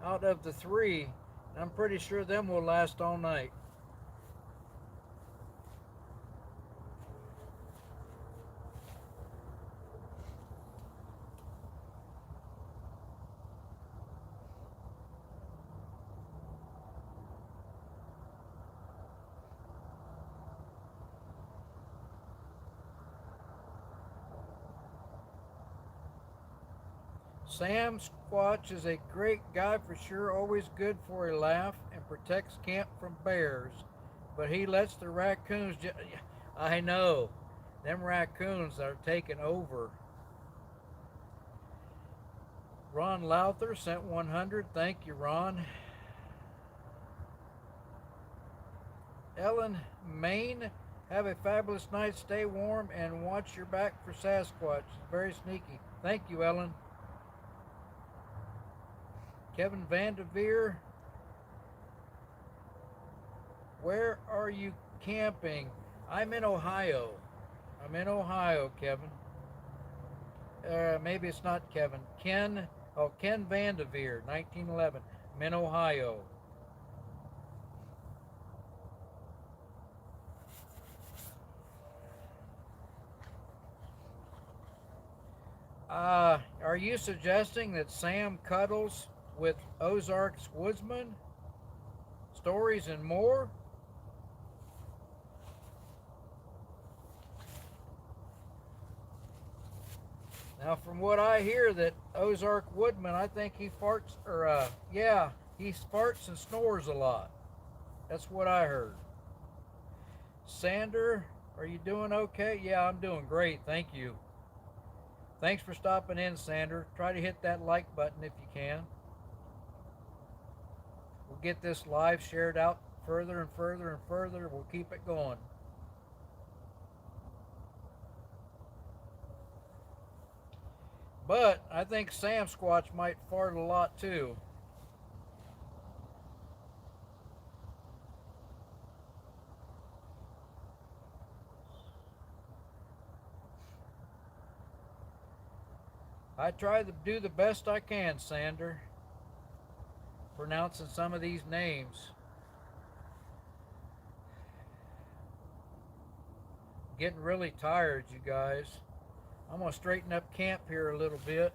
out of the three. I'm pretty sure them will last all night. Sam Squatch is a great guy for sure, always good for a laugh and protects camp from bears. But he lets the raccoons, I know, them raccoons are taking over. Ron Louther sent 100. Thank you, Ron. Ellen Maine, have a fabulous night. Stay warm and watch your back for Sasquatch. Very sneaky. Thank you, Ellen. Kevin Vanderveer, where are you camping? I'm in Ohio. I'm in Ohio, Kevin. Maybe it's not Kevin. Ken Vanderveer, 1911. I'm in Ohio. Are you suggesting that Sam cuddles with Ozark's woodsman? Stories and more? Now, from what I hear, that Ozark Woodman, I think he farts, or yeah, he farts and snores a lot. That's what I heard. Sander, are you doing okay? Yeah, I'm doing great, thank you. Thanks for stopping in, Sander. Try to hit that like button if you can. We'll get this live shared out further and further and further. We'll keep it going. But I think Sam Squatch might fart a lot too. I try to do the best I can, Sander, pronouncing some of these names. Getting really tired, you guys. I'm going to straighten up camp here a little bit.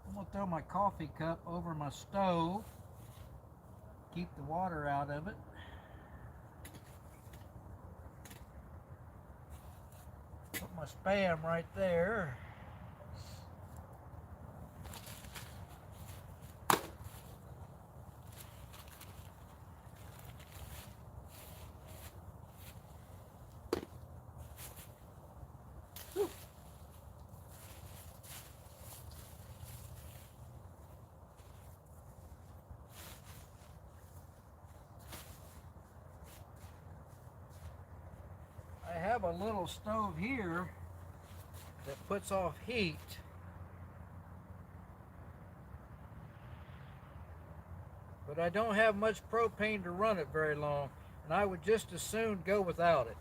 I'm going to throw my coffee cup over my stove. Keep the water out of it. Put my Spam right there. I have a little stove here that puts off heat. But I don't have much propane to run it very long, and I would just as soon go without it.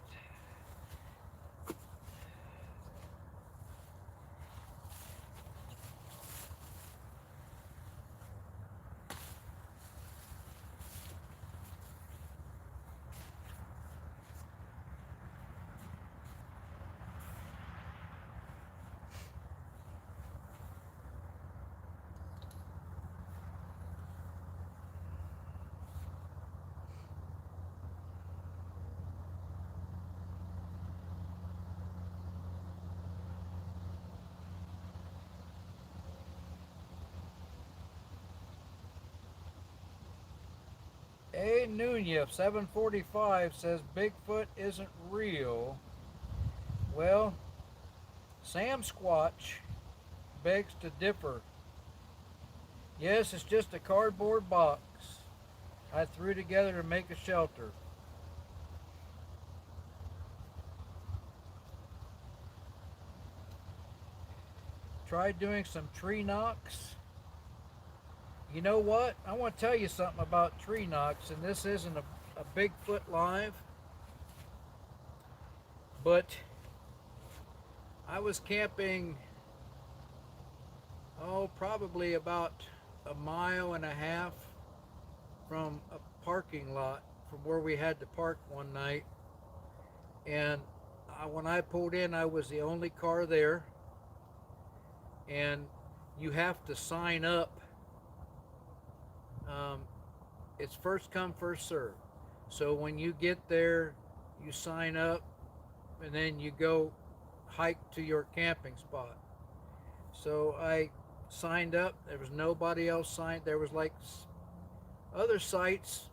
A Nunez 745 says Bigfoot isn't real. Well, Sam Squatch begs to differ. Yes, it's just a cardboard box I threw together to make a shelter. Tried doing some tree knocks. You know what? I want to tell you something about tree knocks, and this isn't a Bigfoot live, but I was camping, probably about a mile and a half from a parking lot from where we had to park one night. And when I pulled in, I was the only car there. And you have to sign up. It's first come, first serve. So when you get there, you sign up, and then you go hike to your camping spot. So I signed up. There was nobody else signed. There was like other sites,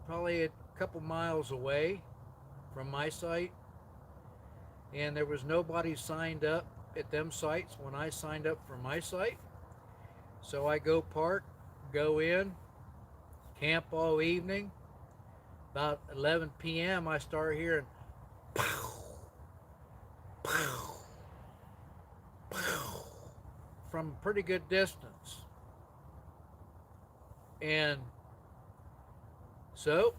probably a couple miles away from my site, and there was nobody signed up at them sites when I signed up for my site. So I go park, go in, camp all evening. About 11 p.m. I start hearing pow, pow, pow from pretty good distance. And so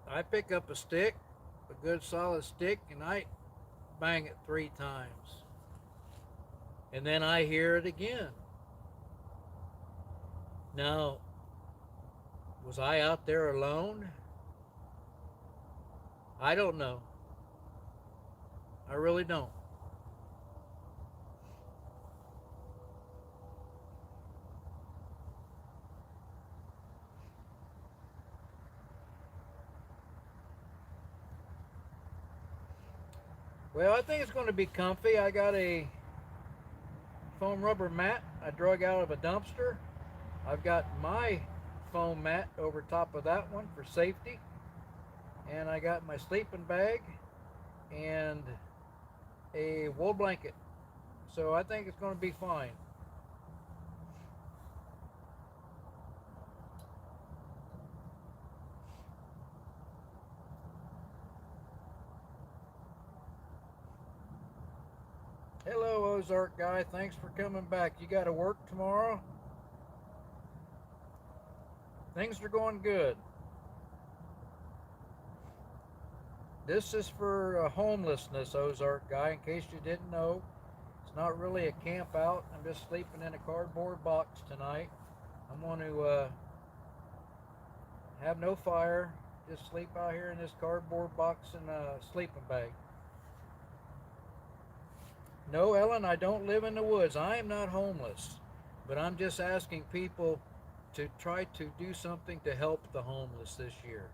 I pick up a stick, a good solid stick, and I bang it 3 times. And then I hear it again. Now, was I out there alone? I don't know. I really don't. Well, I think it's going to be comfy. I got a foam rubber mat I drug out of a dumpster. I've got my foam mat over top of that one for safety. And I got my sleeping bag and a wool blanket. So I think it's going to be fine. Hello, Ozark guy. Thanks for coming back. You got to work tomorrow? Things are going good. This is for homelessness, Ozark guy, in case you didn't know. It's not really a camp out. I'm just sleeping in a cardboard box tonight. I'm going to have no fire. Just sleep out here in this cardboard box and a sleeping bag. No, Ellen, I don't live in the woods. I am not homeless. But I'm just asking people to try to do something to help the homeless this year.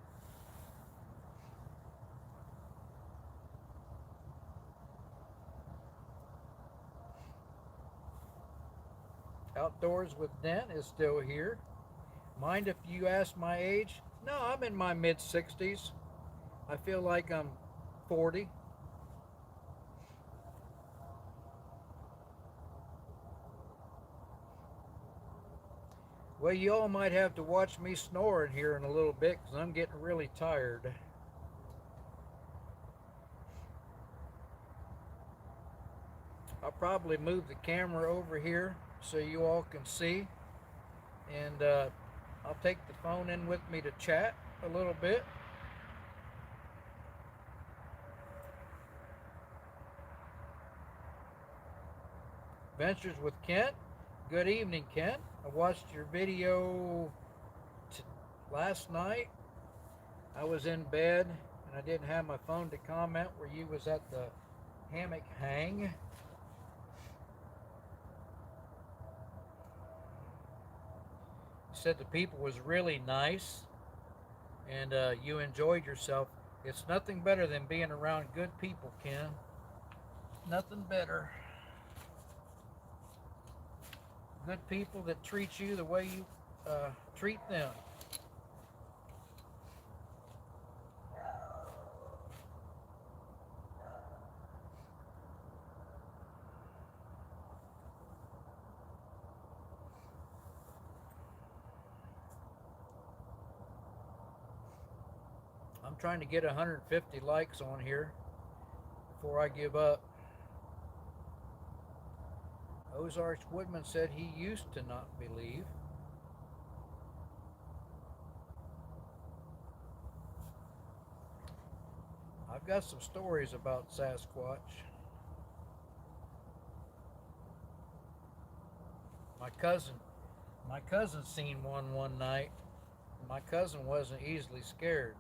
Outdoors with Dent is still here. Mind if you ask my age? No, I'm in my mid-60s. I feel like I'm 40. Well, you all might have to watch me snoring here in a little bit because I'm getting really tired. I'll probably move the camera over here so you all can see. And I'll take the phone in with me to chat a little bit. Adventures with Kent. Good evening, Kent. I watched your video last night. I was in bed and I didn't have my phone to comment where you was at the hammock hang. You said the people was really nice and you enjoyed yourself. It's nothing better than being around good people, Ken. Nothing better. Good people that treat you the way you treat them. I'm trying to get 150 likes on here before I give up. Ozarks Woodman said he used to not believe. I've got some stories about Sasquatch. My cousin seen one night. My cousin wasn't easily scared.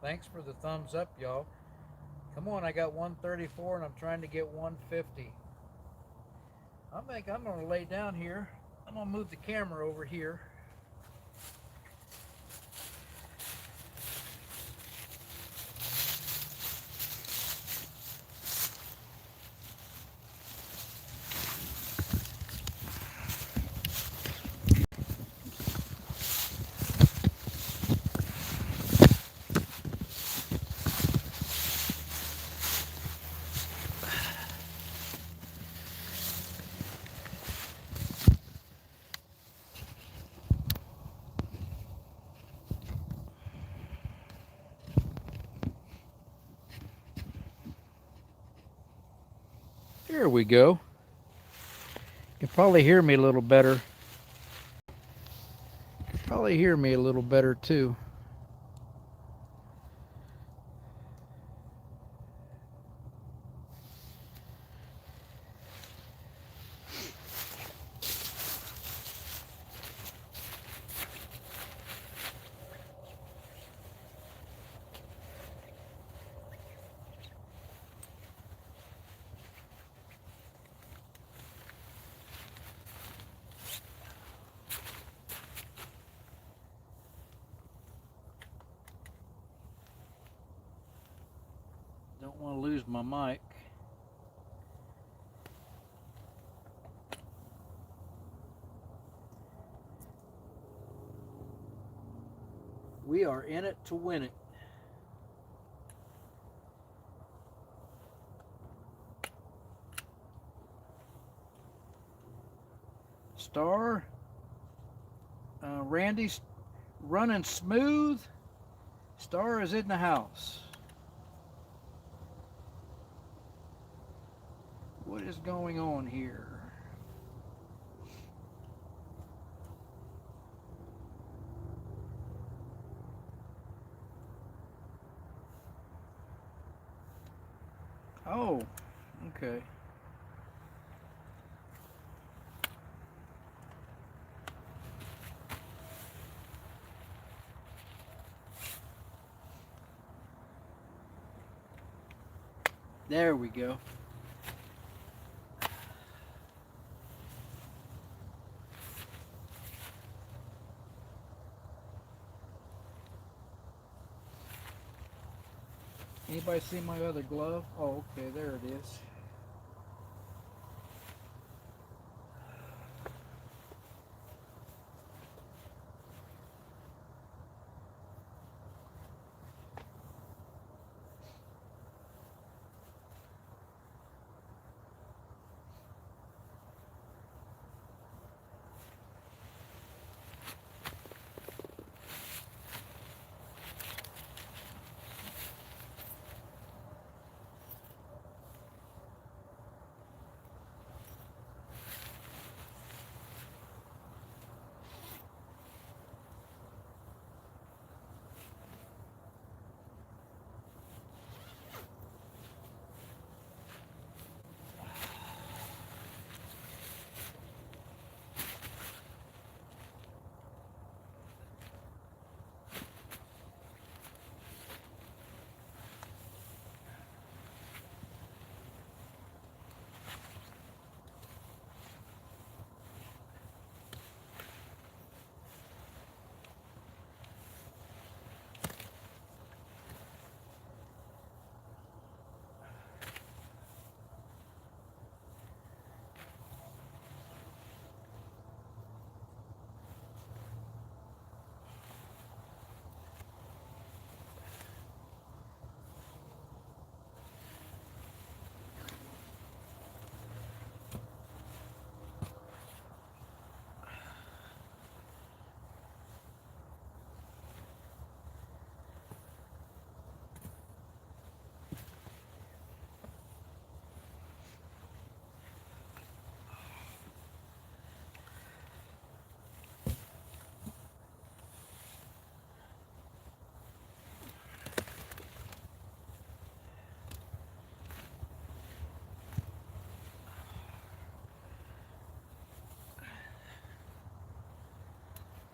Thanks for the thumbs up, y'all. Come on, I got 134 and I'm trying to get 150. I'm going to lay down here. I'm going to move the camera over here. There we go. You can probably hear me a little better. Probably hear me a little better too. Don't want to lose my mic. We are in it to win it. Star, Randy's running smooth. Star is in the house. What is going on here? Oh, okay. There we go. Anybody see my other glove? Oh, okay, there it is.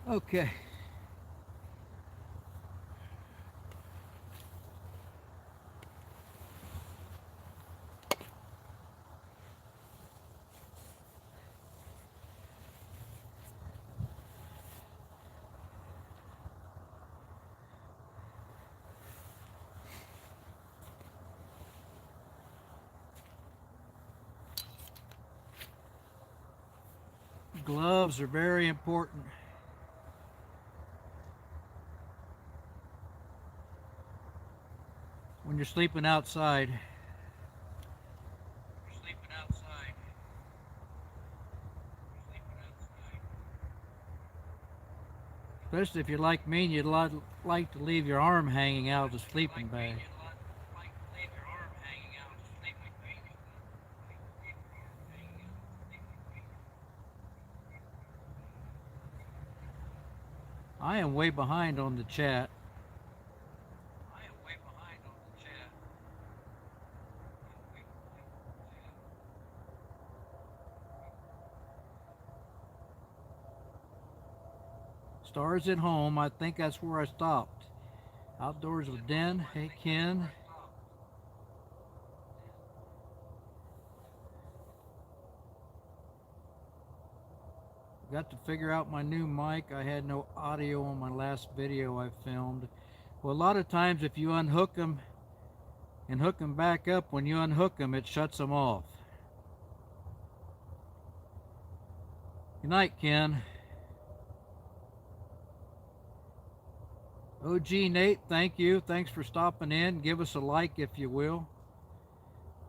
Okay. Gloves are very important. When you're sleeping outside. Especially if you're like me and you'd like to leave your arm hanging out of the sleeping bag. I am way behind on the chat. Stars at home. I think that's where I stopped. Outdoors with Den. Hey, Ken. Got to figure out my new mic. I had no audio on my last video I filmed. Well, a lot of times if you unhook them and hook them back up, when you unhook them, it shuts them off. Good night, Ken. OG Nate, thank you. Thanks for stopping in. Give us a like if you will.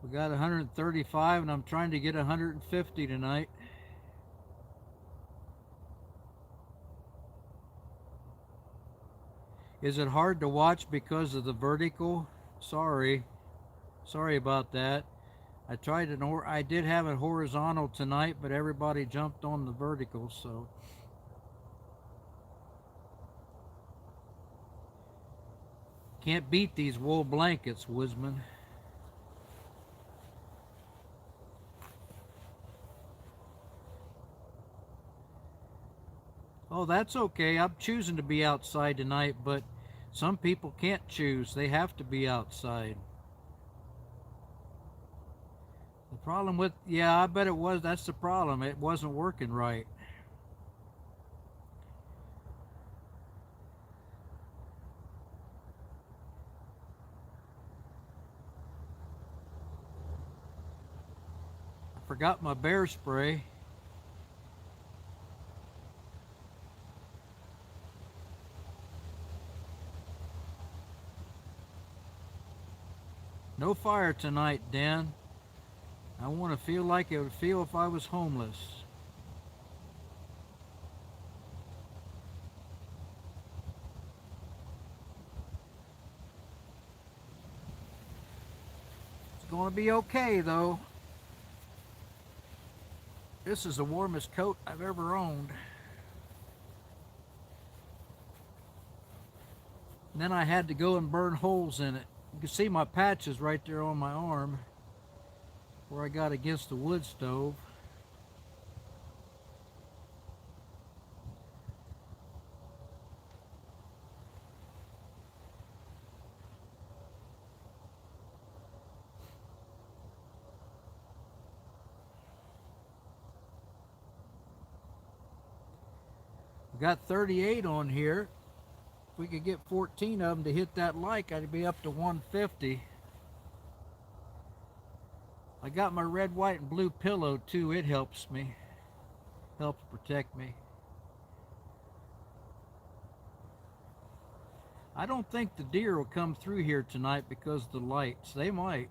We got 135 and I'm trying to get 150 tonight. Is it hard to watch because of the vertical? Sorry about that. I did have it horizontal tonight, but everybody jumped on the vertical, so. Can't beat these wool blankets, Wisman. Oh, that's okay. I'm choosing to be outside tonight, but some people can't choose. They have to be outside. The problem with, yeah, I bet it was, that's the problem. It wasn't working right. I forgot my bear spray. No fire tonight, Dan. I want to feel like it would feel if I was homeless. It's going to be okay, though. This is the warmest coat I've ever owned. And then I had to go and burn holes in it. You can see my patches right there on my arm where I got against the wood stove. We got 38 on here. If we could get 14 of them to hit that like, I'd be up to 150. I got my red, white, and blue pillow too. It helps me. Helps protect me. I don't think the deer will come through here tonight because of the lights. They might.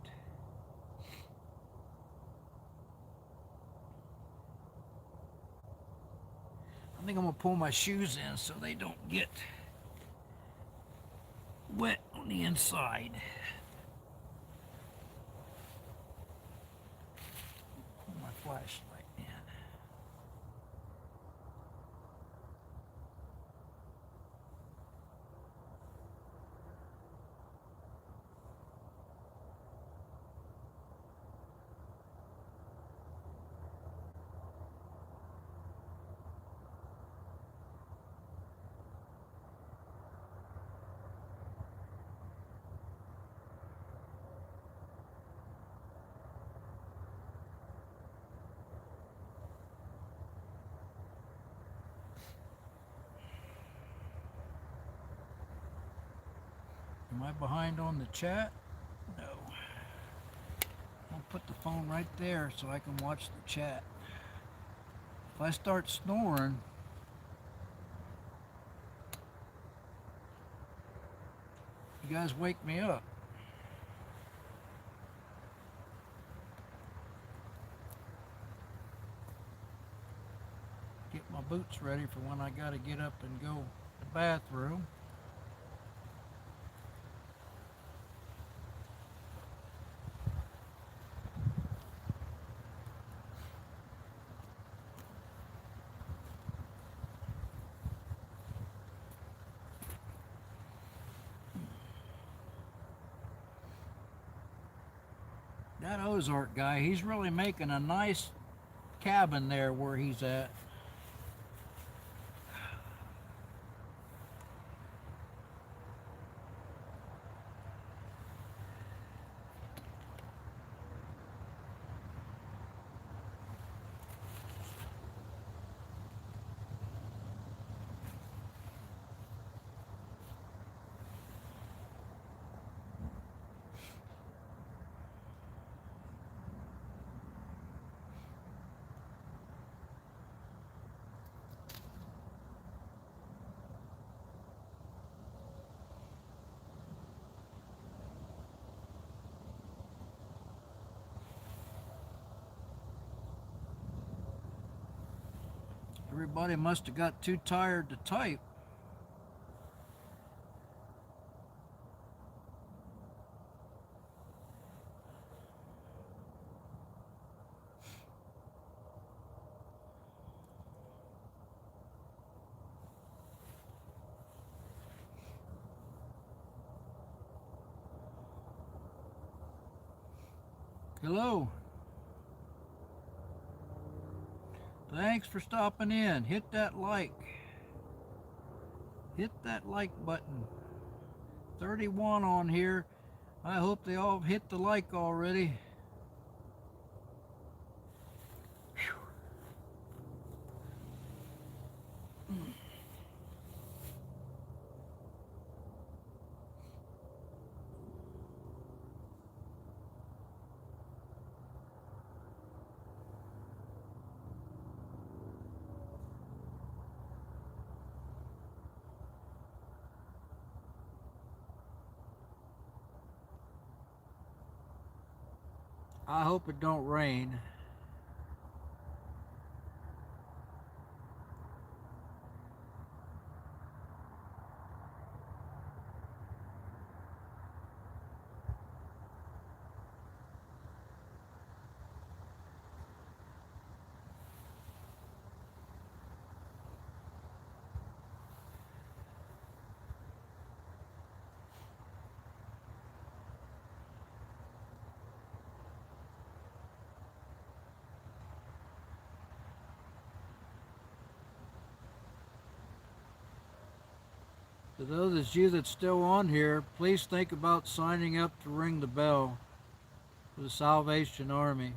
I think I'm gonna pull my shoes in so they don't get wet on the inside. Pull my flashlight in. Am I behind on the chat? No. I'll put the phone right there so I can watch the chat. If I start snoring, you guys wake me up. Get my boots ready for when I gotta get up and go to the bathroom. That Ozark guy, he's really making a nice cabin there where he's at. Everybody must have got too tired to type. Hello. Thanks for stopping in. Hit that like. Hit that like button. 31 on here. I hope they all hit the like already. I hope it don't rain. For those of you that's still on here, please think about signing up to ring the bell for the Salvation Army.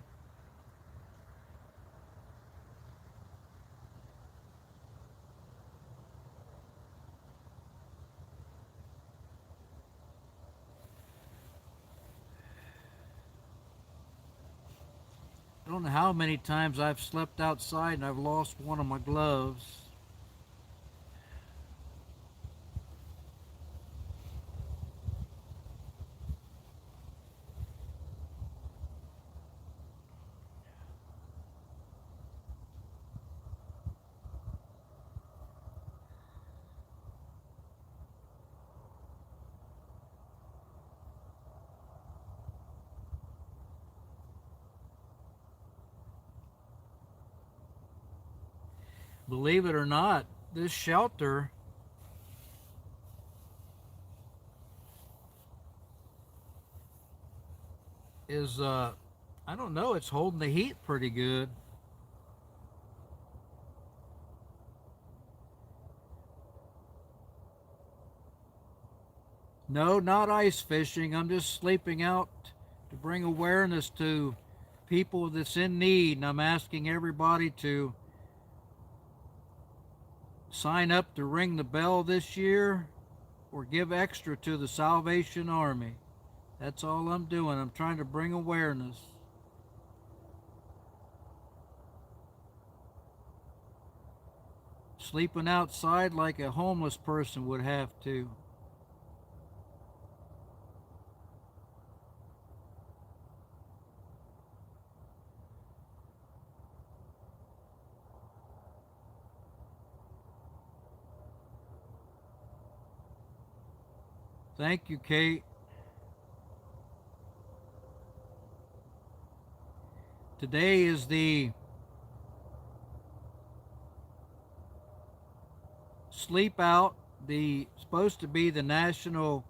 I don't know how many times I've slept outside and I've lost one of my gloves. Believe it or not, this shelter is, I don't know, it's holding the heat pretty good. No, not ice fishing. I'm just sleeping out to bring awareness to people that's in need, and I'm asking everybody to sign up to ring the bell this year or give extra to the Salvation Army. That's all I'm doing. I'm trying to bring awareness. Sleeping outside like a homeless person would have to. Thank you, Kate. Today is the Sleep Out, supposed to be the National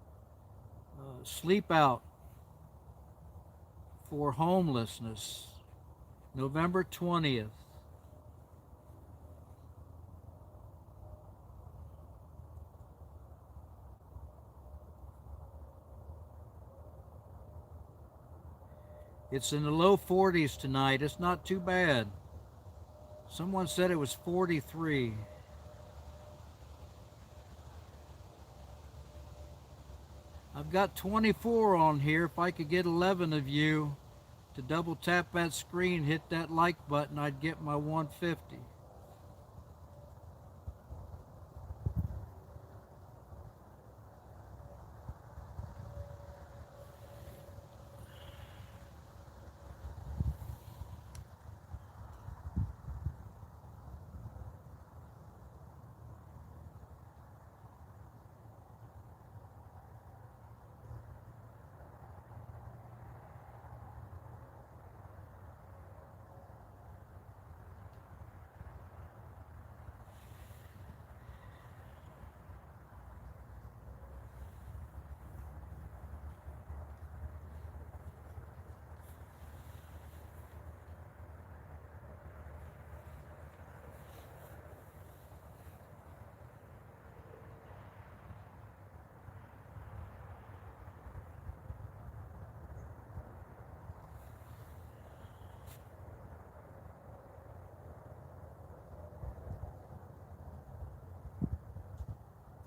Sleep Out for homelessness, November 20th. It's in the low 40s tonight. It's not too bad. Someone said it was 43. I've got 24 on here. If I could get 11 of you to double tap that screen, hit that like button, I'd get my 150.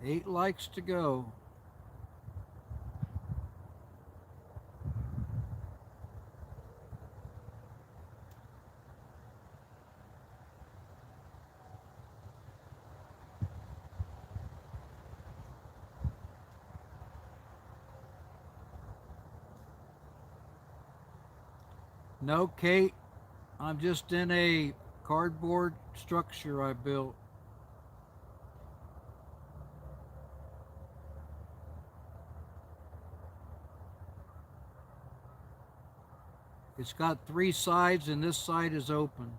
Eight likes to go. No, Kate, I'm just in a cardboard structure I built. It's got 3 sides and this side is open.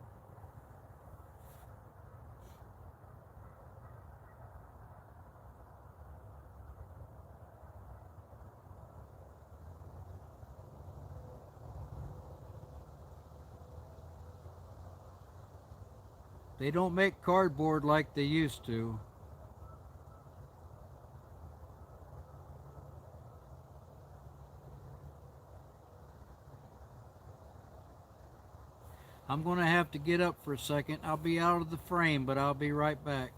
They don't make cardboard like they used to. I'm going to have to get up for a second. I'll be out of the frame, but I'll be right back.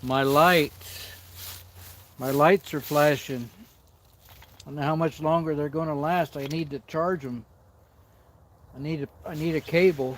My lights. My lights are flashing. I don't know how much longer they're going to last. I need to charge them. I need a cable.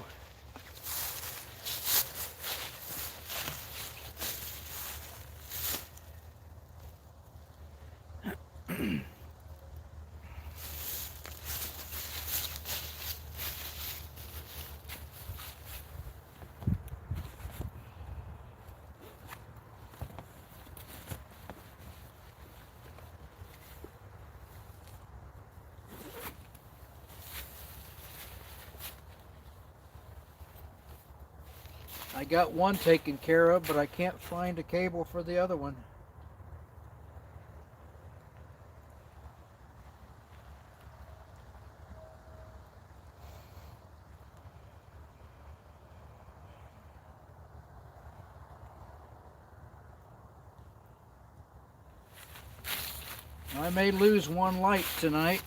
I got one taken care of, but I can't find a cable for the other one. I may lose one light tonight.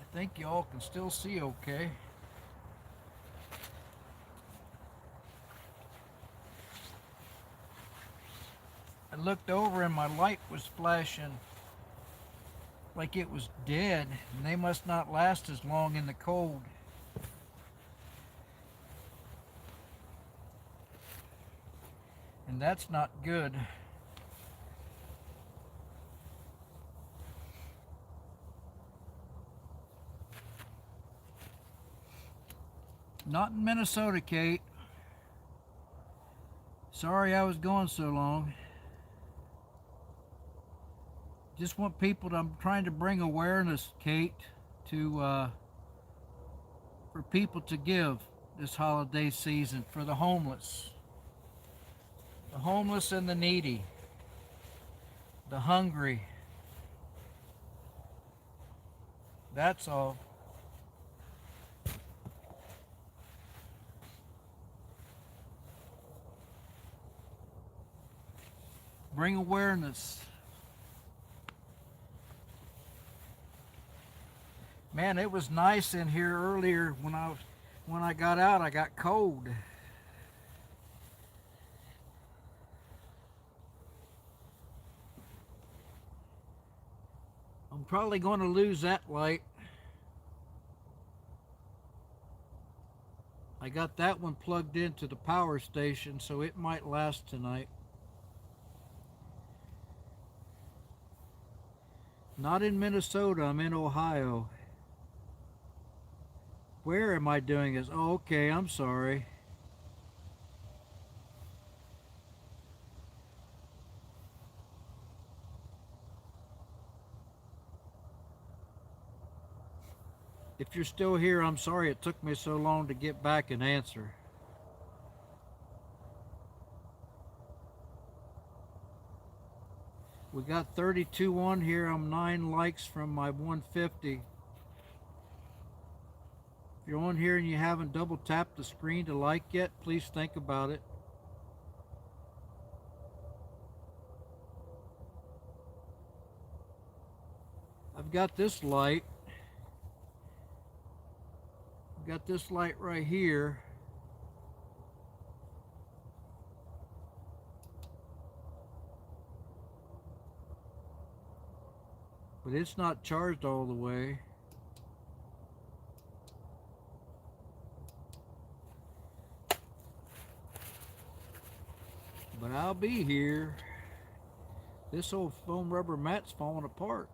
I think y'all can still see okay. I looked over and my light was flashing like it was dead, and they must not last as long in the cold. And that's not good. Not in Minnesota, Kate. Sorry I was gone so long. Just want people to, I'm trying to bring awareness, Kate, to for people to give this holiday season for the homeless. The homeless and the needy. The hungry. That's all. Bring awareness. Man, it was nice in here earlier when I got out. I got cold. I'm probably going to lose that light. I got that one plugged into the power station, so it might last tonight. Not in Minnesota, I'm in Ohio. Where am I doing this? Oh, okay, I'm sorry. If you're still here, I'm sorry it took me so long to get back and answer. We got 32 on here. I'm 9 likes from my 150. If you're on here and you haven't double tapped the screen to like yet, please think about it. I've got this light. I've got this light right here. But it's not charged all the way. But I'll be here. This old foam rubber mat's falling apart.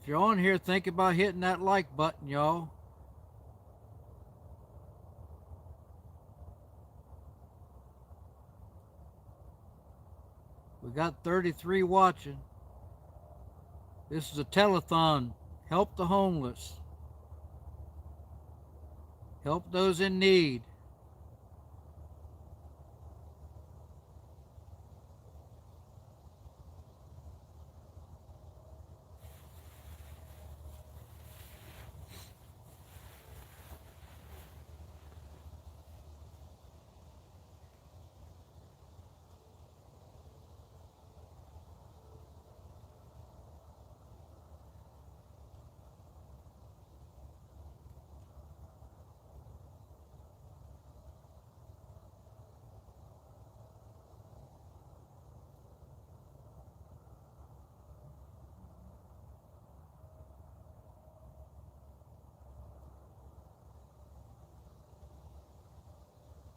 If you're on here, think about hitting that like button, y'all. We got 33 watching. This is a telethon. Help the homeless. Help those in need.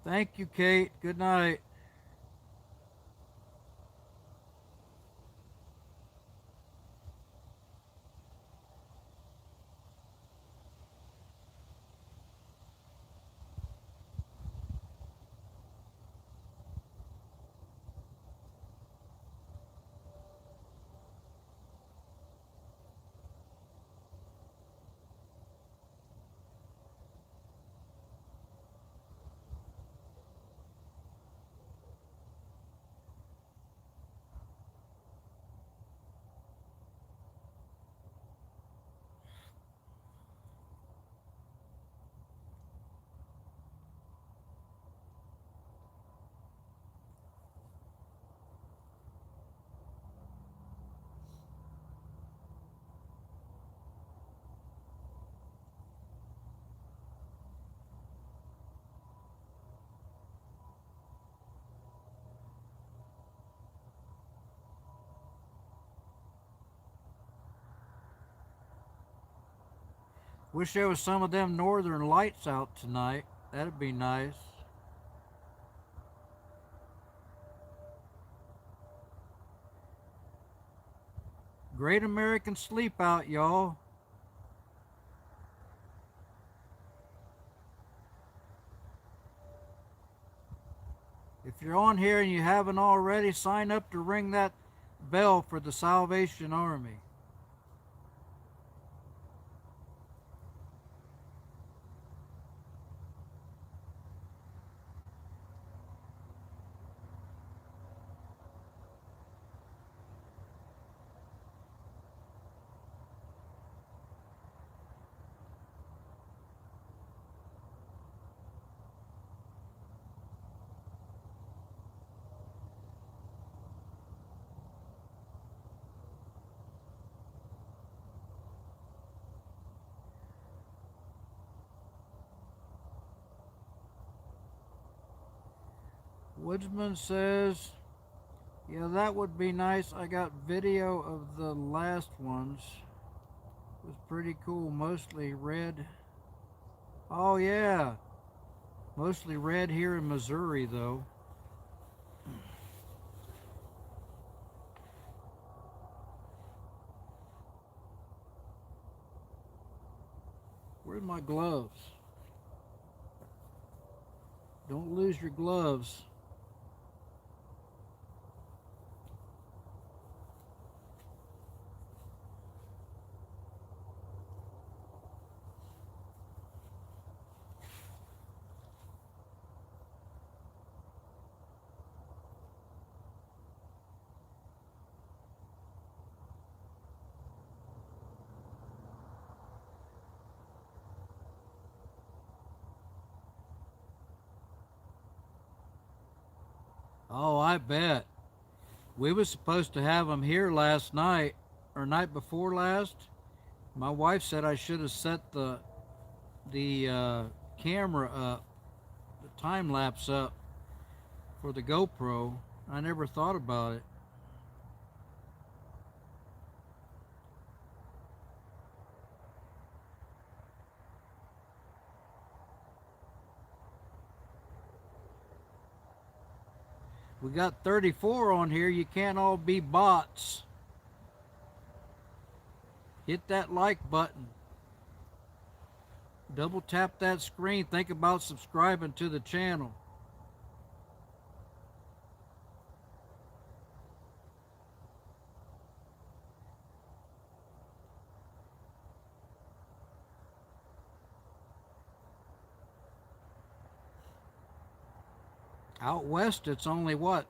Thank you, Kate. Good night. Wish there was some of them northern lights out tonight. That'd be nice. Great American sleep out, y'all. If you're on here and you haven't already, sign up to ring that bell for the Salvation Army. Woodsman says, yeah, that would be nice. I got video of the last ones. It was pretty cool. Mostly red. Oh, yeah. Mostly red here in Missouri, though. Where's my gloves? Don't lose your gloves. Oh, I bet. We was supposed to have them here last night or night before last. My wife said I should have set the camera up, the time lapse up for the GoPro. I never thought about it. We got 34 on here. You can't all be bots. Hit that like button. Double tap that screen. Think about subscribing to the channel. Out west, it's only what?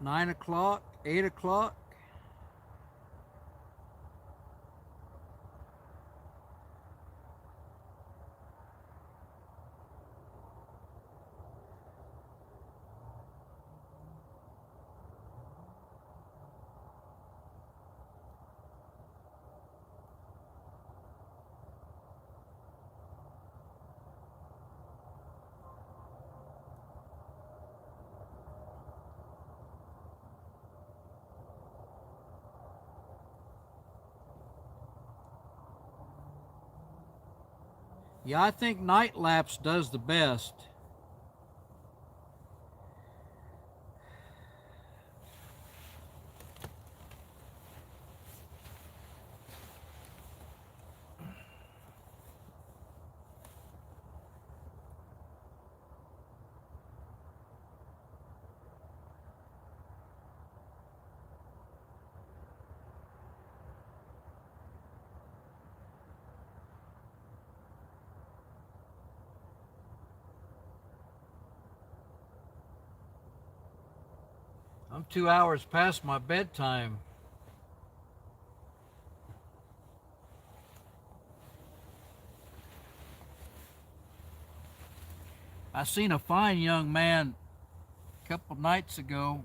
9 o'clock? 8 o'clock? Yeah, I think night lapse does the best. I'm 2 hours past my bedtime. I seen a fine young man a couple nights ago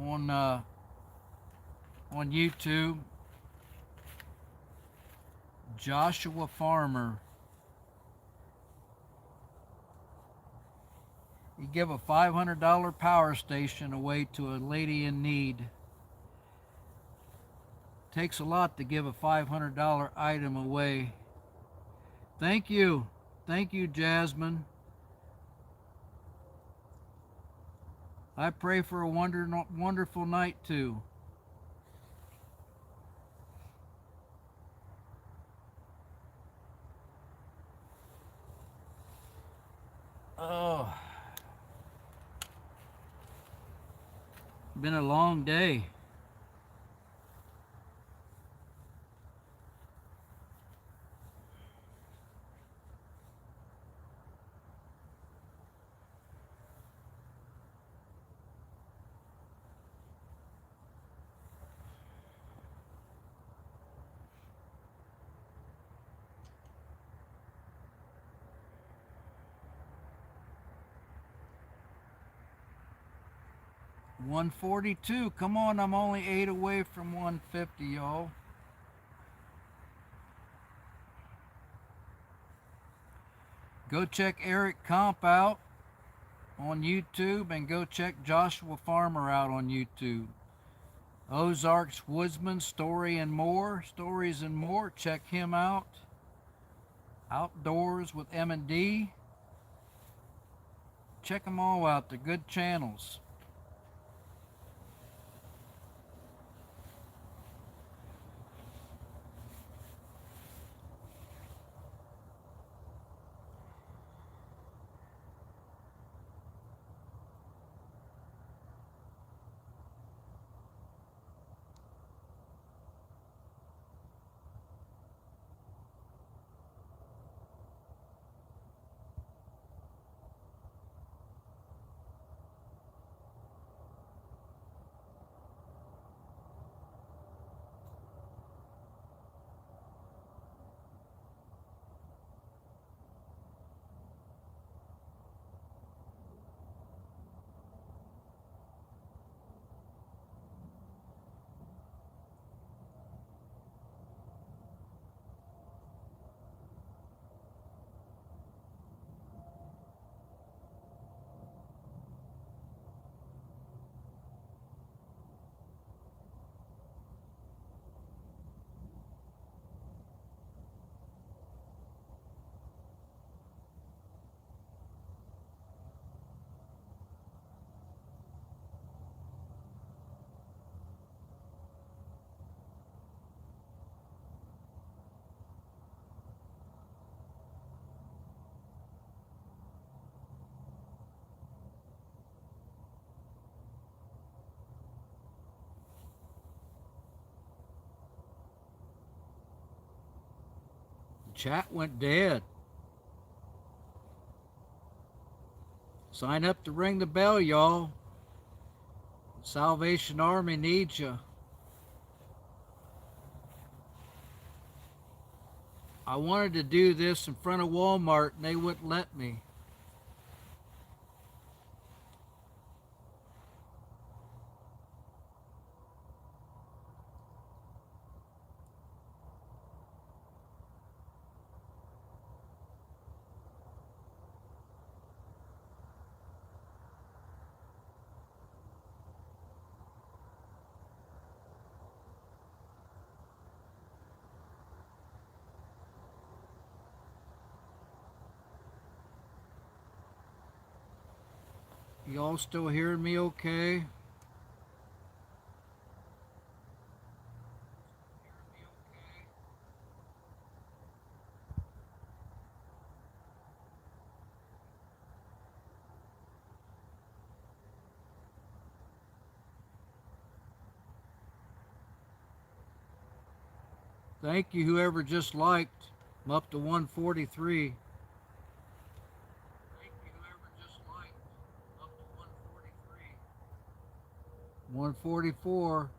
on YouTube. Joshua Farmer. He gave a $500 power station away to a lady in need. Takes a lot to give a $500 item away. Thank you. Thank you, Jasmine. I pray for a wonderful night too. Oh, been a long day. $142. Come on, I'm only 8 away from 150, y'all. Go check Eric Comp out on YouTube and go check Joshua Farmer out on YouTube. Ozarks Woodsman Stories and More. Check him out. Outdoors with M&D. Check them all out. They're good channels. Chat went dead. Sign up to ring the bell, y'all. Salvation Army needs you. I wanted to do this in front of Walmart and they wouldn't let me. Y'all still hearing me okay? Thank you, whoever just liked. I'm up to 143. 144.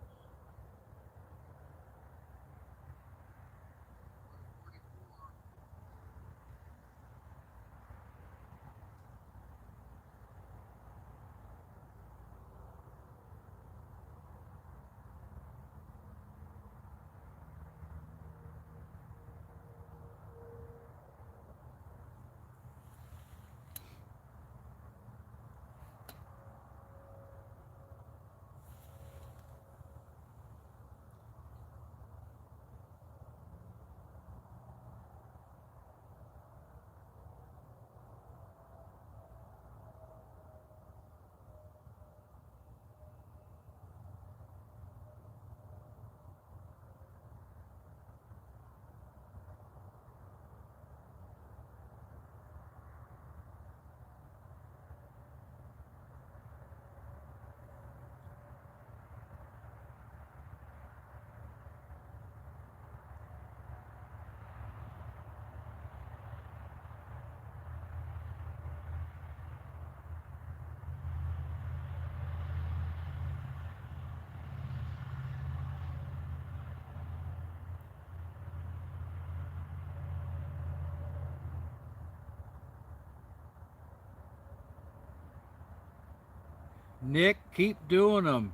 Nick, keep doing them.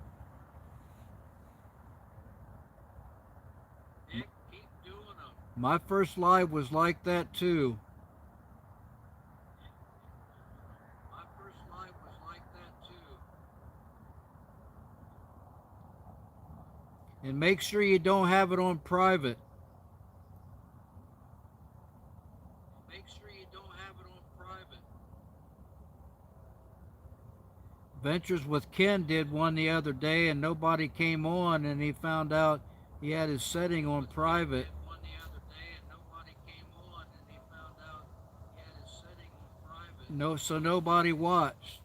My first live was like that too. And make sure you don't have it on private. Ventures with Ken did one the other day and nobody came on and he found out he had his setting on private. No, so nobody watched.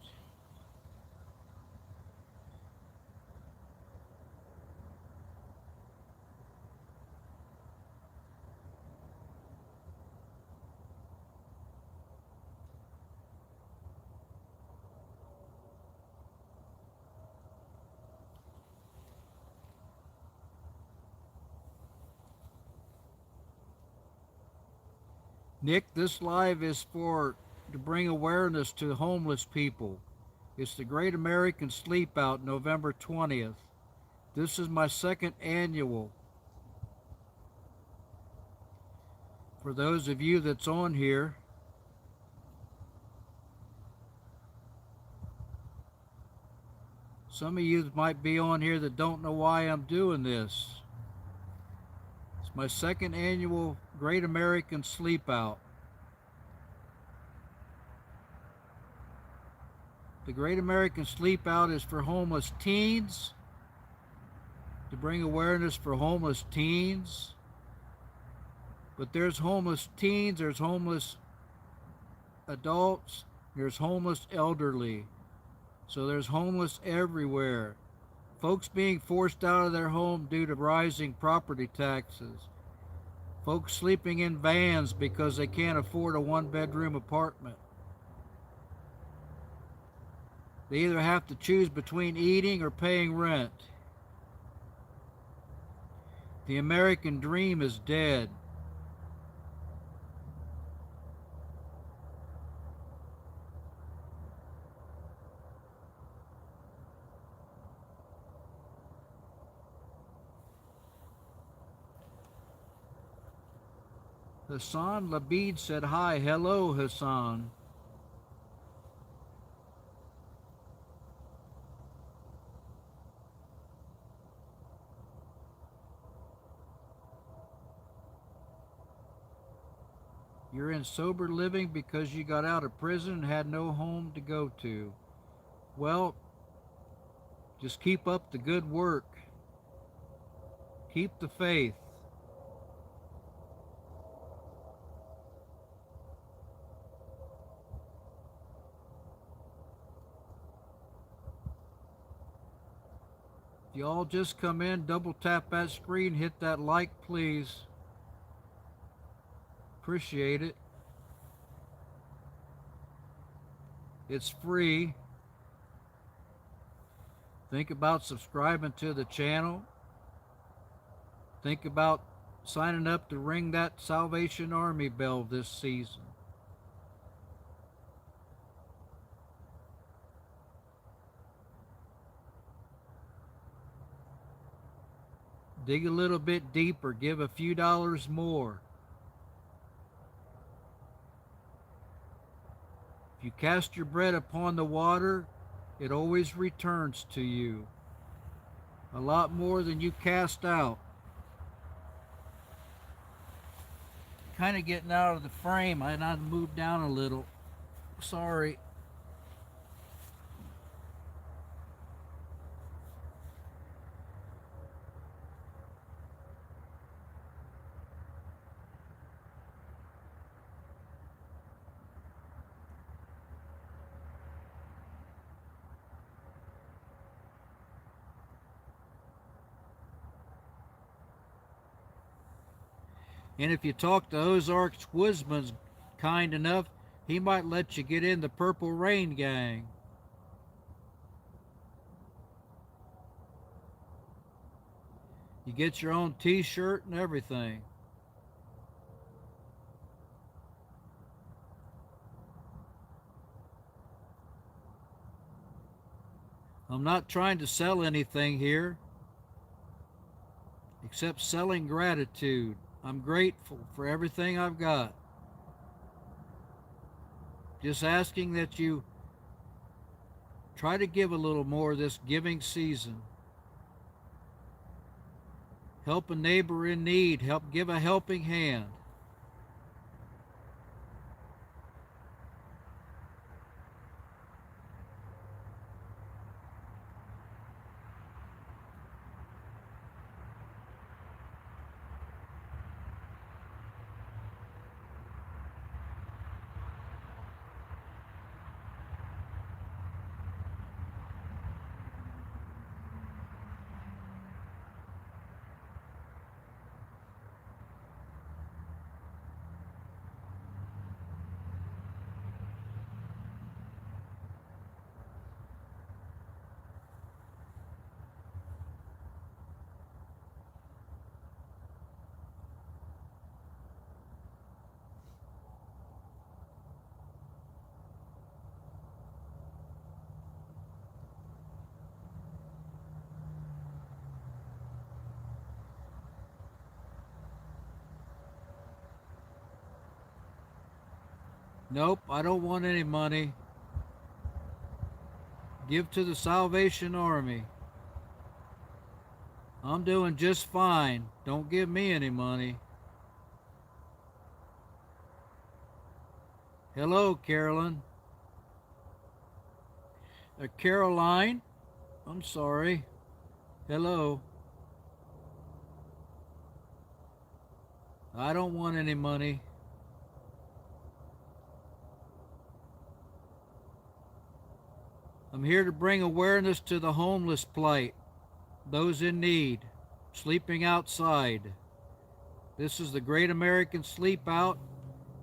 Nick, this live is to bring awareness to homeless people. It's the Great American Sleep Out, November 20th. This is my second annual. For those of you that's on here, some of you might be on here that don't know why I'm doing this. It's my second annual Great American Sleep Out. The Great American Sleep Out is for homeless teens, to bring awareness for homeless teens. But there's homeless teens, there's homeless adults, there's homeless elderly. So there's homeless everywhere. Folks being forced out of their home due to rising property taxes. Folks sleeping in vans because they can't afford a one-bedroom apartment. They either have to choose between eating or paying rent. The American dream is dead. Hassan Labid said hi. Hello, Hassan. You're in sober living because you got out of prison and had no home to go to. Well, just keep up the good work. Keep the faith. If y'all just come in, double tap that screen, hit that like, please. Appreciate it. It's free. Think about subscribing to the channel. Think about signing up to ring that Salvation Army bell this season. Dig a little bit deeper. Give a few dollars more. If you cast your bread upon the water, it always returns to you. A lot more than you cast out. Kind of getting out of the frame. I had to move down a little. Sorry. And if you talk to Ozark's Woodsman's kind enough, he might let you get in the Purple Rain gang. You get your own t-shirt and everything. I'm not trying to sell anything here, except selling gratitude. I'm grateful for everything I've got. Just asking that you try to give a little more this giving season. Help a neighbor in need. Give a helping hand. Nope, I don't want any money. Give to the Salvation Army. I'm doing just fine. Don't give me any money. Hello, Carolyn. Caroline? I'm sorry. Hello. I don't want any money. I'm here to bring awareness to the homeless plight, those in need, sleeping outside. This is the Great American Sleep Out.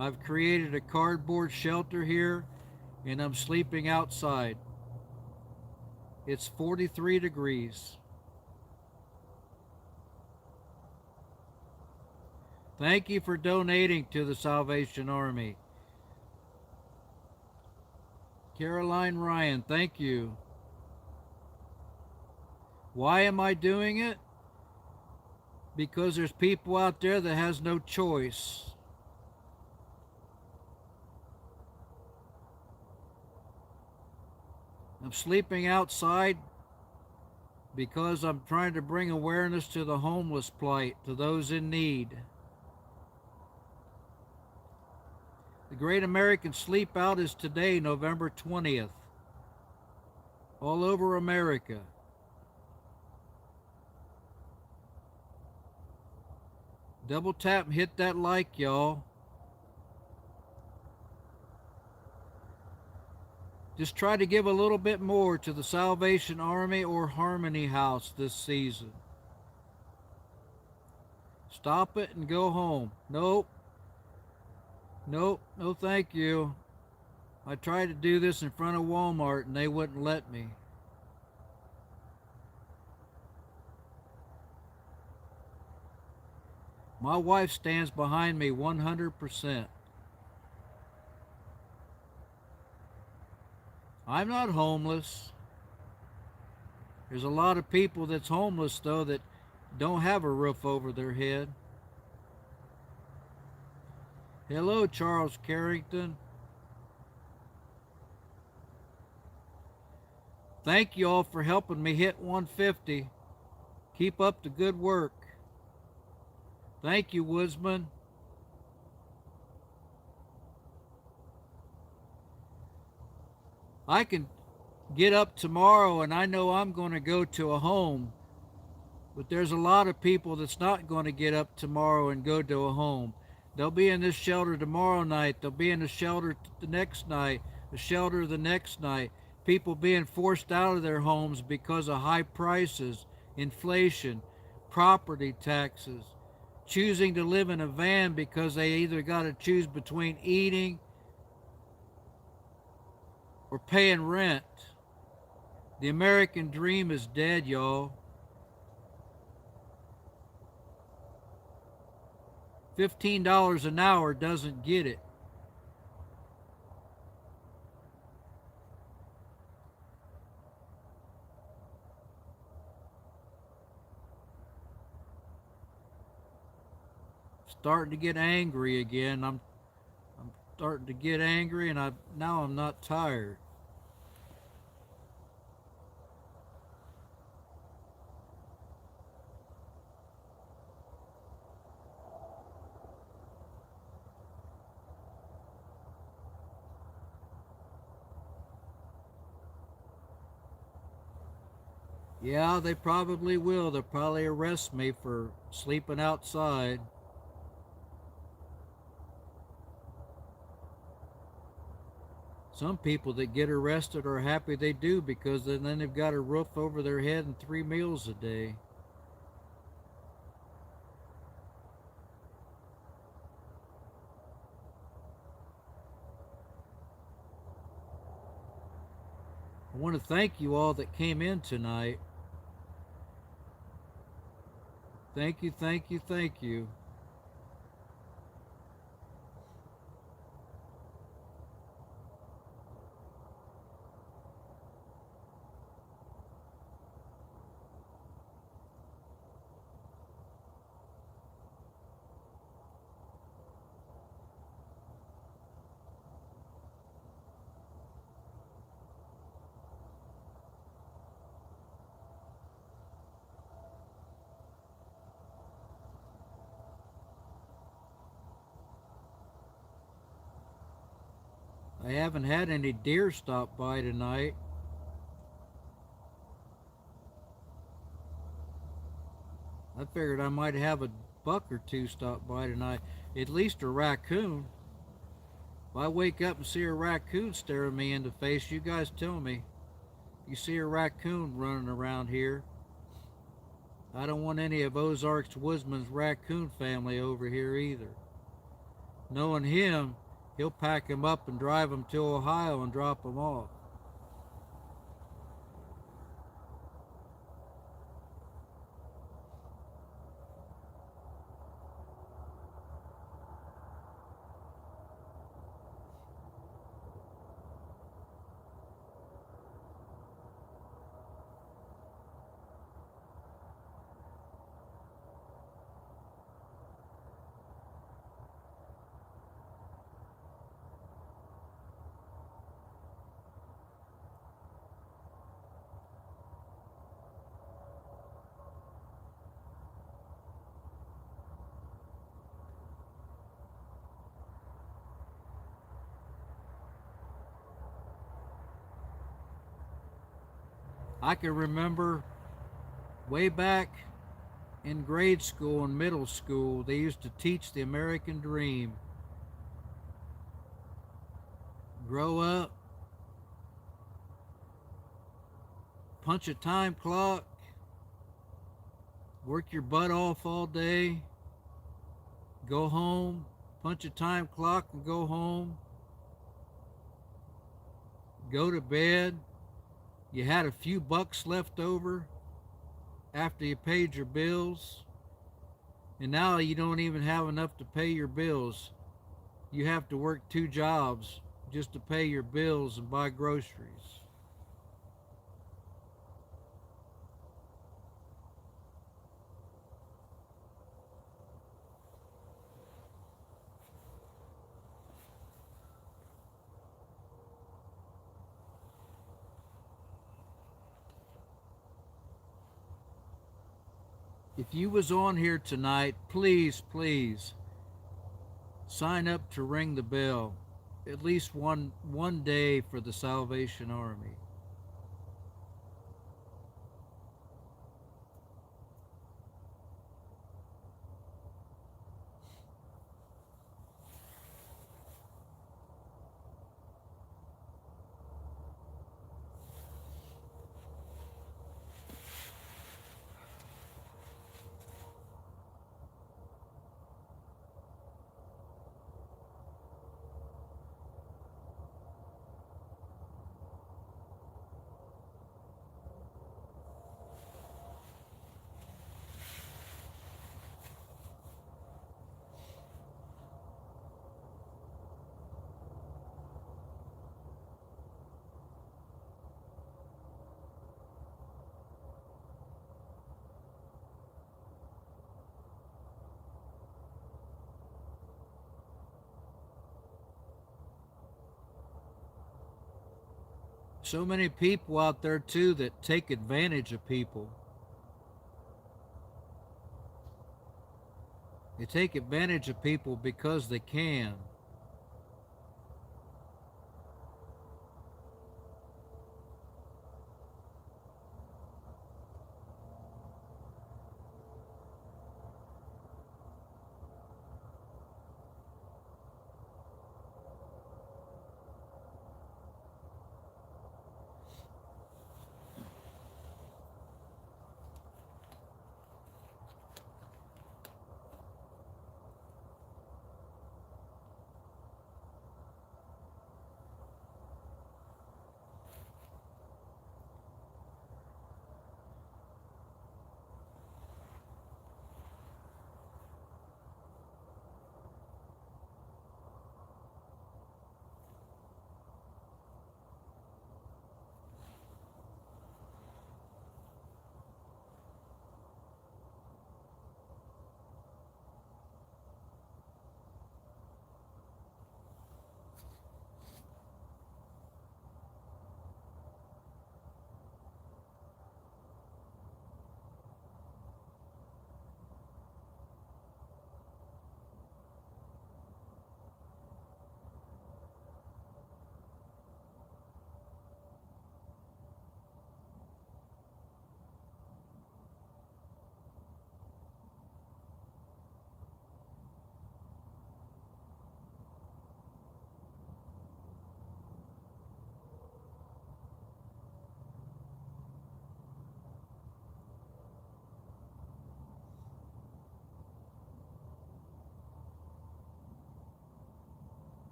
I've created a cardboard shelter here, and I'm sleeping outside. It's 43 degrees. Thank you for donating to the Salvation Army. Caroline Ryan, thank you. Why am I doing it? Because there's people out there that has no choice. I'm sleeping outside because I'm trying to bring awareness to the homeless plight, to those in need. The Great American Sleep Out is today, November 20th, all over America. Double tap and hit that like, y'all. Just try to give a little bit more to the Salvation Army or Harmony House this season. Stop it and go home. Nope. Nope. No thank you. I tried to do this in front of Walmart and they wouldn't let me. My wife stands behind me 100%. I'm not homeless. There's a lot of people that's homeless, though, that don't have a roof over their head. Hello, Charles Carrington. Thank you all for helping me hit 150. Keep up the good work. Thank you, Woodsman. I can get up tomorrow and I know I'm going to go to a home, but there's a lot of people that's not going to get up tomorrow and go to a home. They'll be in this shelter tomorrow night. They'll be in the shelter the next night, the shelter the next night. People being forced out of their homes because of high prices, inflation, property taxes, choosing to live in a van because they either got to choose between eating or paying rent. The American dream is dead, y'all. $15 an hour doesn't get it. Starting to get angry again. I'm starting to get angry, and now I'm not tired. Yeah, they probably will. They'll probably arrest me for sleeping outside. Some people that get arrested are happy they do because then they've got a roof over their head and 3 meals a day. I want to thank you all that came in tonight. Thank you, thank you, thank you. I haven't had any deer stop by tonight. I figured I might have a buck or two stop by tonight. At least a raccoon. If I wake up and see a raccoon staring me in the face, you guys tell me. You see a raccoon running around here. I don't want any of Ozark's Woodsman's raccoon family over here either. Knowing him, he'll pack 'em up and drive 'em to Ohio and drop 'em off. I can remember way back in grade school and middle school, they used to teach the American dream. Grow up, punch a time clock, work your butt off all day, go home, punch a time clock and go home, go to bed. You had a few bucks left over after you paid your bills, and now you don't even have enough to pay your bills. You have to work 2 jobs just to pay your bills and buy groceries. If you was on here tonight, please, please sign up to ring the bell at least one day for the Salvation Army. So many people out there too that take advantage of people. They take advantage of people because they can.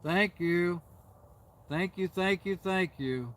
Thank you. Thank you, thank you, thank you.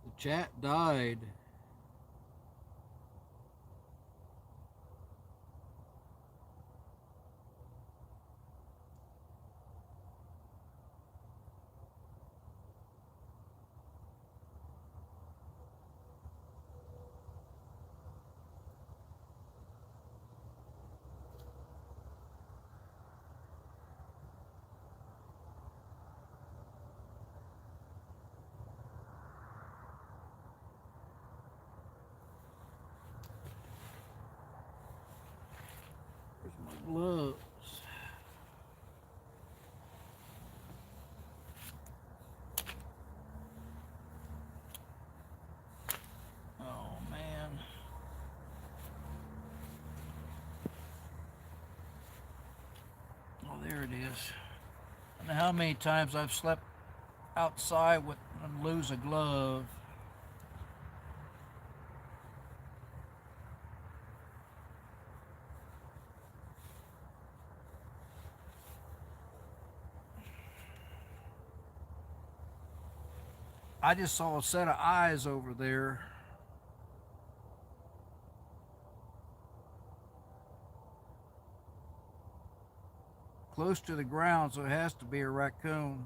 The chat died. Where's my gloves? Oh man. Oh, there it is. I don't know how many times I've slept outside with and lose a glove. I just saw a set of eyes over there. Close to the ground, so it has to be a raccoon.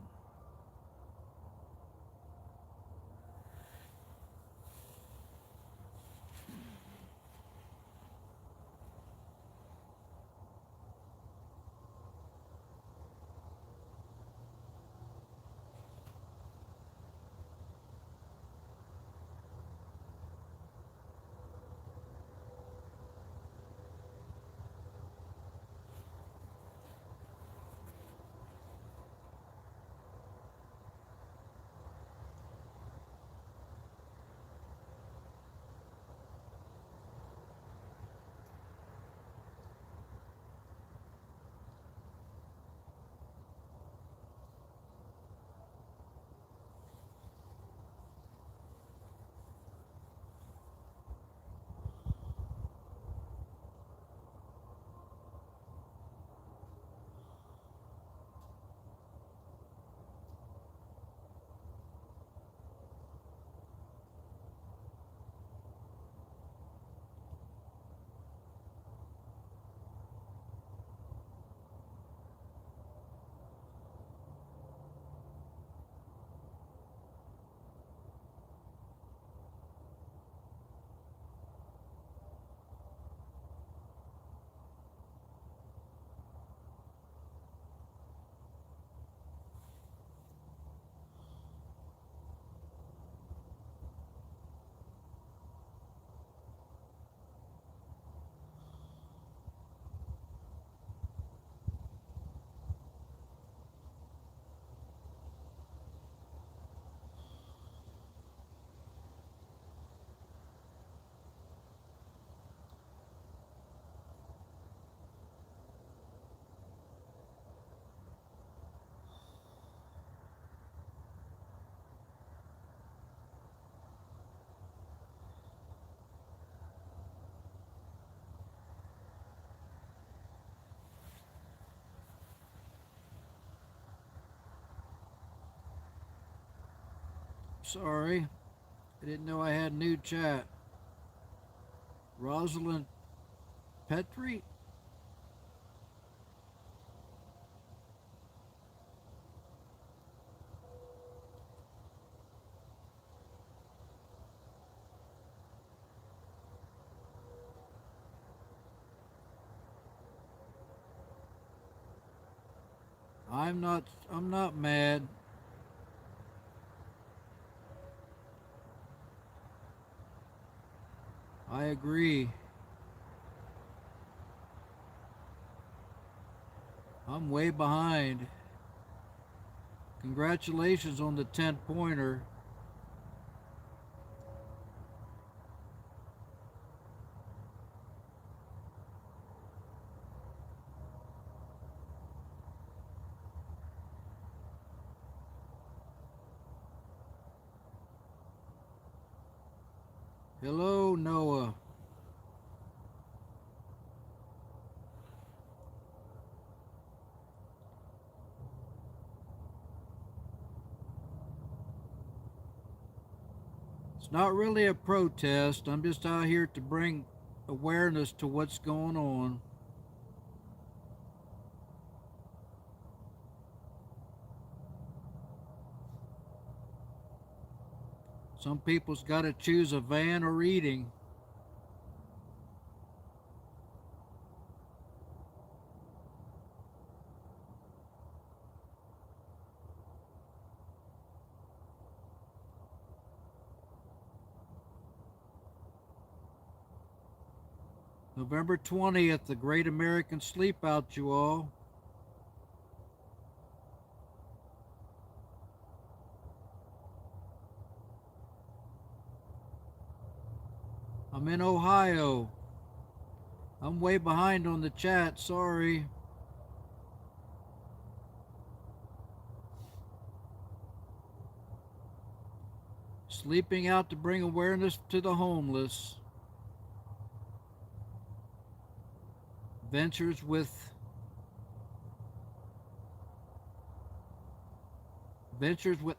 Sorry, I didn't know I had new chat. Rosalind Petrie? I'm not mad. I agree. I'm way behind. Congratulations on the 10-pointer. Hello, Noah. It's not really a protest. I'm just out here to bring awareness to what's going on. Some people's got to choose a van or eating. November 20th, the Great American Sleep Out, you all. I'm in Ohio. I'm way behind on the chat, sorry. Sleeping out to bring awareness to the homeless. Ventures with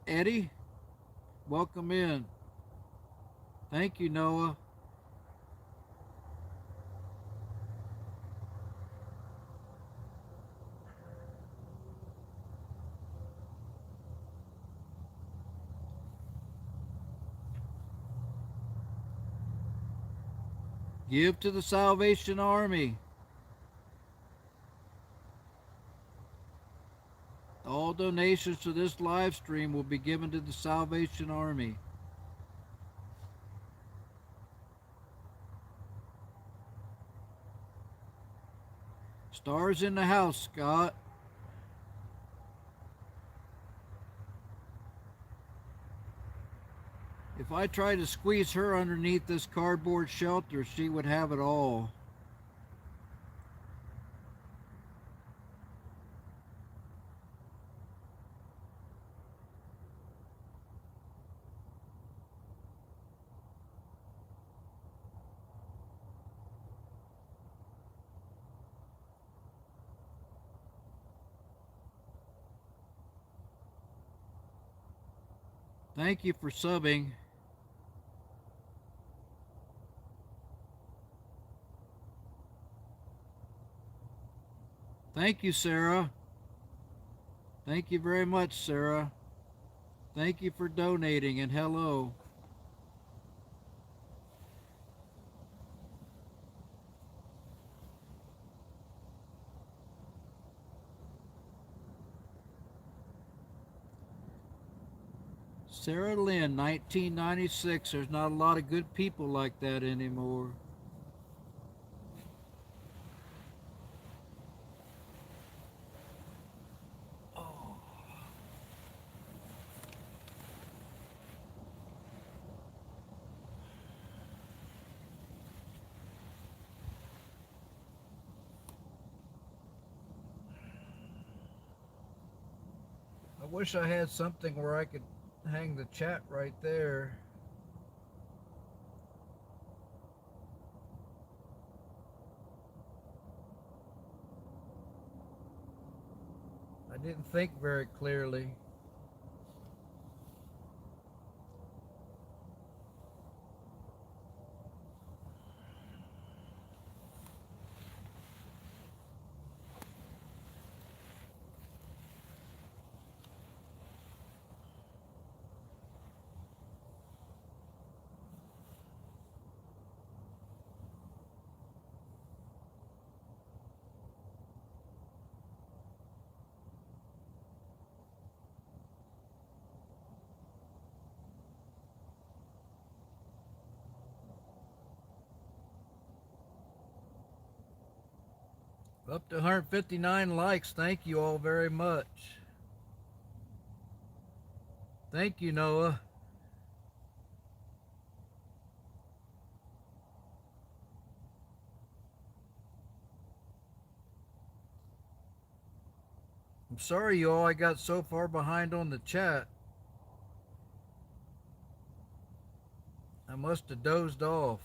Eddie. Welcome in. Thank you, Noah. Give to the Salvation Army. All donations to this live stream will be given to the Salvation Army. Stars in the house, Scott. If I tried to squeeze her underneath this cardboard shelter, she would have it all. Thank you for subbing. Thank you, Sarah. Thank you very much, Sarah. Thank you for donating, and hello. Sarah Lynn, 1996. There's not a lot of good people like that anymore. I wish I had something where I could hang the chat right there. I didn't think very clearly. Up to 159 likes. Thank you all very much. Thank you, Noah. I'm sorry, you all. I got so far behind on the chat. I must have dozed off.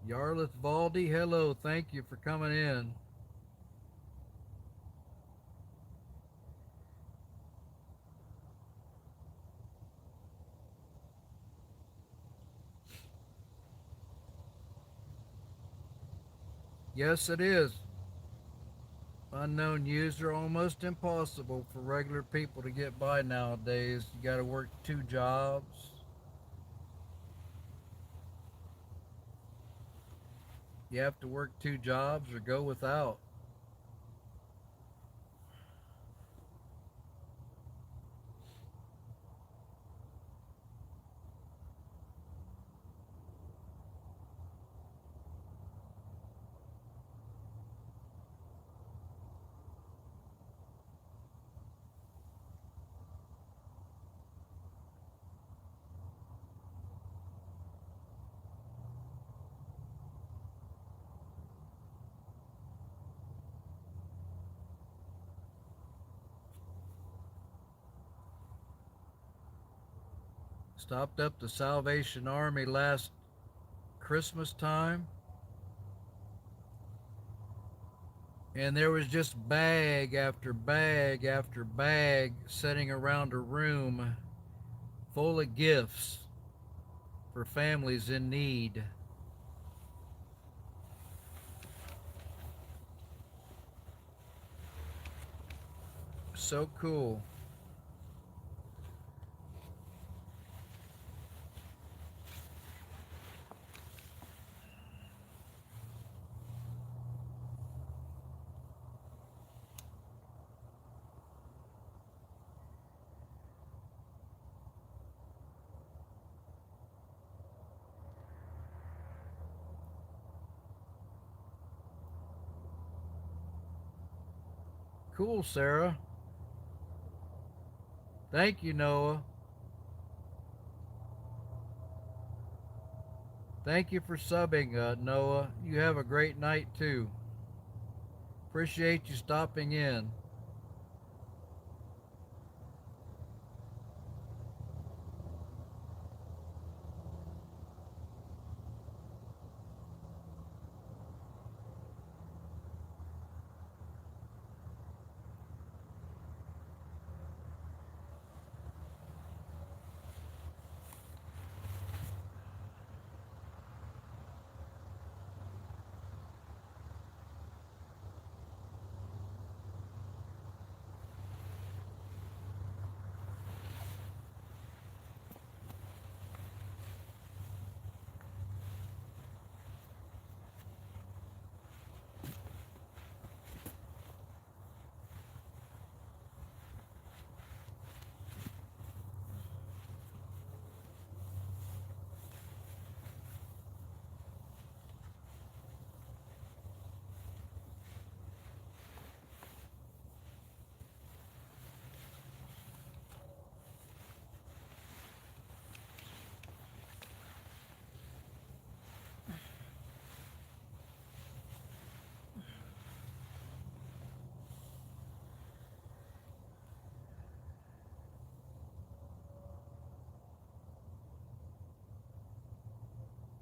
Yarlith Valdi, hello. Thank you for coming in. Yes, it is. Unknown user, almost impossible for regular people to get by nowadays. You got to work 2 jobs. You have to work 2 jobs or go without. Stopped up the Salvation Army last Christmas time, and there was just bag after bag after bag sitting around a room full of gifts for families in need. So cool. Cool, Sarah. Thank you, Noah. Thank you for subbing, Noah. You have a great night, too. Appreciate you stopping in.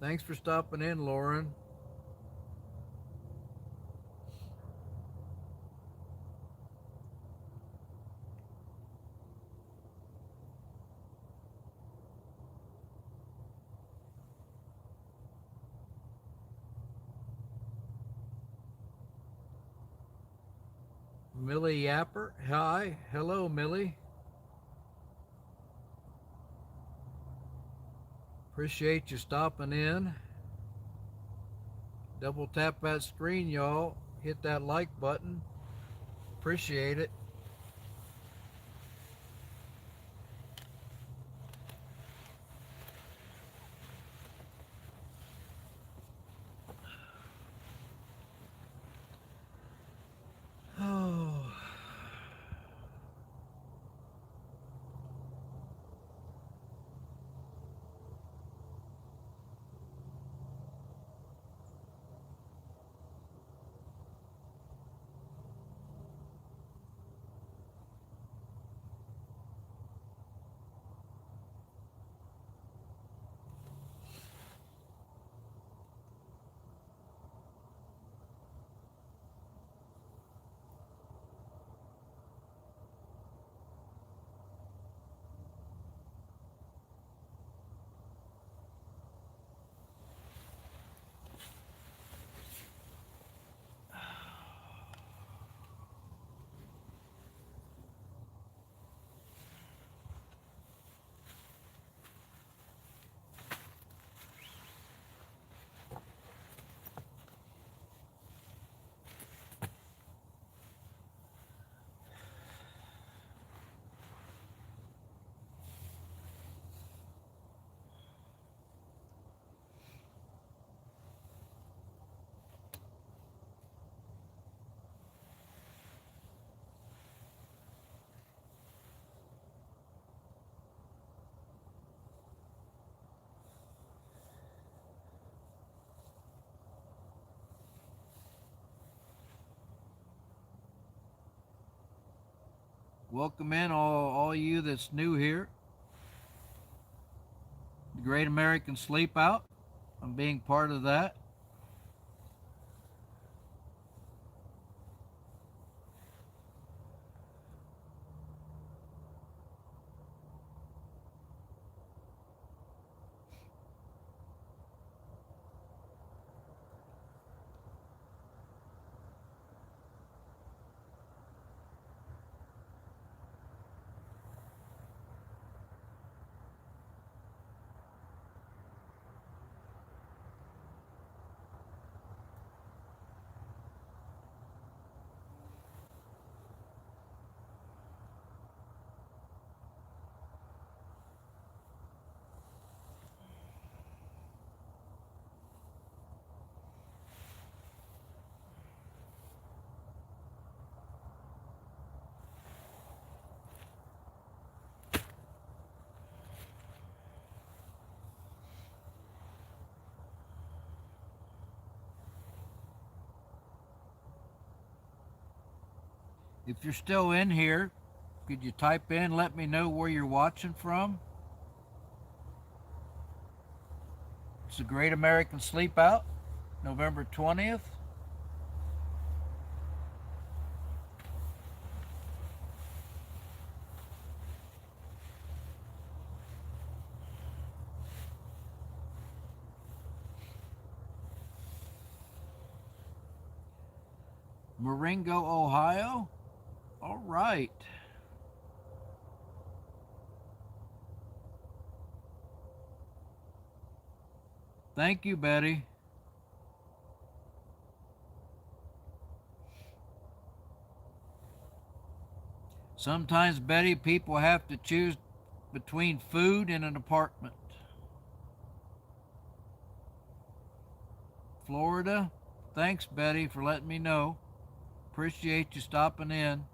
Thanks for stopping in, Lauren. Millie Yapper. Hi. Hello, Millie. Appreciate you stopping in. Double tap that screen, y'all. Hit that like button. Appreciate it. Oh. Welcome in all you that's new here. the Great American Sleep Out. I'm being part of that. If you're still in here, could you type in, let me know where you're watching from? It's the Great American Sleep Out, November 20th. Marengo, Ohio. All right. Thank you, Betty. Sometimes, Betty, people have to choose between food and an apartment. Florida. Thanks, Betty, for letting me know. Appreciate you stopping in.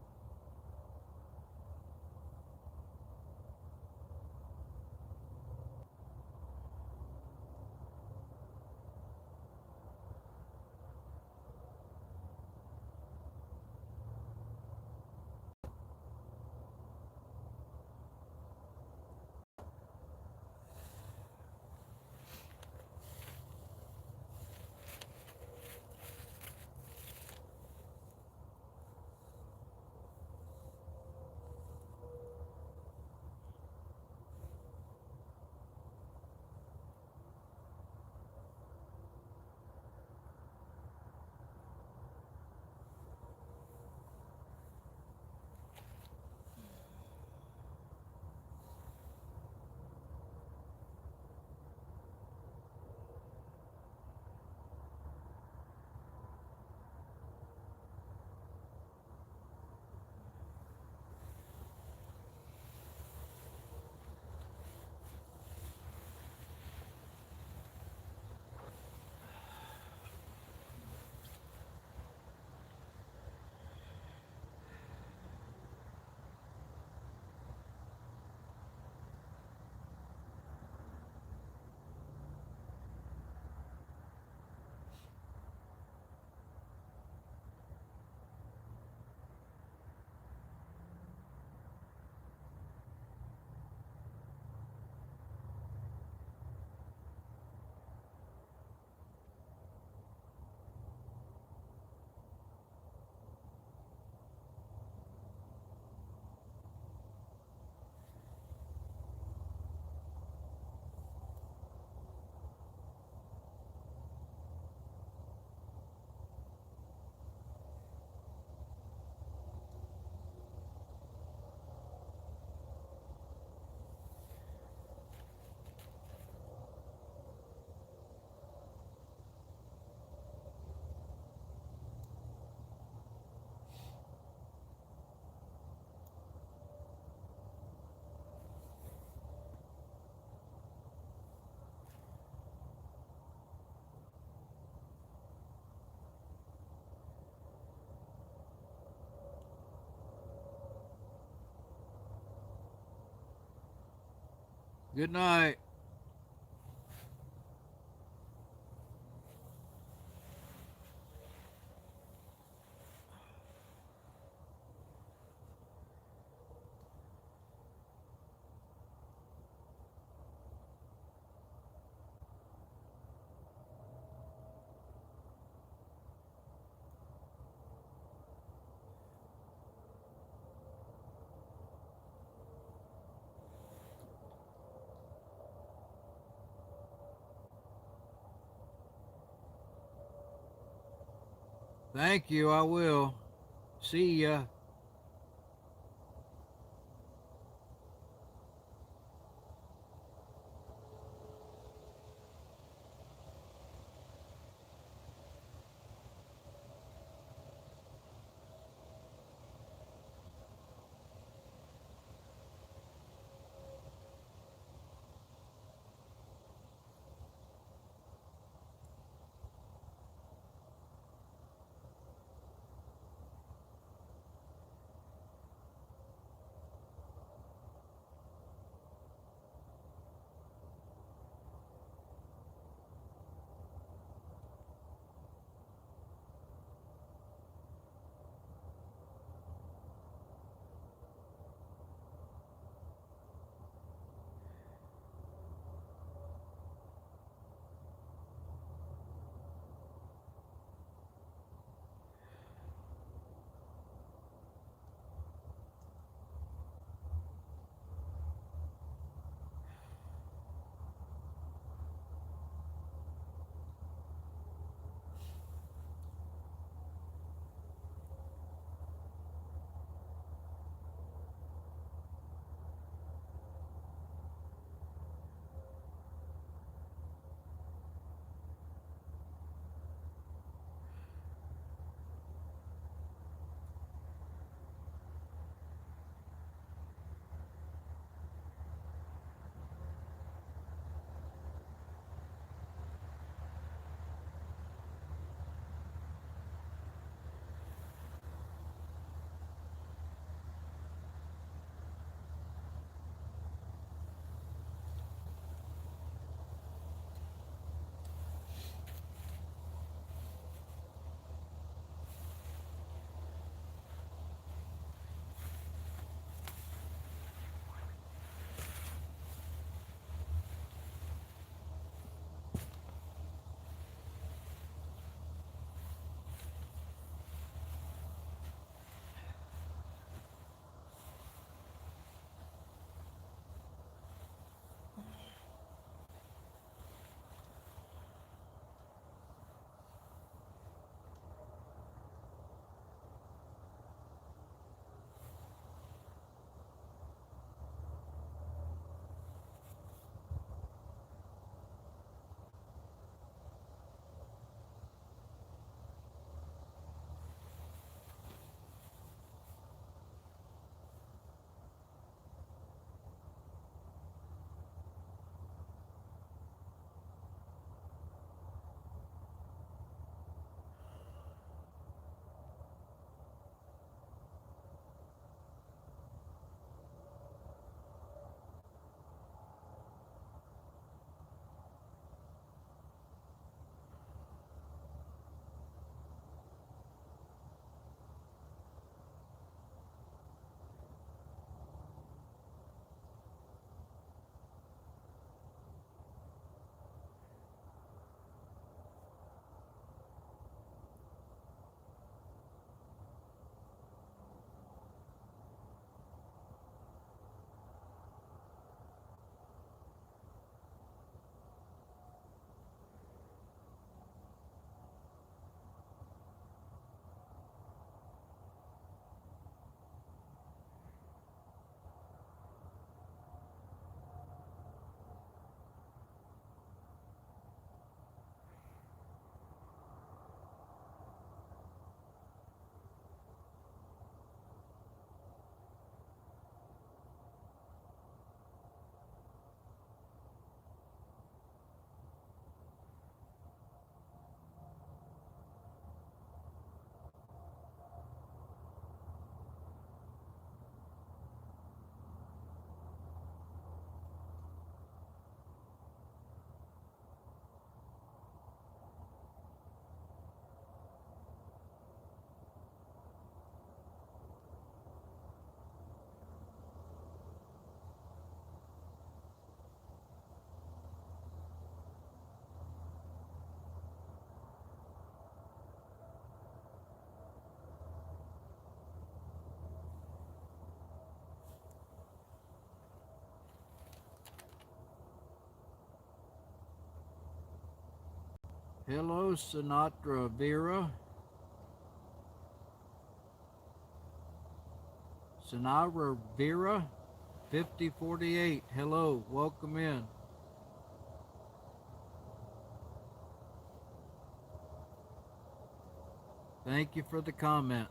Good night. Thank you. I will. See ya. Hello, Sinatra Vera. Sinara Vera 5048. Hello, welcome in. Thank you for the comment.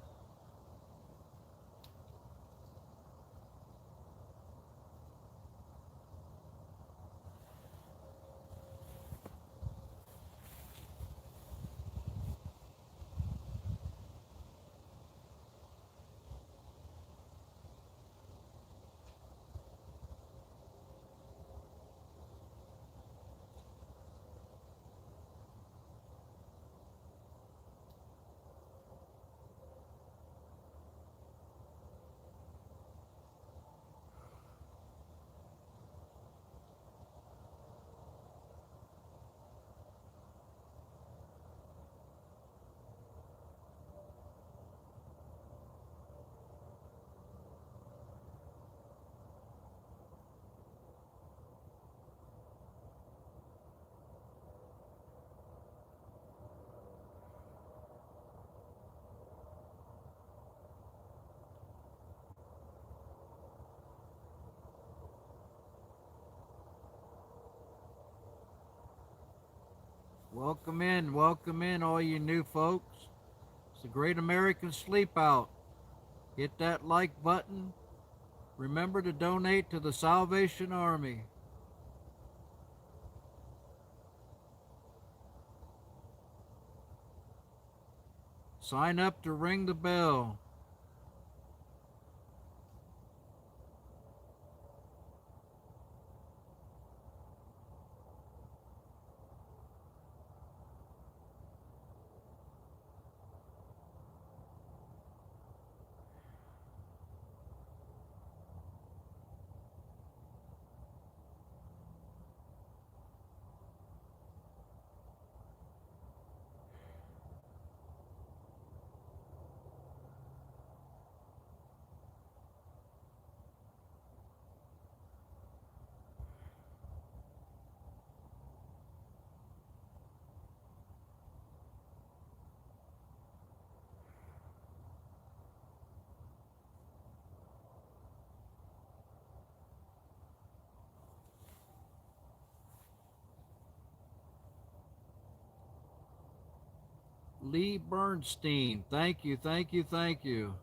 Welcome in, all you new folks. It's the Great American Sleep Out. Hit that like button. Remember to donate to the Salvation Army. Sign up to ring the bell. Lee Bernstein, thank you, thank you, thank you.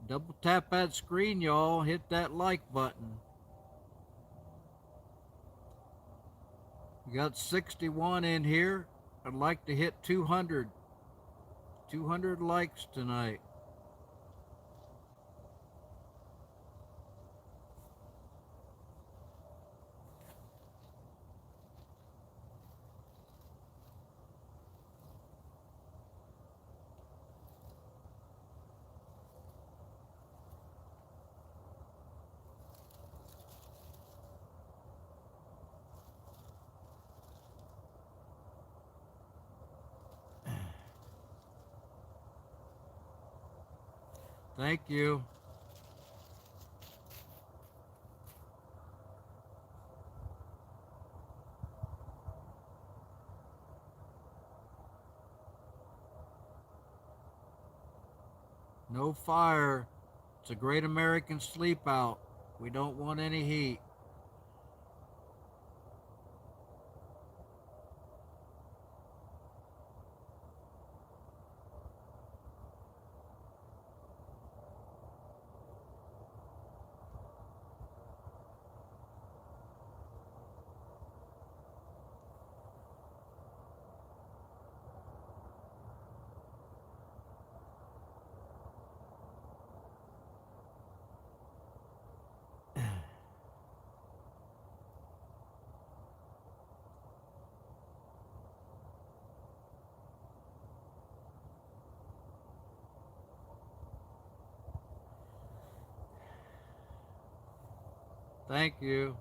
Double tap that screen, y'all. Hit that like button. We got 61 in here. I'd like to hit 200. 200 likes tonight. Thank you. No fire. It's a Great American Sleep Out. We don't want any heat. Thank you.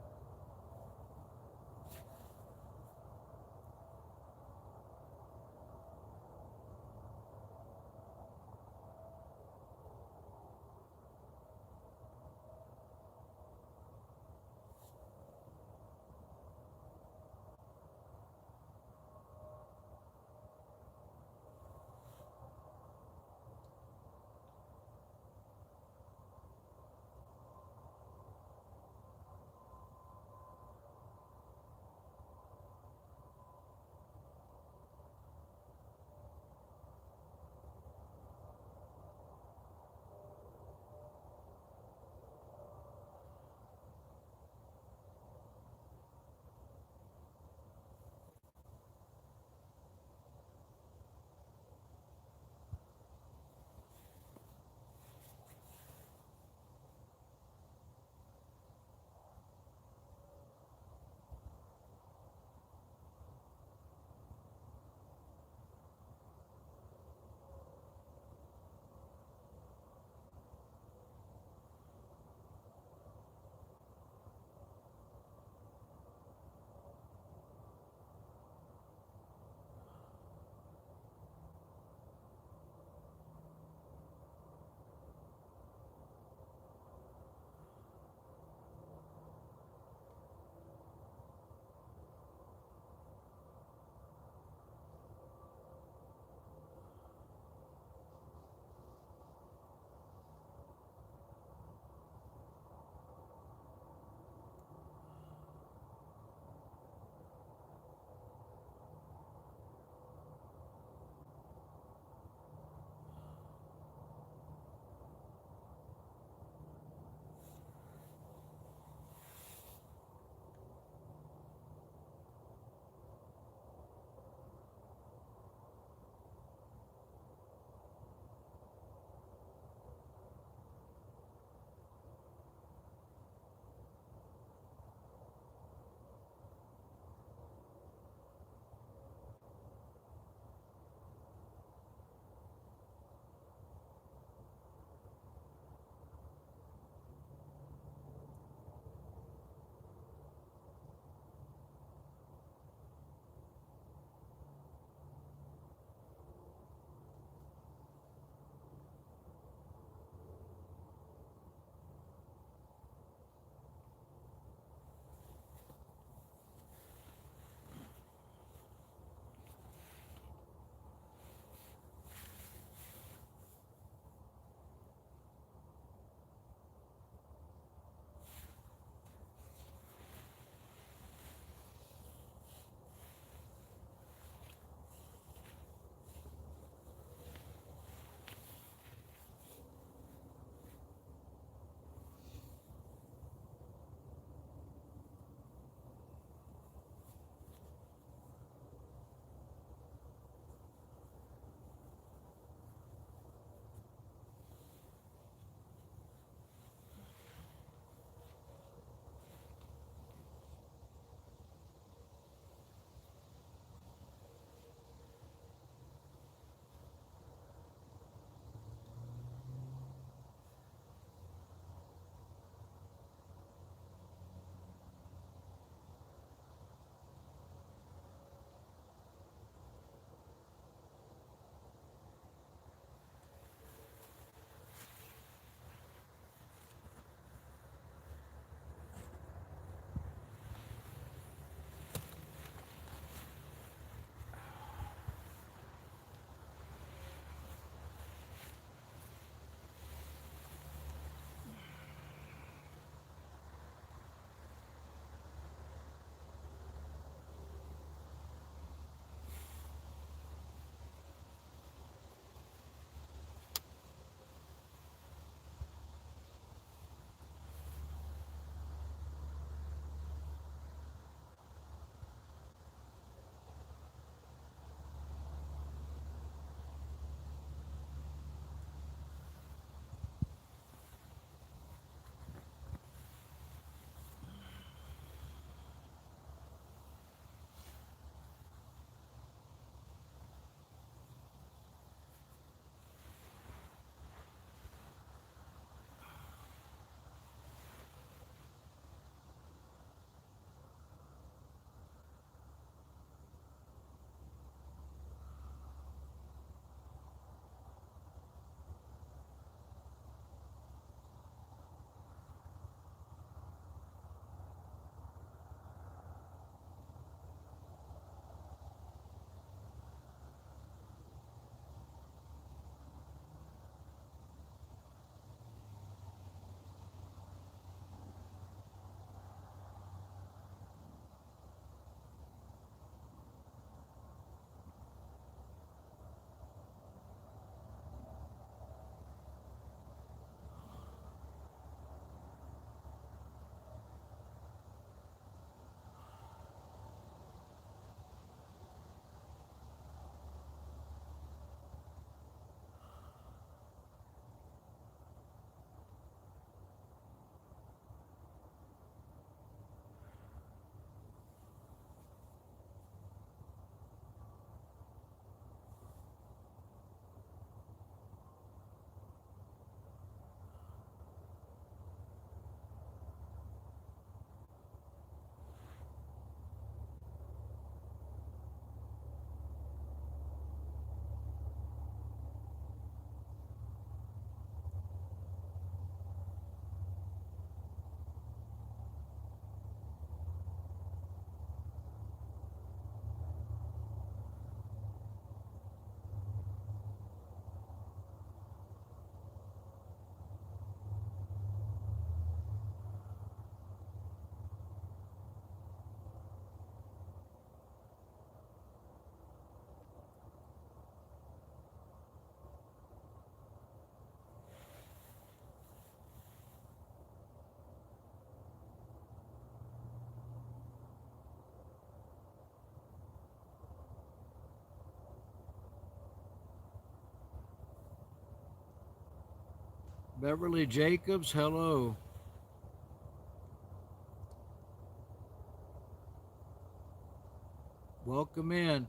Beverly Jacobs, hello. Welcome in.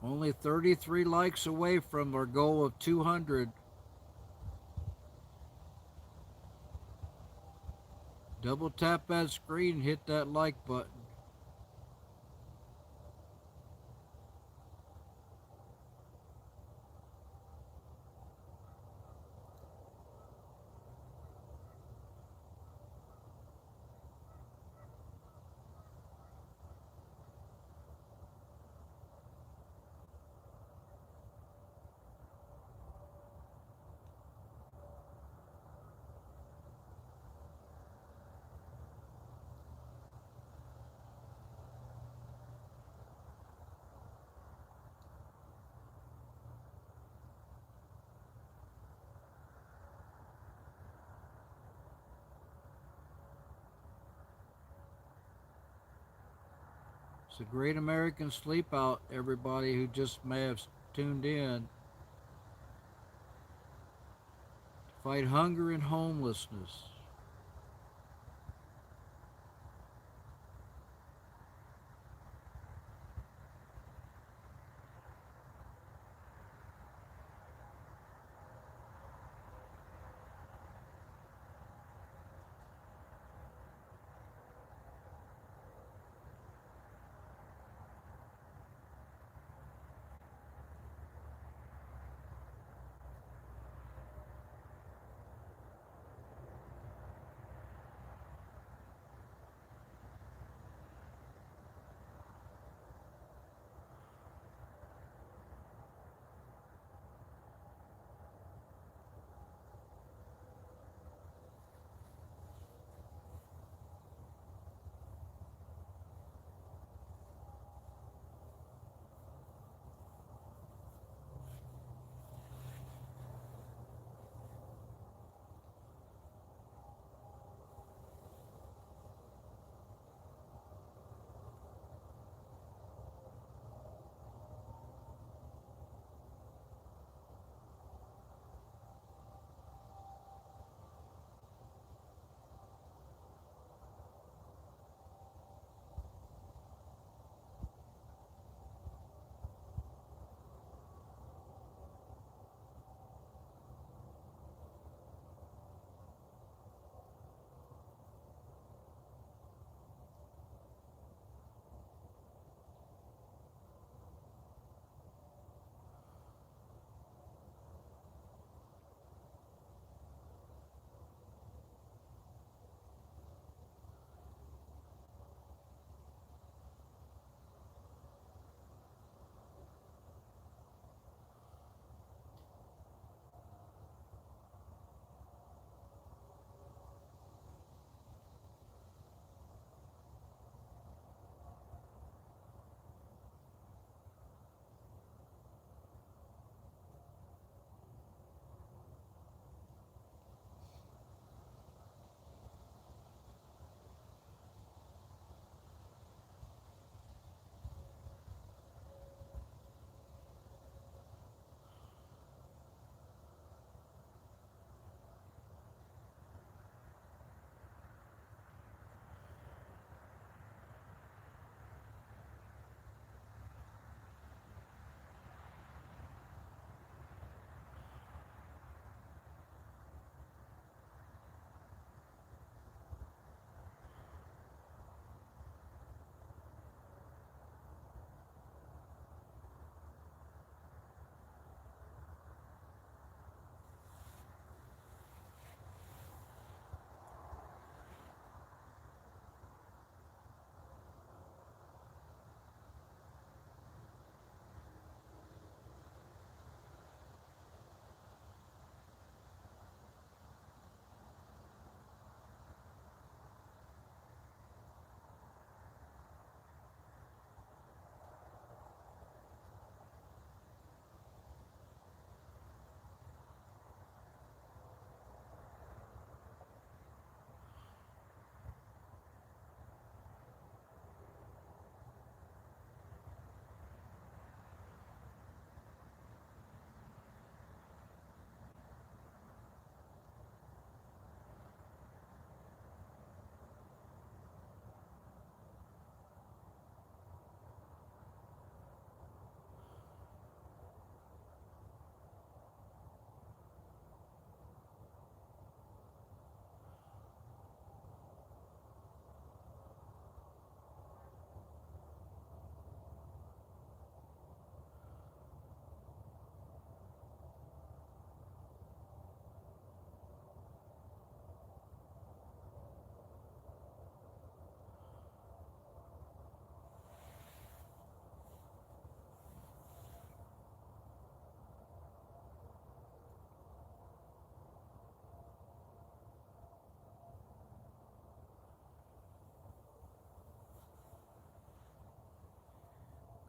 Only 33 likes away from our goal of 200. Double tap that screen and hit that like button. It's a great American sleep out, everybody who just may have tuned in. To fight hunger and homelessness.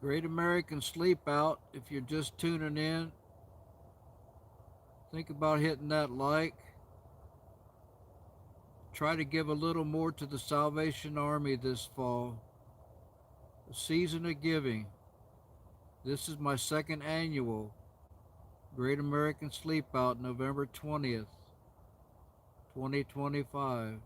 Great American Sleep Out. If you're just tuning in, think about hitting that like. Try to give a little more to the Salvation Army this fall. The season of giving. This is my second annual Great American Sleep Out, November 20th, 2025.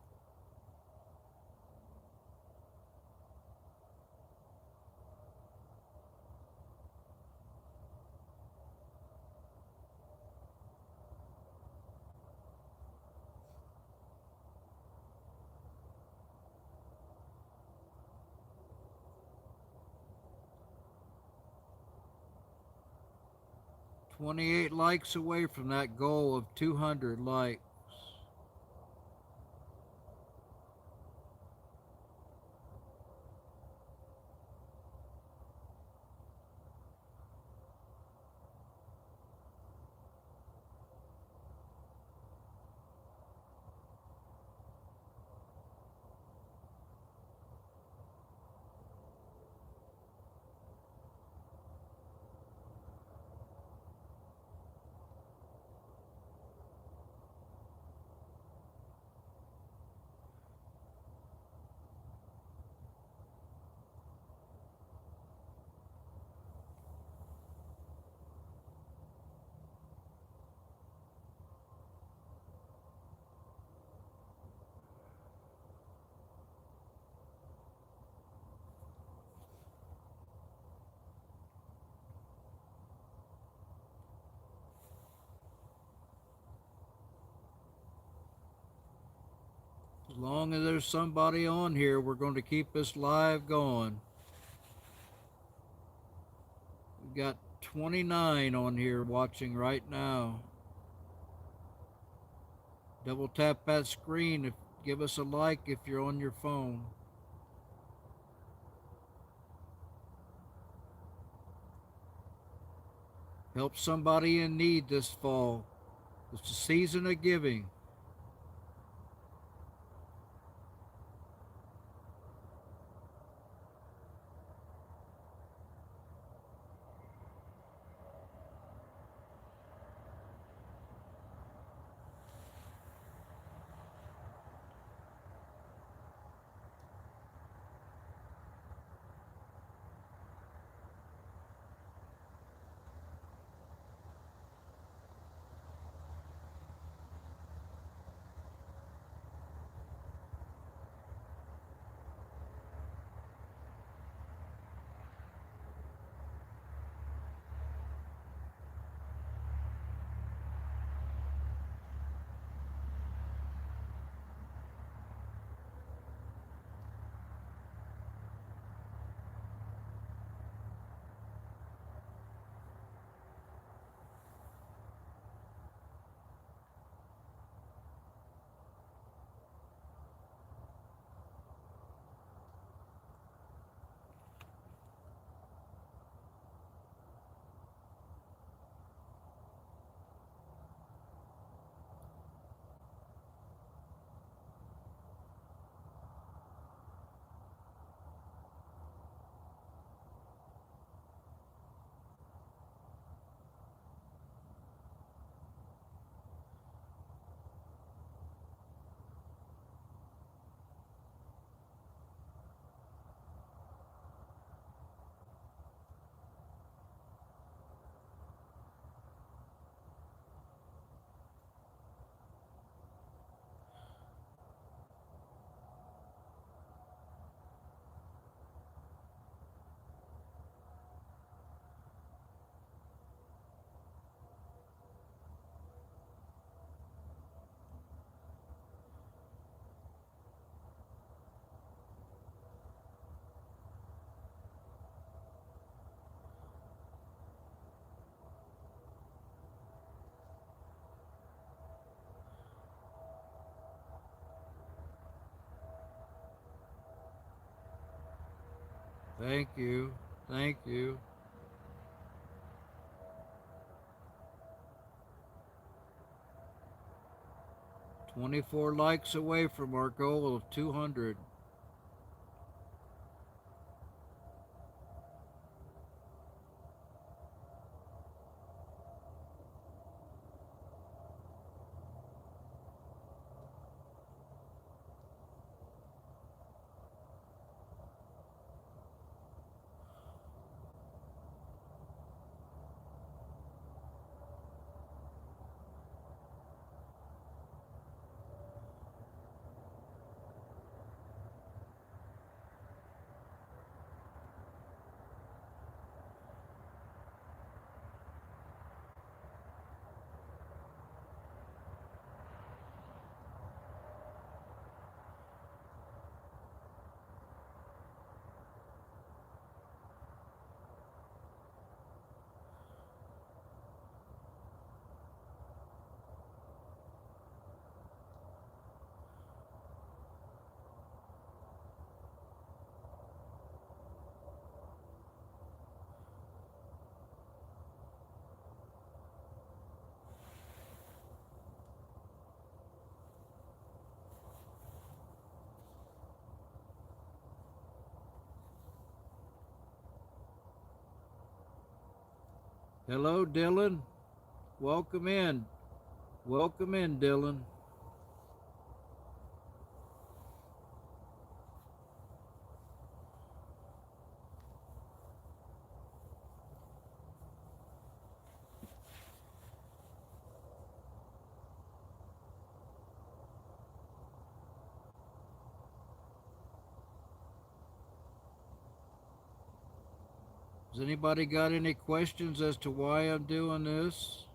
28 likes away from that goal of 200 likes. As long as there's somebody on here, we're going to keep this live going. We've got 29 on here watching right now. Double tap that screen. Give us a like if you're on your phone. Help somebody in need this fall. It's the season of giving. Thank you. Thank you. 24 likes away from our goal of 200. Hello, Dylan. Welcome in. Welcome in, Dylan. Has anybody got any questions as to why I'm doing this?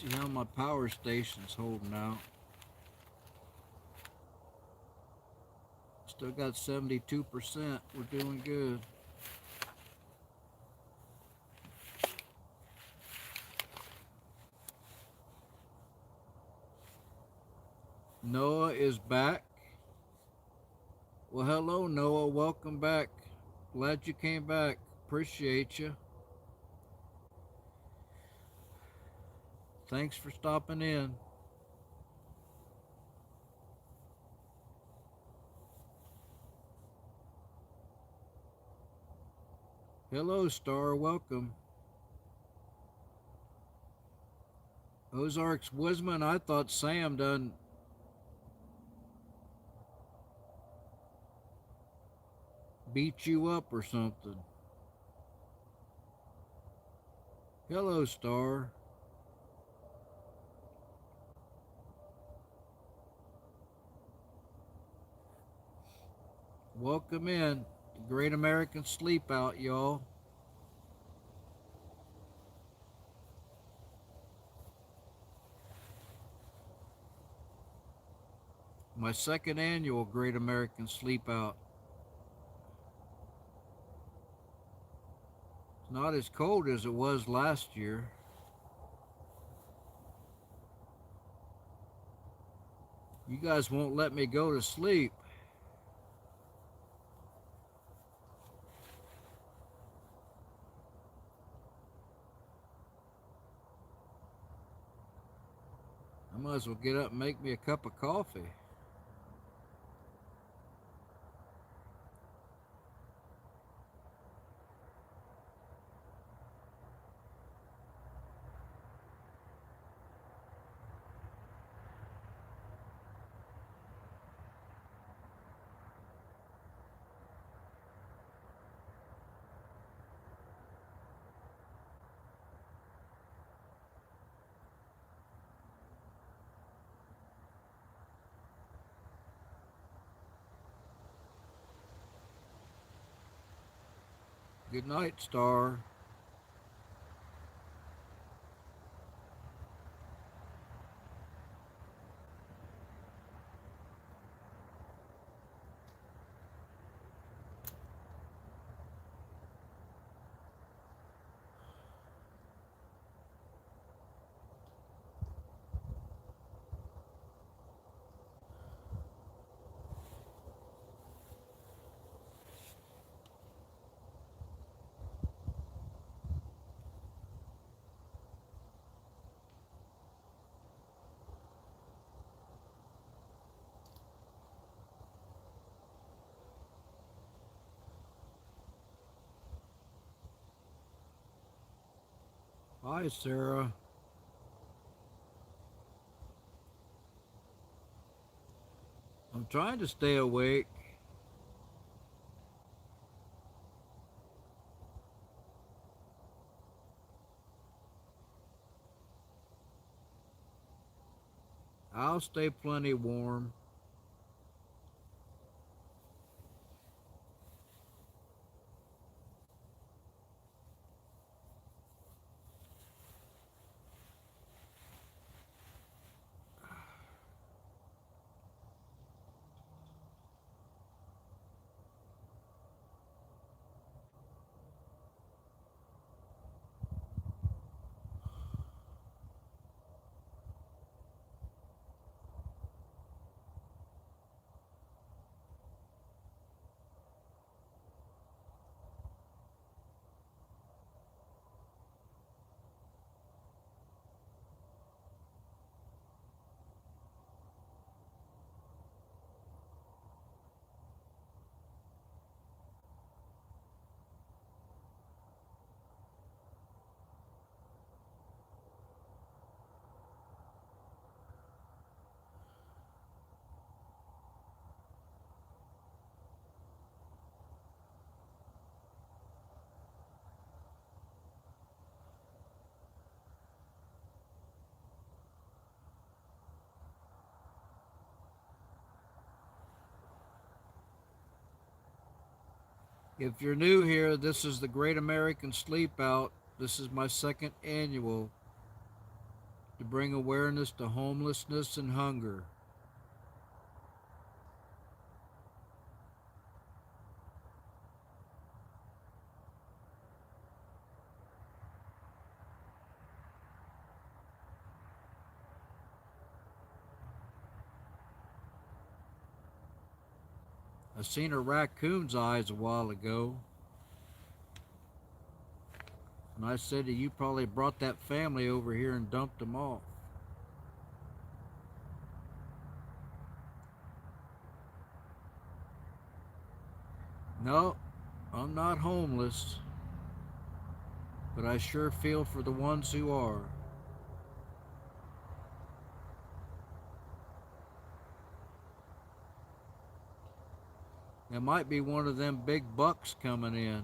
See how my power station's holding out. Still got 72%. We're doing good. Noah is back. Well, hello, Noah. Welcome back. Glad you came back. Appreciate you. Thanks for stopping in. Hello, Star. Welcome. Ozarks Wisman, I thought Sam done beat you up or something. Hello, Star. Welcome in. Great American Sleep Out, y'all. My second annual Great American Sleep Out. It's not as cold as it was last year. You guys won't let me go to sleep. I might as well get up and make me a cup of coffee. Good night, Star. Hi, Sarah. I'm trying to stay awake. I'll stay plenty warm. If you're new here, this is the Great American Sleep Out. This is my second annual to bring awareness to homelessness and hunger. I seen a raccoon's eyes a while ago, and I said that you probably brought that family over here and dumped them off. No, I'm not homeless, but I sure feel for the ones who are. It might be one of them big bucks coming in.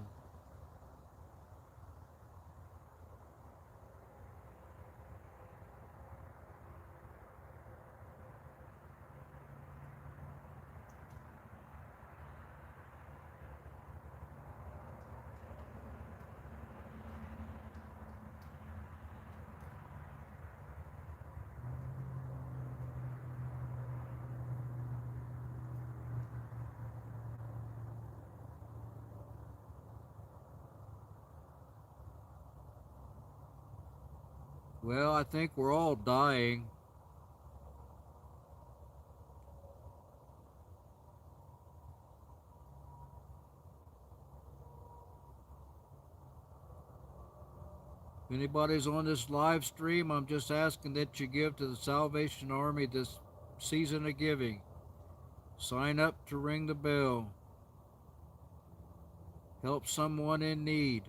Well, I think we're all dying. If anybody's on this live stream, I'm just asking that you give to the Salvation Army this season of giving. Sign up to ring the bell. Help someone in need.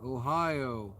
Ohio.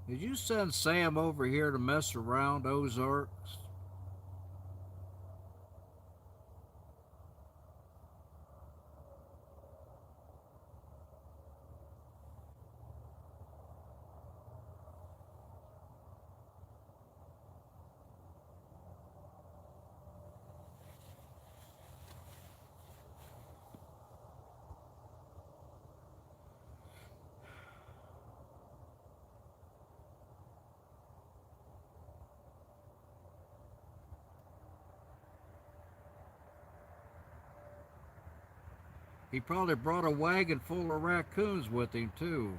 Did you send Sam over here to mess around, Ozarks? He probably brought a wagon full of raccoons with him, too.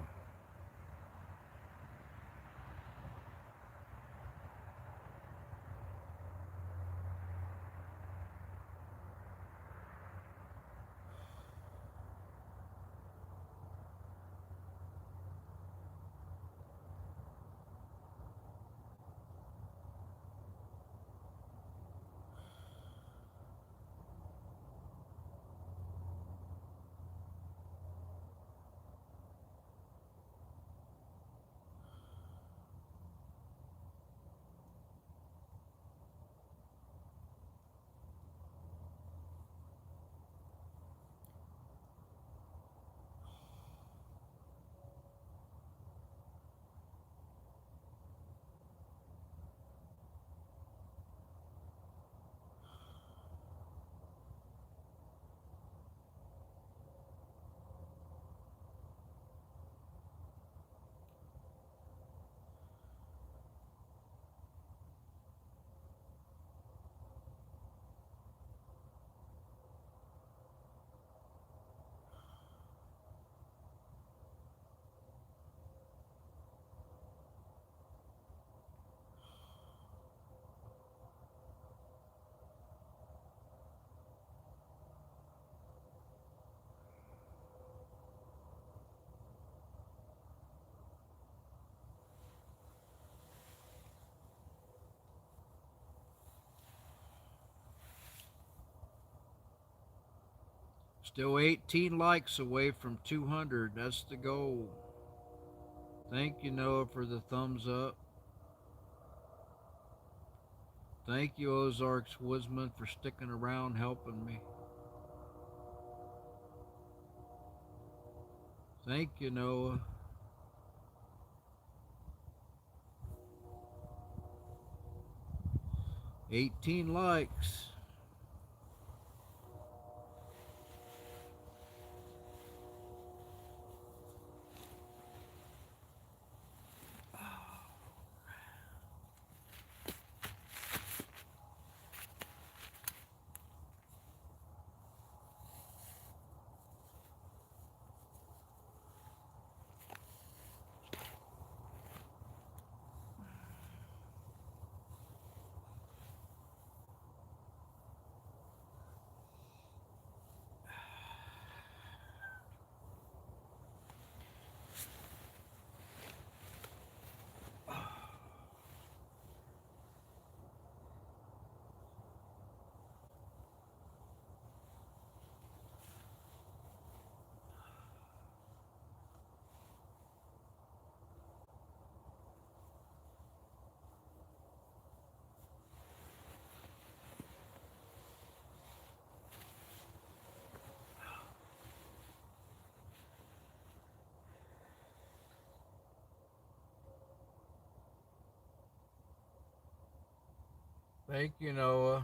Still 18 likes away from 200. That's the goal. Thank you, Noah, for the thumbs up. Thank you, Ozarks Woodsman, for sticking around helping me. Thank you, Noah. $18 likes. Thank you, Noah.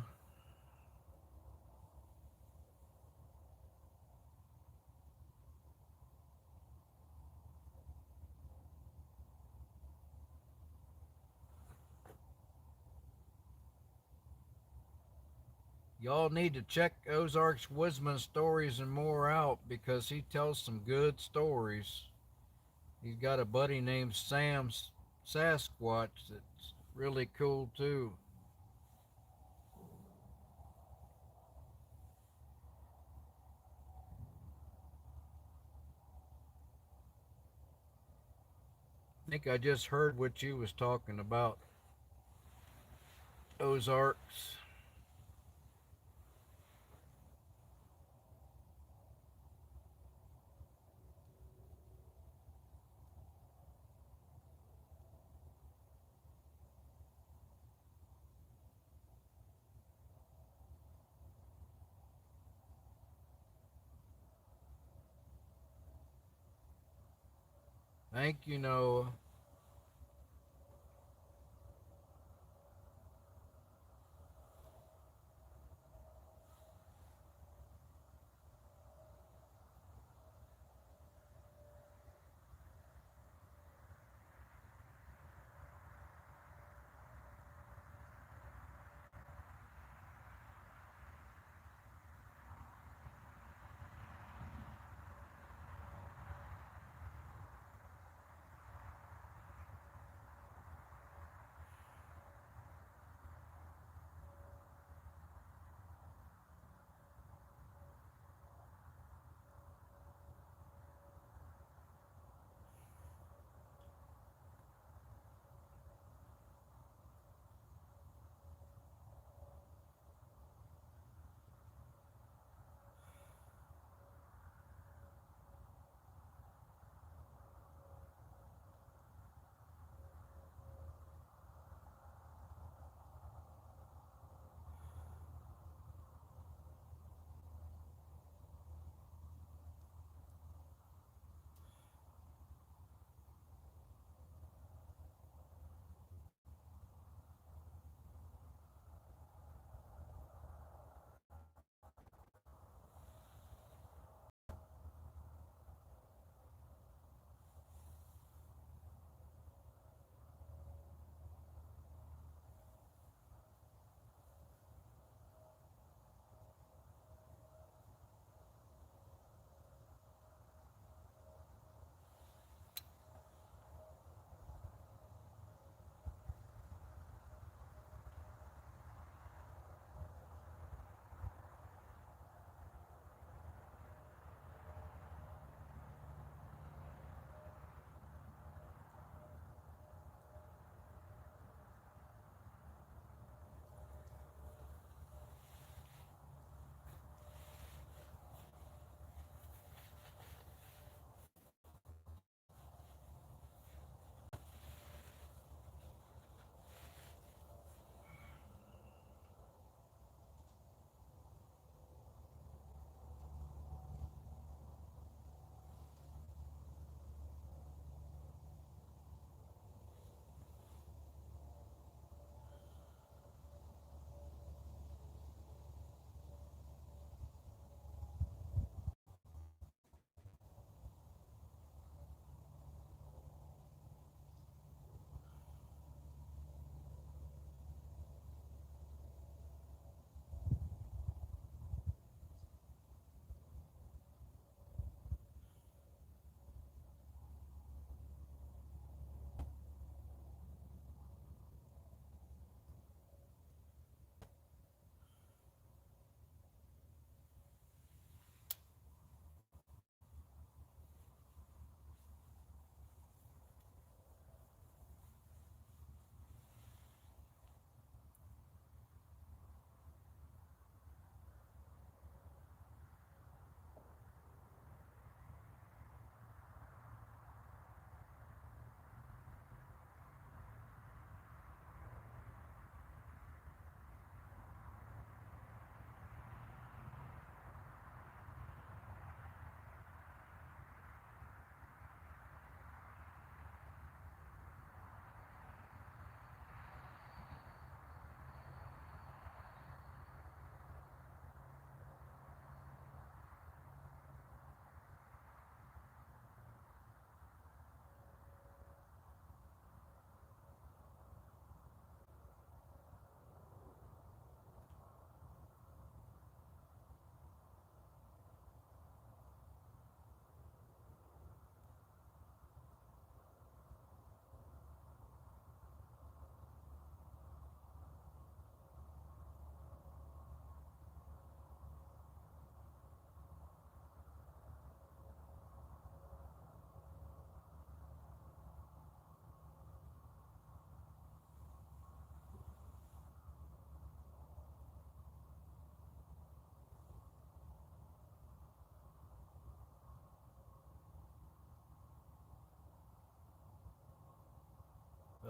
Y'all need to check Ozarks Woodsman Stories and More out because he tells some good stories. He's got a buddy named Sam Sasquatch that's really cool too. I think I just heard what you was talking about, Ozarks. Thank you, Noah.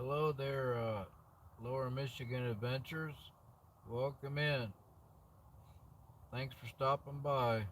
Hello there, Lower Michigan Adventures. Welcome in. Thanks for stopping by.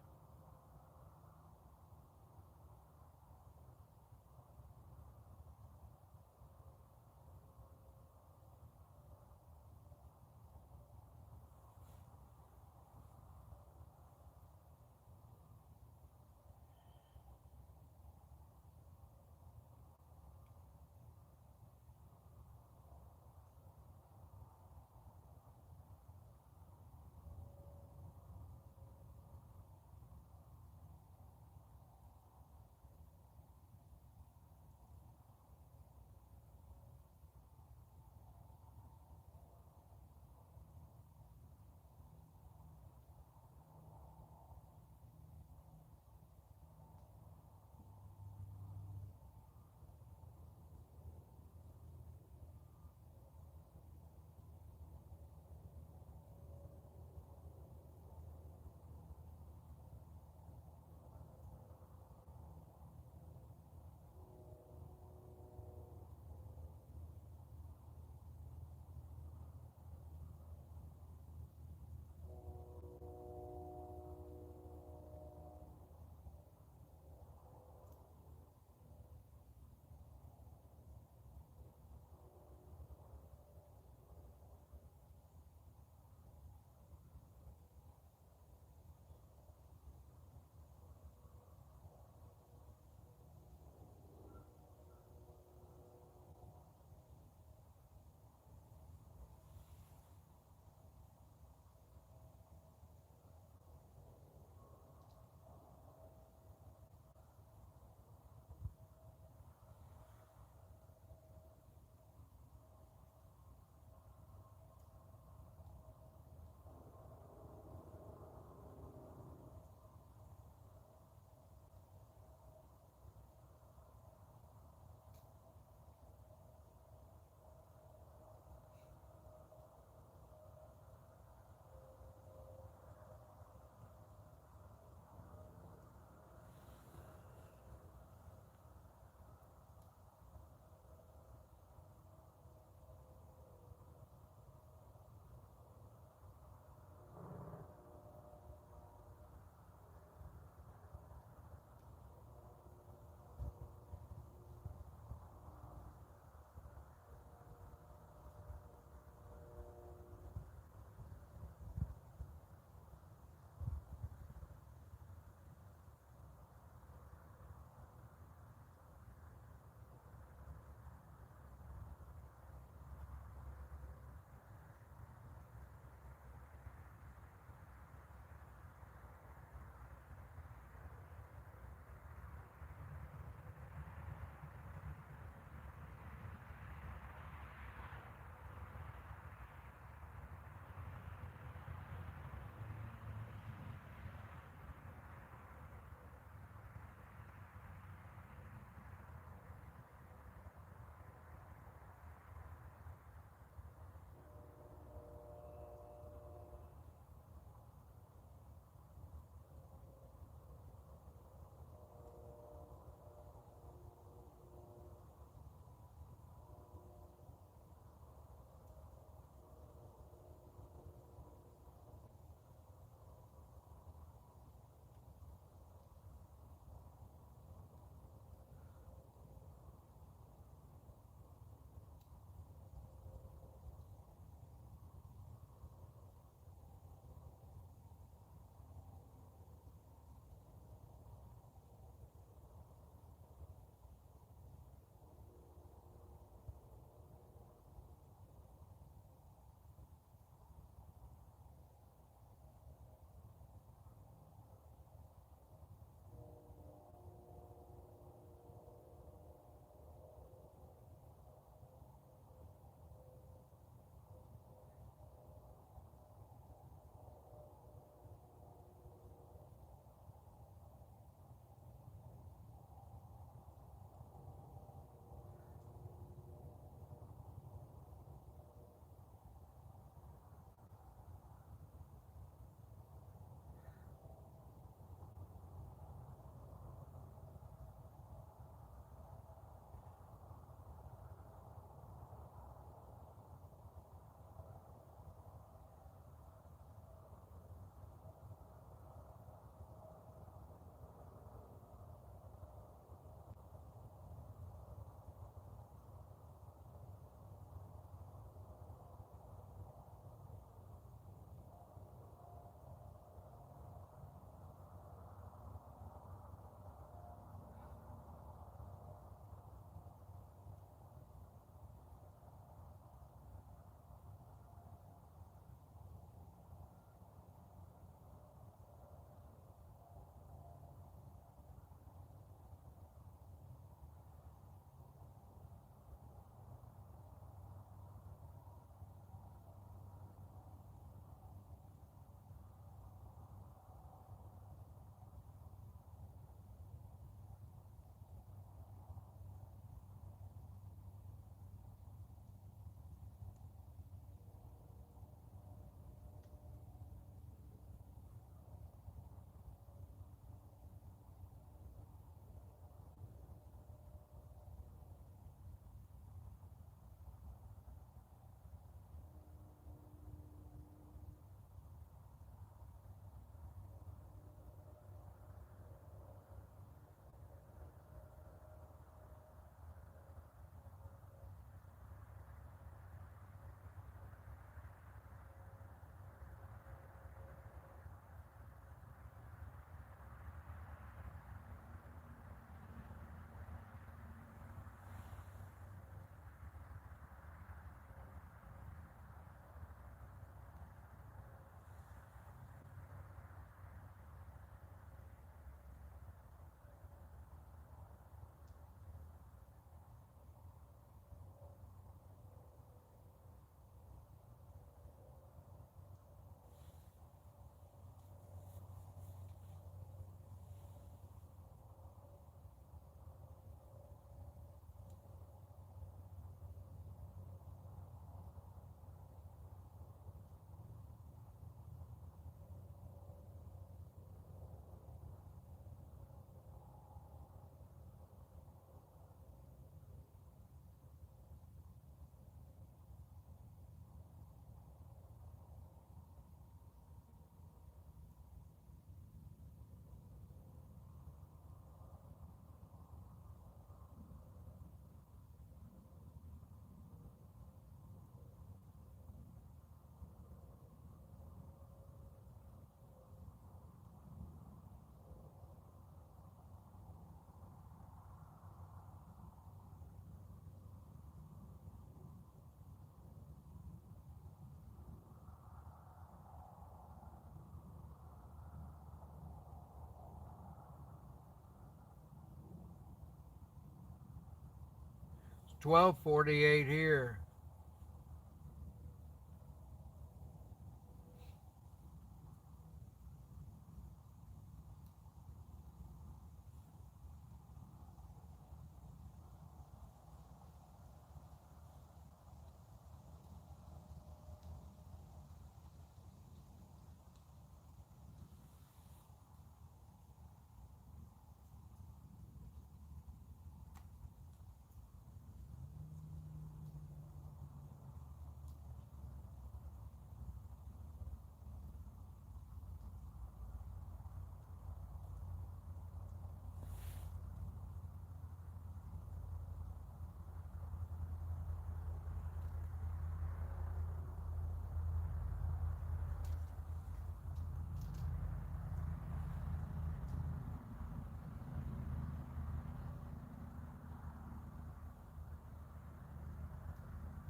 12:48 here.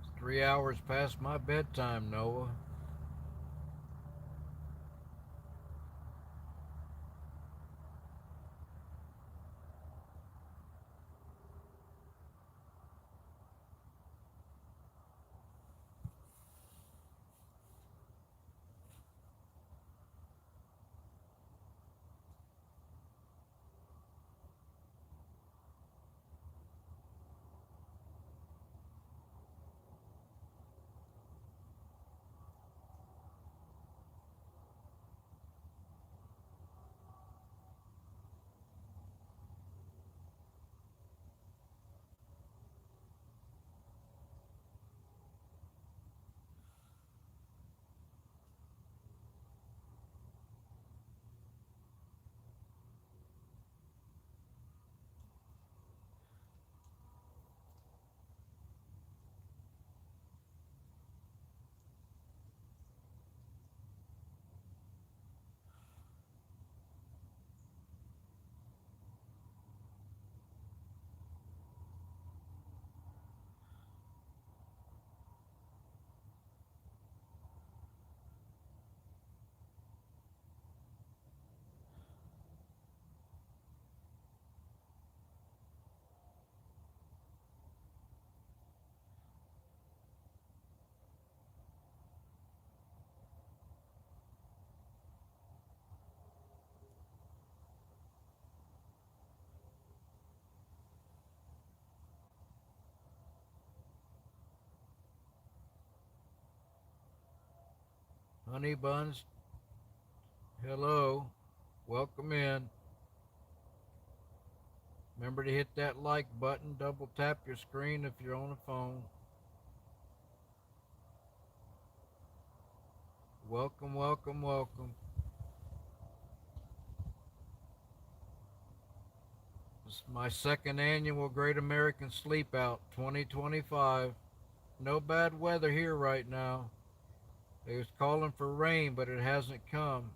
It's 3 hours past my bedtime, Noah. Honey buns, hello. Welcome in. Remember to hit that like button. Double tap your screen if you're on a phone. Welcome, welcome, welcome. This is my second annual Great American Sleepout 2025. No bad weather here right now. They was calling for rain, but it hasn't come.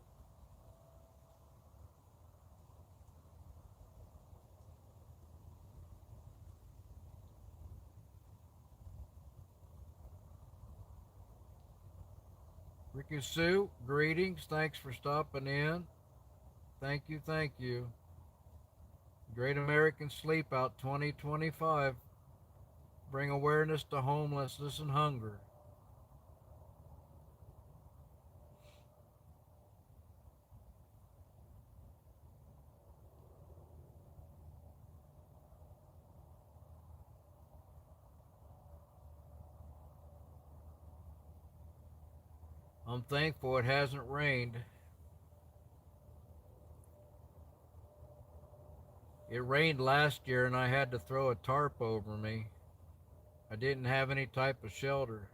Ricky Sue, greetings. Thanks for stopping in. Thank you, thank you. Great American Sleepout 2025. Bring awareness to homelessness and hunger. I'm thankful it hasn't rained. It rained last year and I had to throw a tarp over me. I didn't have any type of shelter.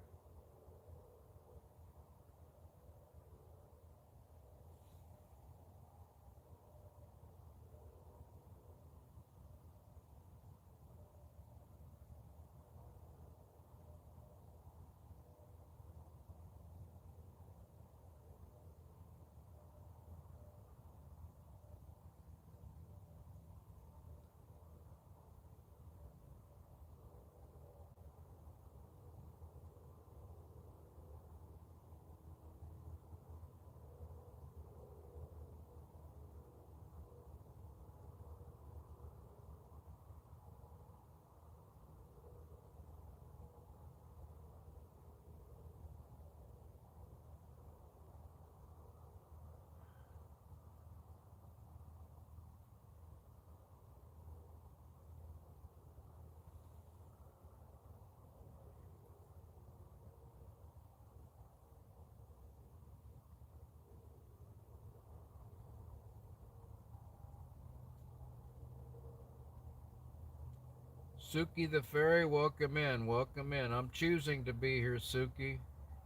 Suki the fairy, welcome in, welcome in. I'm choosing to be here, Suki.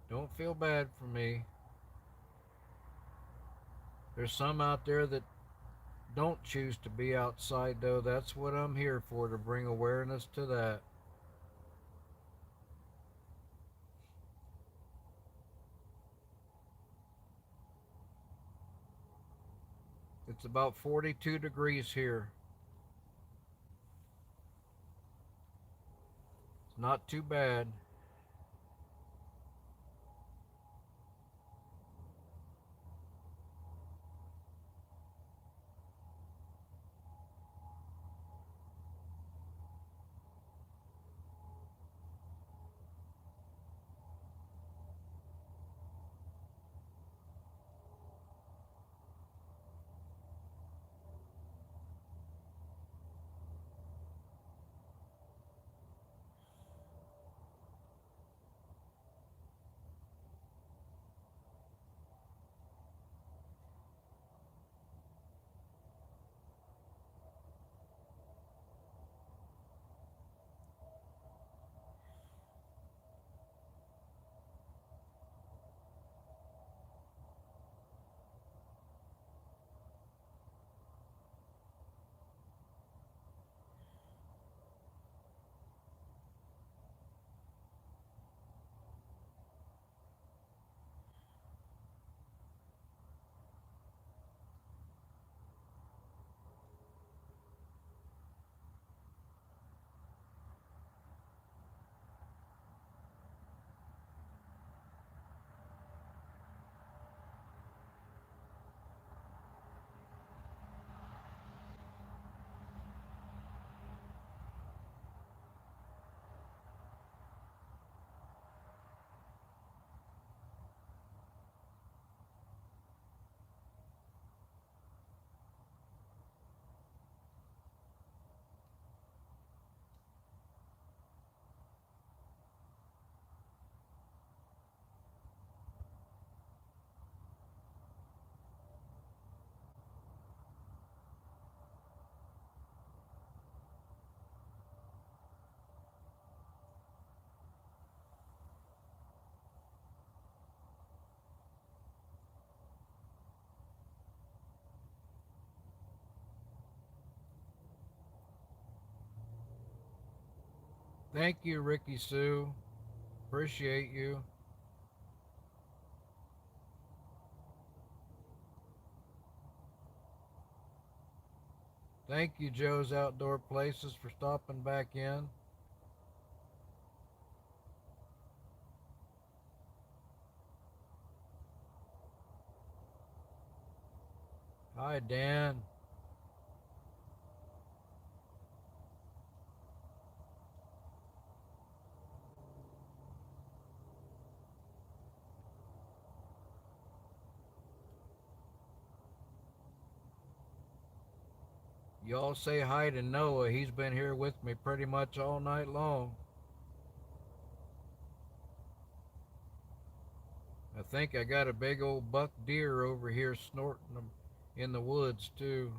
Don't feel bad for me. There's some out there that don't choose to be outside, though. That's what I'm here for, to bring awareness to that. It's about 42 degrees here. It's not too bad. Thank you, Ricky Sue. Appreciate you. Thank you, Joe's Outdoor Places, for stopping back in. Hi, Dan. Y'all say hi to Noah. He's been here with me pretty much all night long. I think I got a big old buck deer over here snorting them in the woods, too.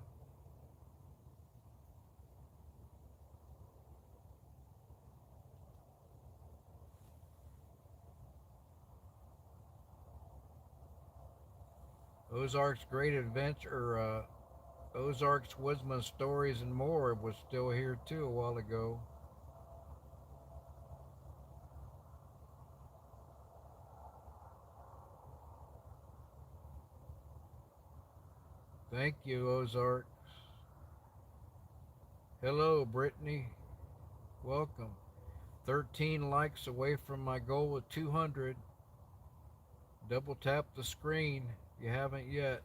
Ozark's Great Adventure, Ozark's Woodsman Stories and More was still here, too, a while ago. Thank you, Ozarks. Hello, Brittany. Welcome. 13 likes away from my goal of 200. Double tap the screen if you haven't yet.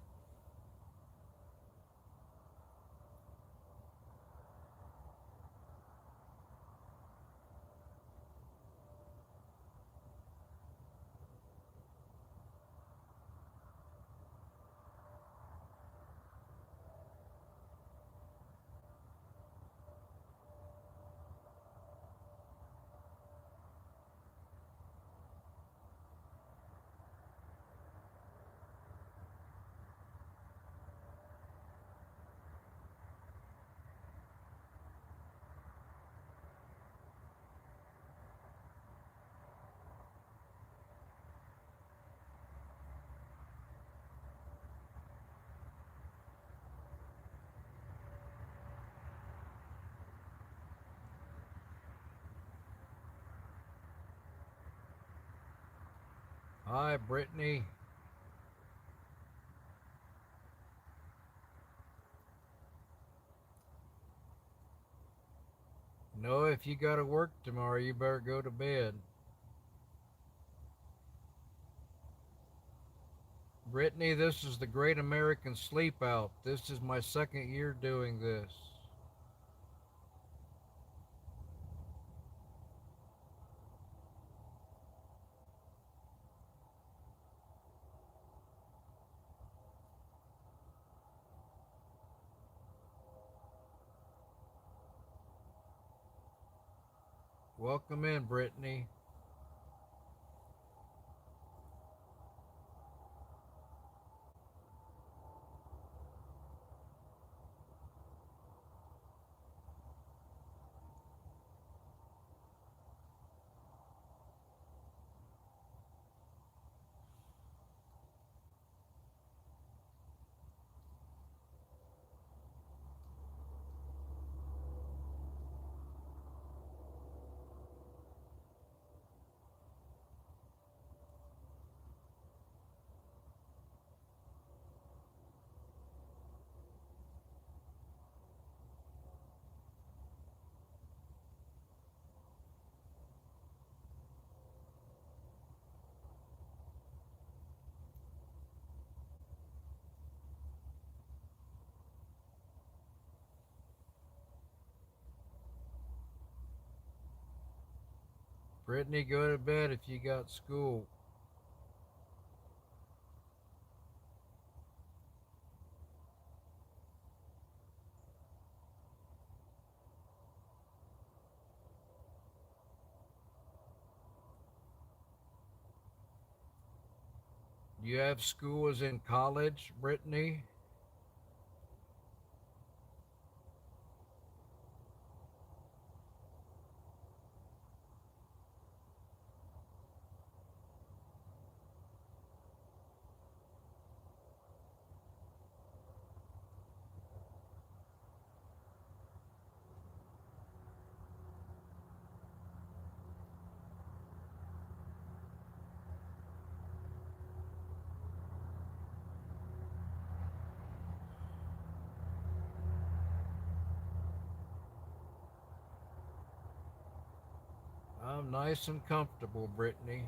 Hi, Brittany. No, if you got to work tomorrow, you better go to bed. Brittany, this is the Great American Sleep Out. This is my second year doing this. Welcome in, Brittany. Brittany, go to bed if you got school. You have school as in college, Brittany? I'm nice and comfortable, Brittany.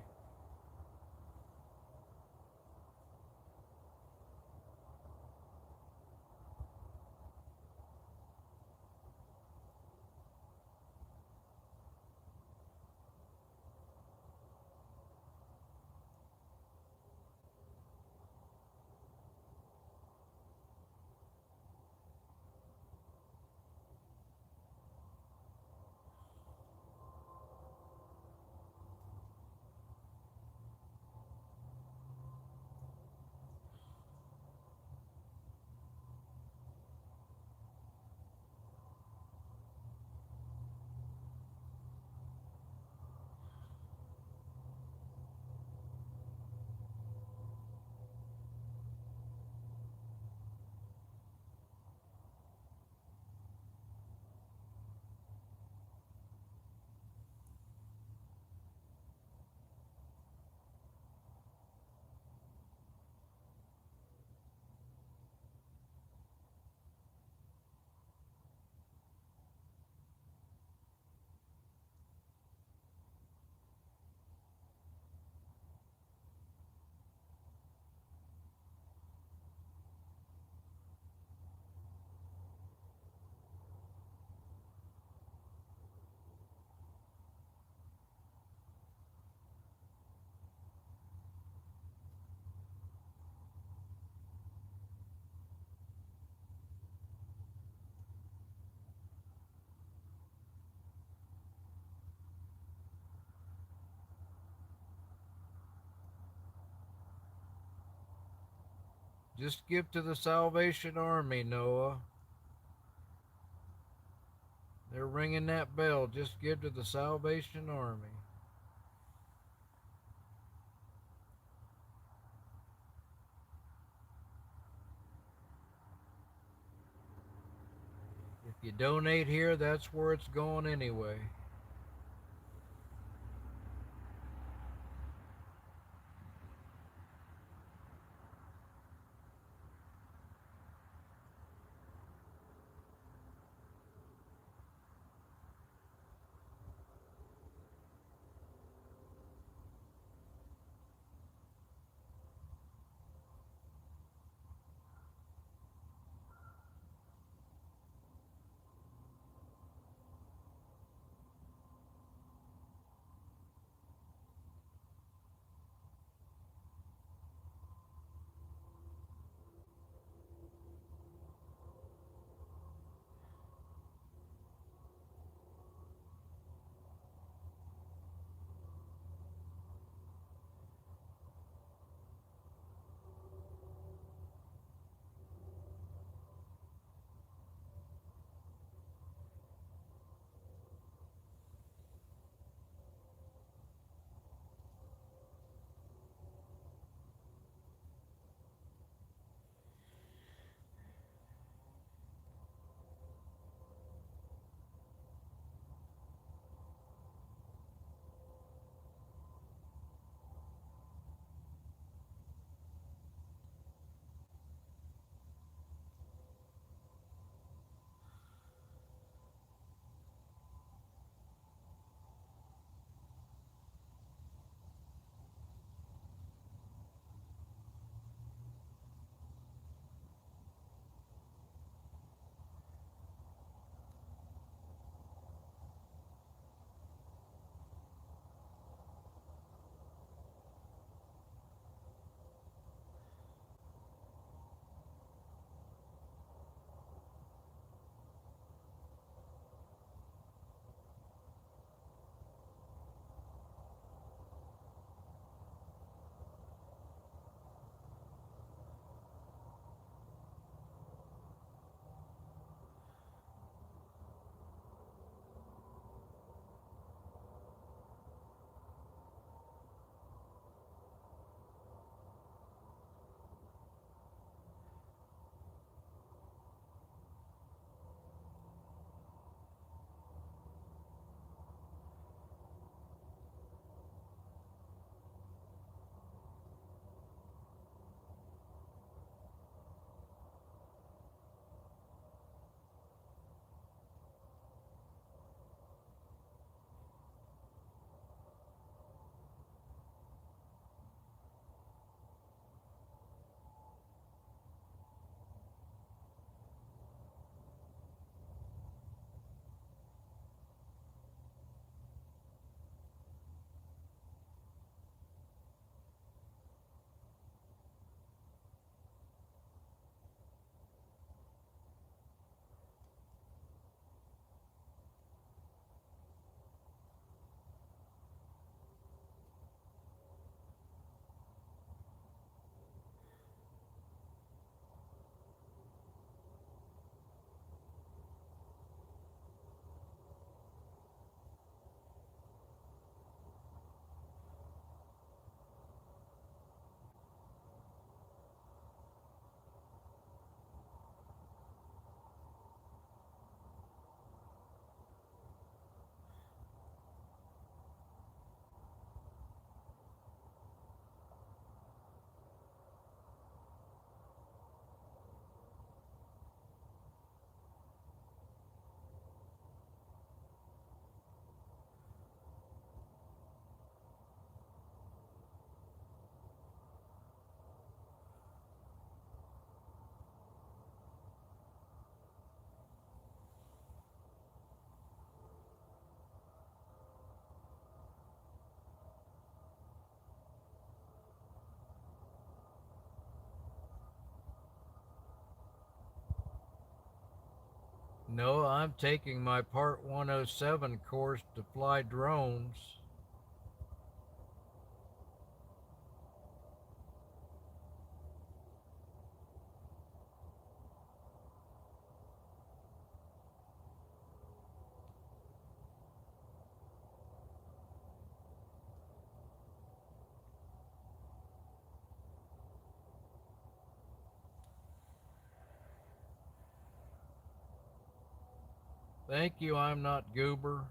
Just give to the Salvation Army, Noah. They're ringing that bell. Just give to the Salvation Army. If you donate here, that's where it's going anyway. No, I'm taking my Part 107 course to fly drones. Thank you, I'm not Goober.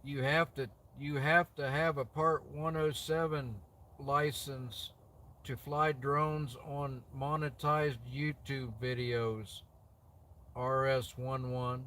You have to you have to have a Part 107 license to fly drones on monetized YouTube videos. RS11.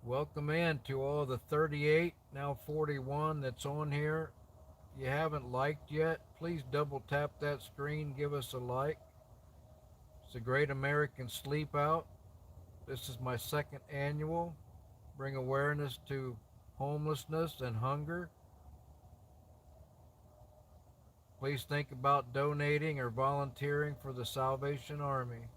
Welcome in to all the 38, now 41 that's on here. If you haven't liked yet, please double tap that screen, give us a like. It's a Great American Sleep Out. This is my second annual. Bring awareness to homelessness and hunger. Please think about donating or volunteering for the Salvation Army.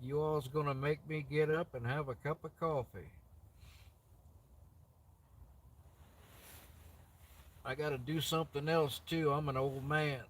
You all's gonna make me get up and have a cup of coffee. I gotta do something else too. I'm an old man.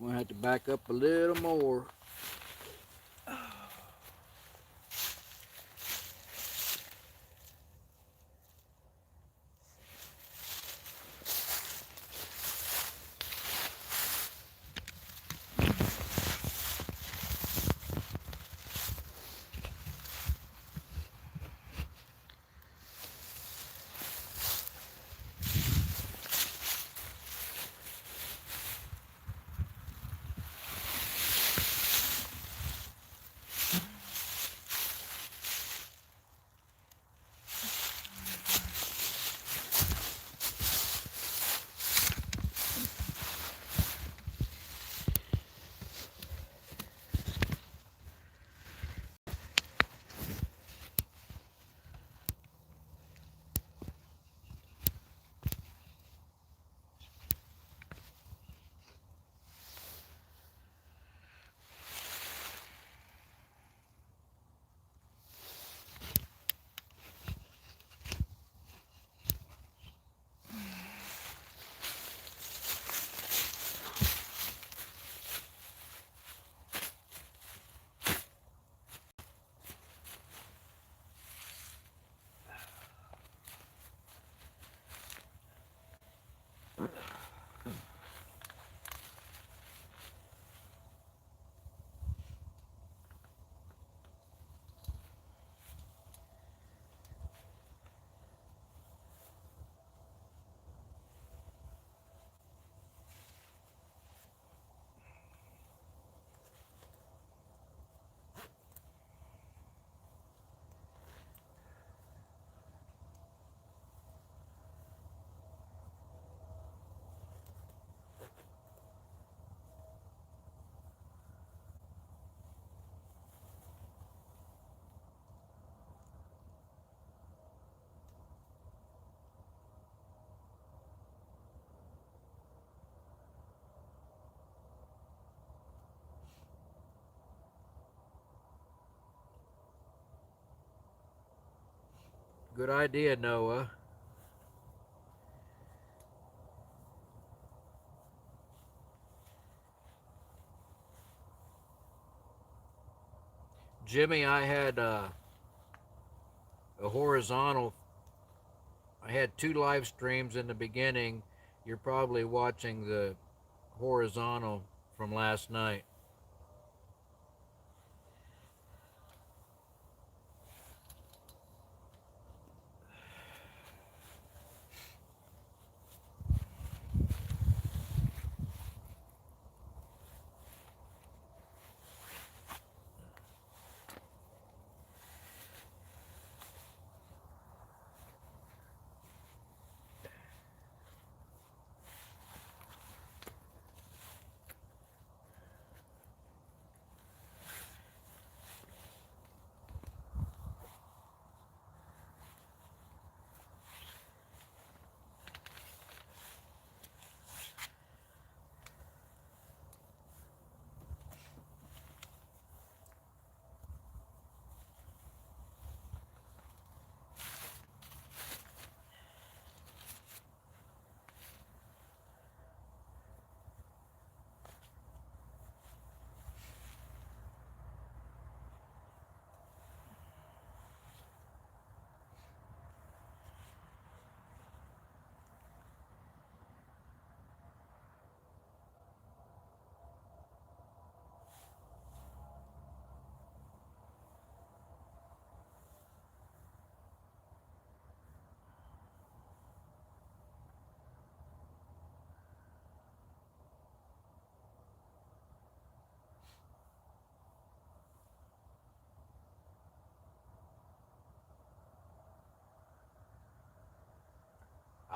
I'm gonna have to back up a little more. Good idea, Noah. Jimmy, I had a horizontal. I had 2 live streams in the beginning. You're probably watching the horizontal from last night.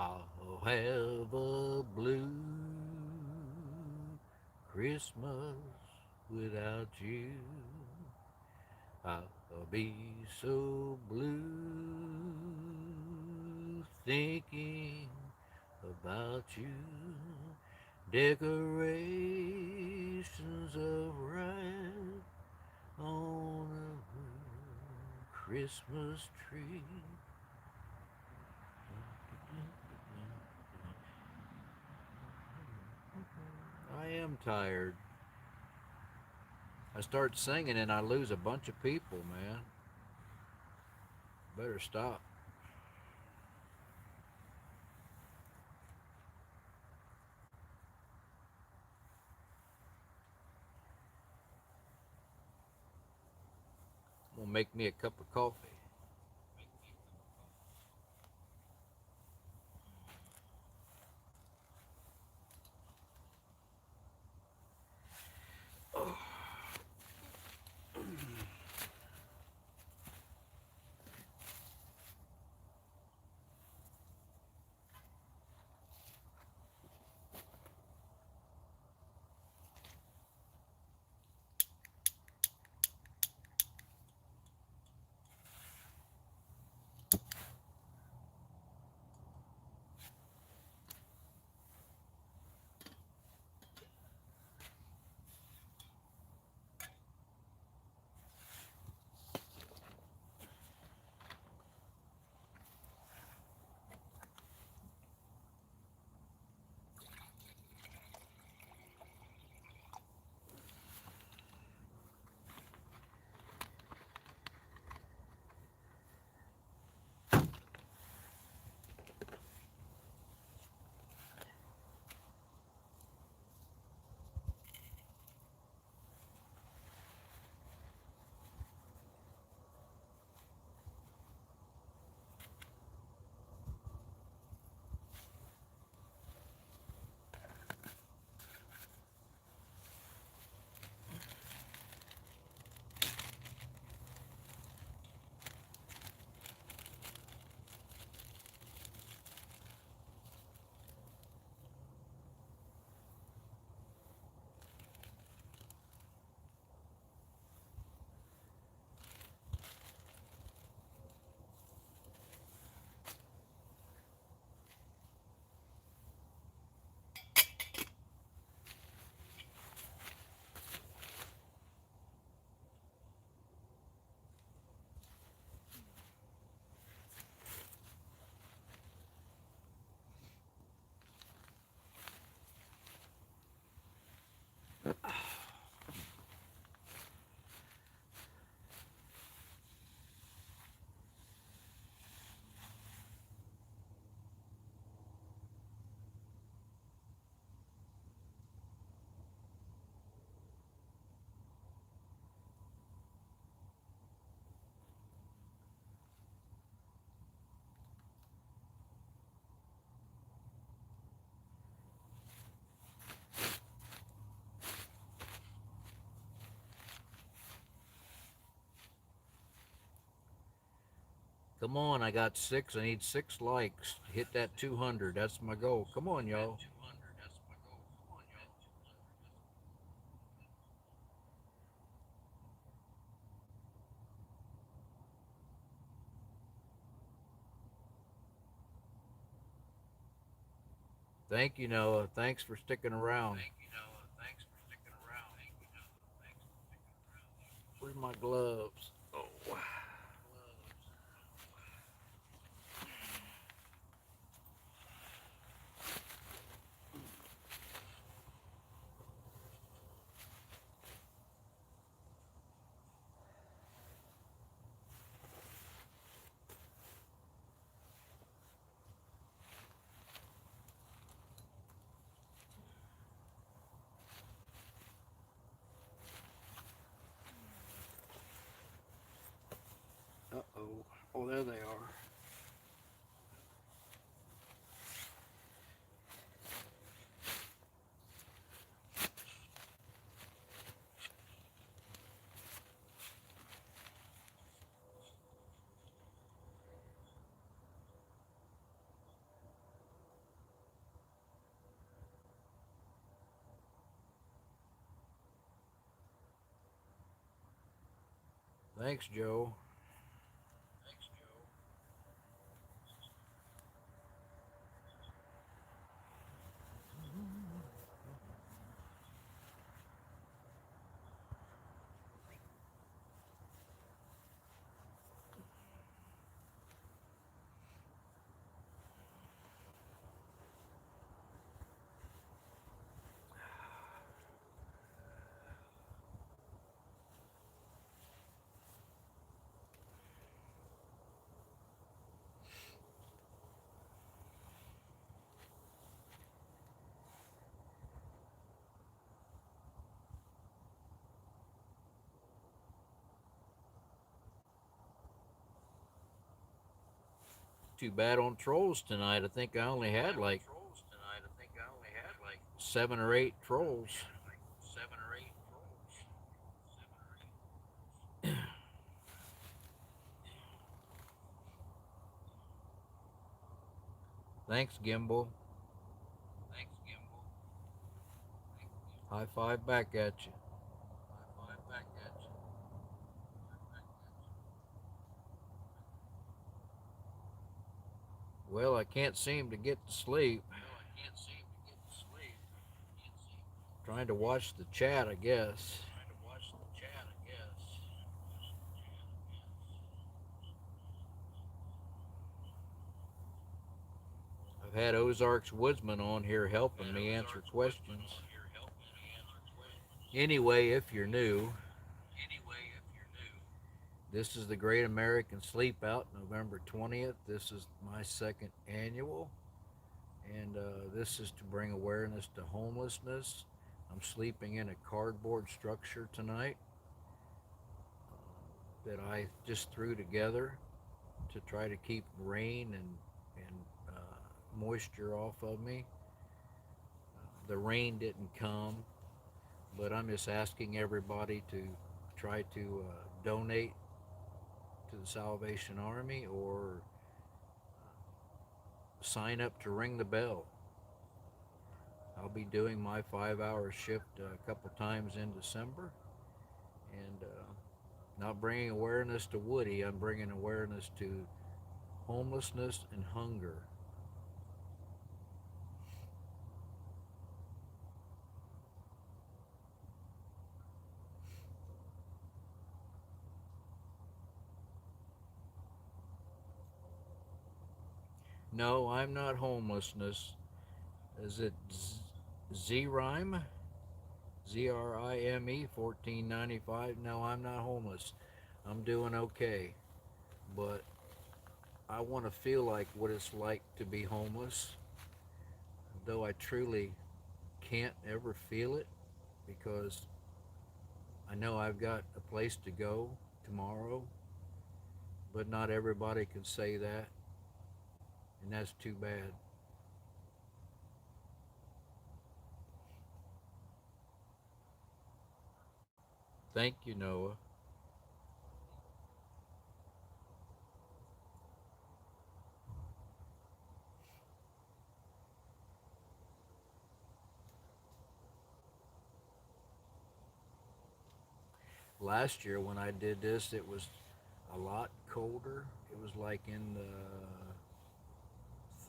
I'll have a blue Christmas without you. I'll be so blue thinking about you. Decorations of red on a Christmas tree. I am am tired. I start singing and I lose a bunch of people, man. Better stop. I'm gonna make me a cup of coffee. Come on, I got six. I need 6 likes to hit that 200. That's my goal. Come on, y'all. Thank you, Noah. Thanks for sticking around. Where's my gloves? Oh, uh-oh. Oh, there they are. Thanks, Joe. Too bad on trolls tonight. I think I only had like 7 or 8 trolls. Thanks, Gimbal. High five back at you. Well, I can't seem to get to sleep. Trying to watch the chat, I guess. I've had Ozark's Woodsman on here helping me answer questions. Anyway, if you're new, this is the Great American Sleep Out, November 20th. This is my second annual, and this is to bring awareness to homelessness. I'm sleeping in a cardboard structure tonight that I just threw together to try to keep rain and moisture off of me. The rain didn't come, but I'm just asking everybody to try to donate to the Salvation Army or sign up to ring the bell. I'll be doing my 5 hour shift a couple times in December, and not bringing awareness to Woody, I'm bringing awareness to homelessness and hunger. No, I'm not homelessness. Is it Z-Rime? ZRIME 1495. No, I'm not homeless. I'm doing okay. But I want to feel like what it's like to be homeless, though I truly can't ever feel it because I know I've got a place to go tomorrow, but not everybody can say that, and that's too bad. Thank you, Noah. Last year when I did this, it was a lot colder. It was like in the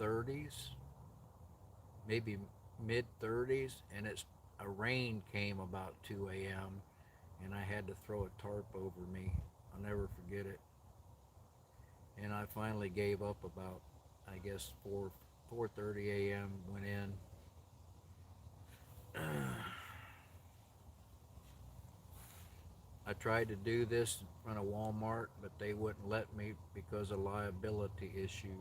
30s, maybe mid 30s, and a rain came about 2 a.m. and I had to throw a tarp over me. I'll never forget it. And I finally gave up about, I guess, 4:30 a.m. Went in. I tried to do this in front of Walmart, but they wouldn't let me because of liability issues.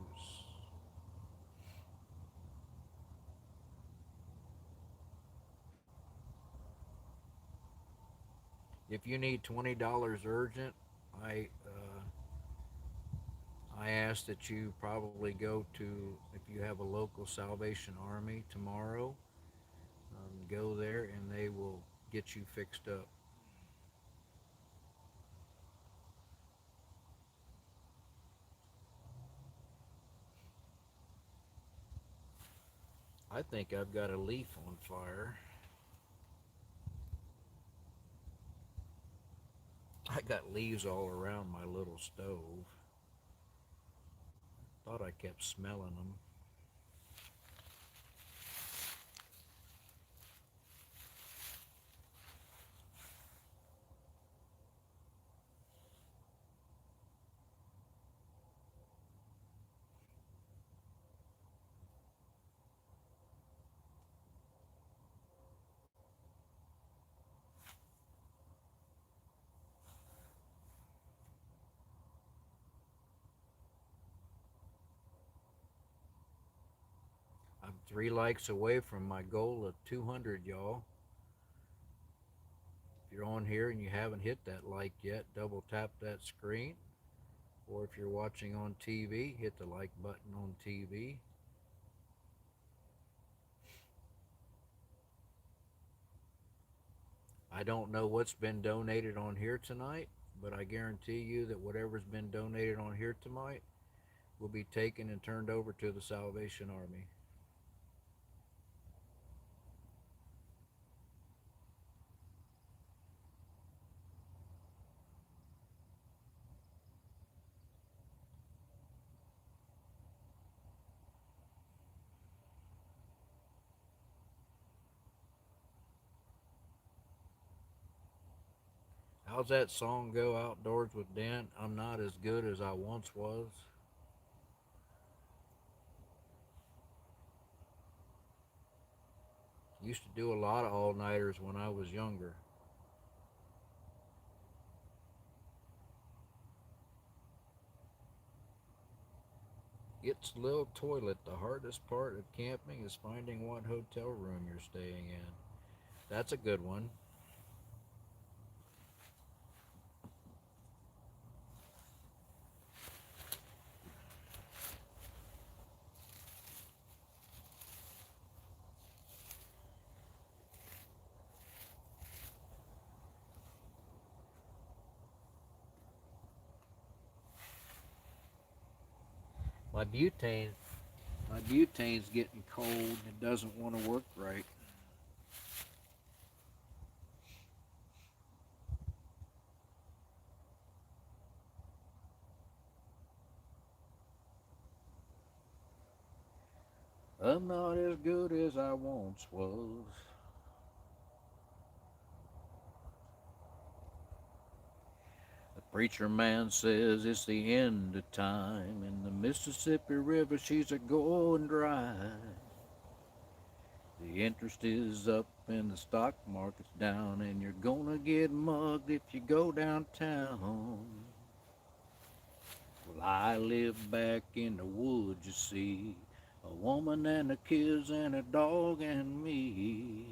If you need $20 urgent, I I ask that you probably go to, if you have a local Salvation Army tomorrow, go there and they will get you fixed up. I think I've got a leaf on fire. I got leaves all around my little stove. Thought I kept smelling them. I'm 3 likes away from my goal of 200, y'all. If you're on here and you haven't hit that like yet, double tap that screen. Or if you're watching on TV, hit the like button on TV. I don't know what's been donated on here tonight, but I guarantee you that whatever's been donated on here tonight will be taken and turned over to the Salvation Army. How's that song go, Outdoors with Dan? I'm not as good as I once was. Used to do a lot of all nighters when I was younger. It's a little toilet. The hardest part of camping is finding what hotel room you're staying in. That's a good one. My butane, my butane's getting cold. It doesn't want to work right. I'm not as good as I once was. The preacher man says it's the end of time, and the Mississippi River, she's a going dry. The interest is up and the stock market's down, and you're gonna get mugged if you go downtown. Well, I live back in the woods, you see, a woman and the kids and a dog and me.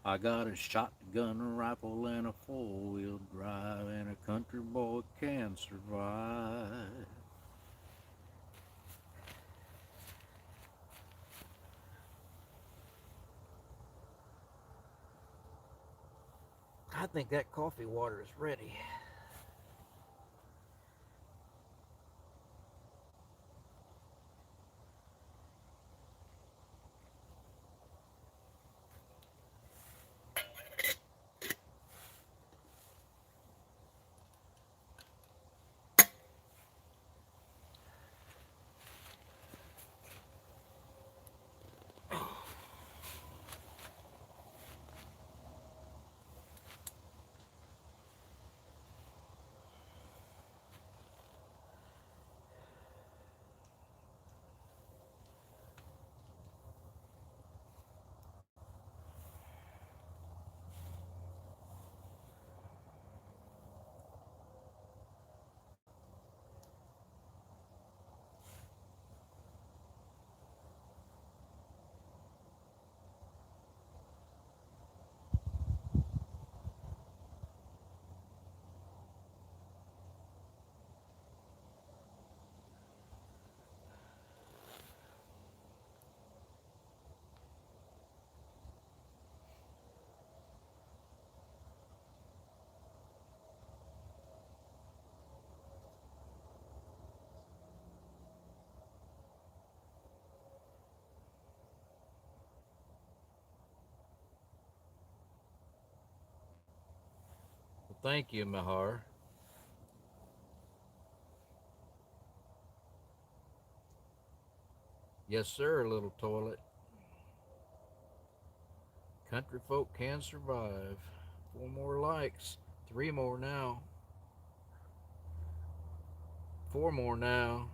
I got a shotgun, a rifle, and a four-wheel drive, and a country boy can survive. I think that coffee water is ready. Well, thank you, Mahar. Yes, sir, little toilet. Country folk can survive. 4 more likes. 3 more now. 4 more now.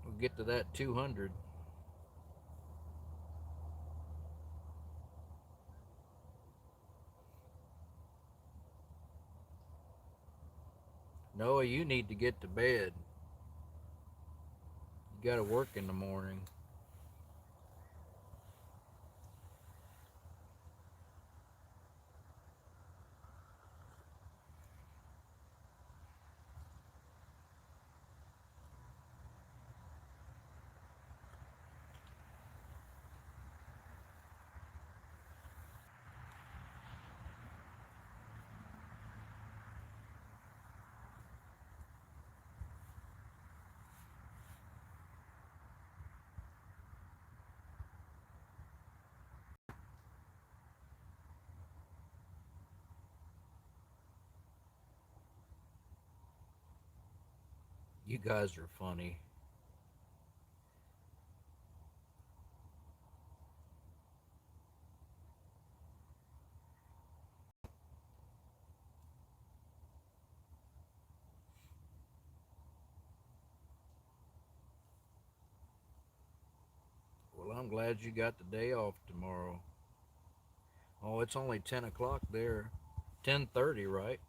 We'll get to that 200. Noah, you need to get to bed. You got to work in the morning. You guys are funny. Well, I'm glad you got the day off tomorrow. Oh, it's only 10 o'clock there. 10:30, right?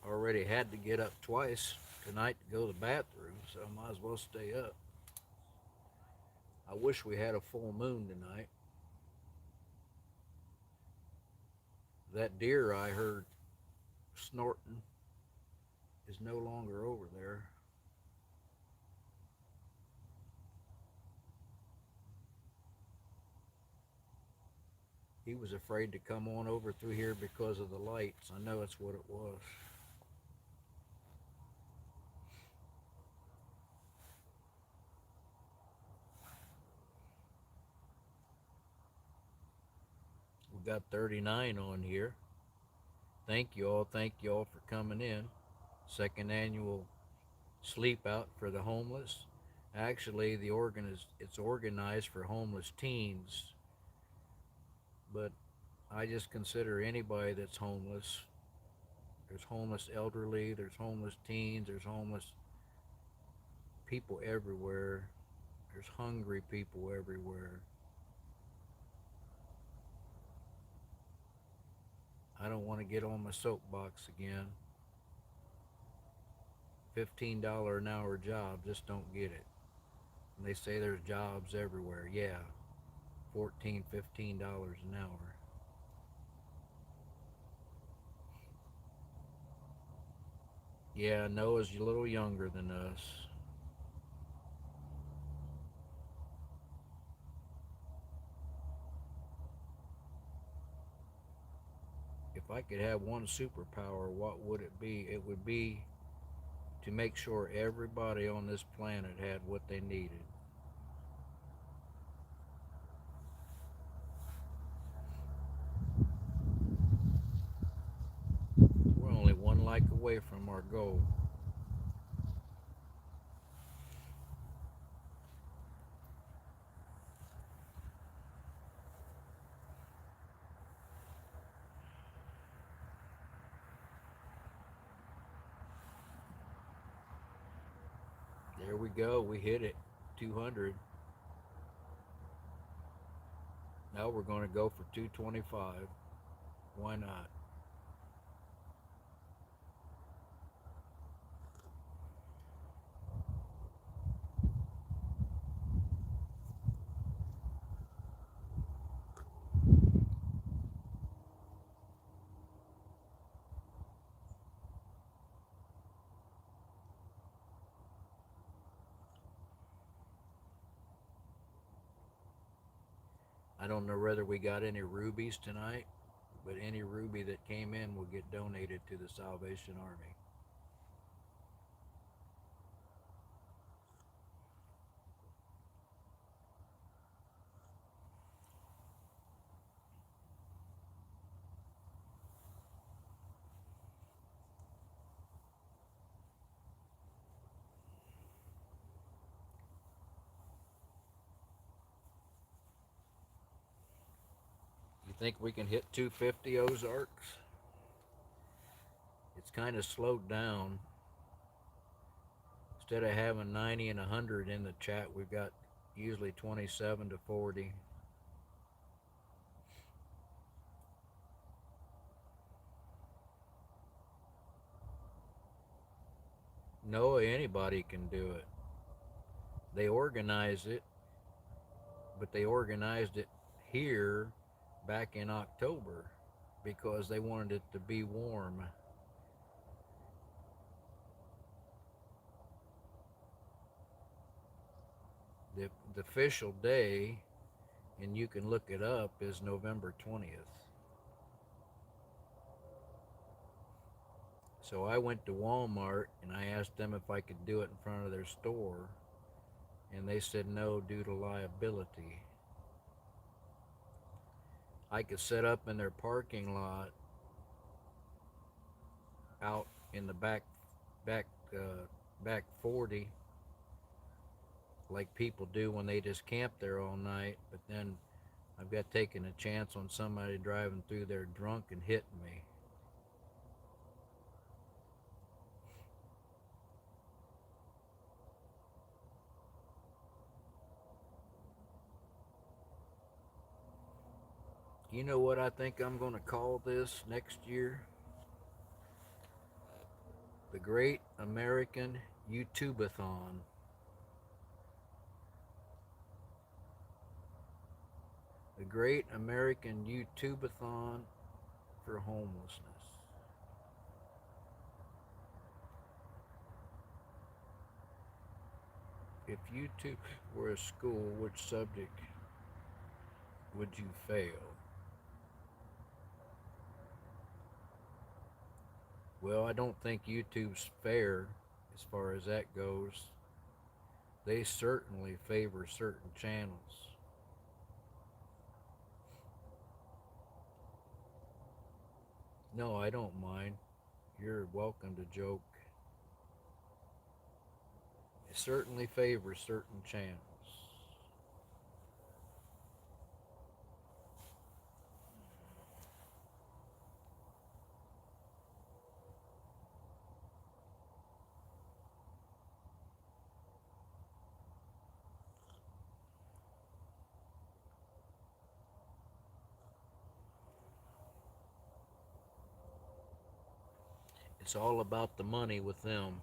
Already had to get up twice tonight to go to the bathroom, so I might as well stay up. I wish we had a full moon tonight. That deer I heard snorting is no longer over there. He was afraid to come on over through here because of the lights. I know it's what it was. We got 39 on here. Thank you all. Thank you all for coming in. Second annual sleep out for the homeless. Actually, it's organized for homeless teens, but I just consider anybody that's homeless. There's homeless elderly, there's homeless teens, there's homeless people everywhere. There's hungry people everywhere. I don't want to get on my soapbox again. $15 an hour job, just don't get it. And they say there's jobs everywhere. Yeah, 14, $15 an hour. Yeah, Noah's a little younger than us. If I could have one superpower, what would it be? It would be to make sure everybody on this planet had what they needed. We're only one like away from our goal. There we go. We hit it. 200. Now we're going to go for 225. Why not? I don't know whether we got any rubies tonight, but any ruby that came in will get donated to the Salvation Army. You think we can hit 250 Ozarks? It's kind of slowed down. Instead of having 90 and 100 in the chat, we've got usually 27 to 40. No, anybody can do it. They organize it, but they organized it here back in October because they wanted it to be warm. The official day, and you can look it up, is November 20th. So I went to Walmart and I asked them if I could do it in front of their store, and they said no due to liability. I could set up in their parking lot out in the back uh, back 40 like people do when they just camp there all night, but then I've got taking a chance on somebody driving through there drunk and hitting me. You know what I think I'm going to call this next year? The Great American YouTubeathon. The Great American YouTubeathon for homelessness. If YouTube were a school, which subject would you fail? Well, I don't think YouTube's fair as far as that goes. They certainly favor certain channels. No, I don't mind. You're welcome to joke. It certainly favors certain channels. It's all about the money with them.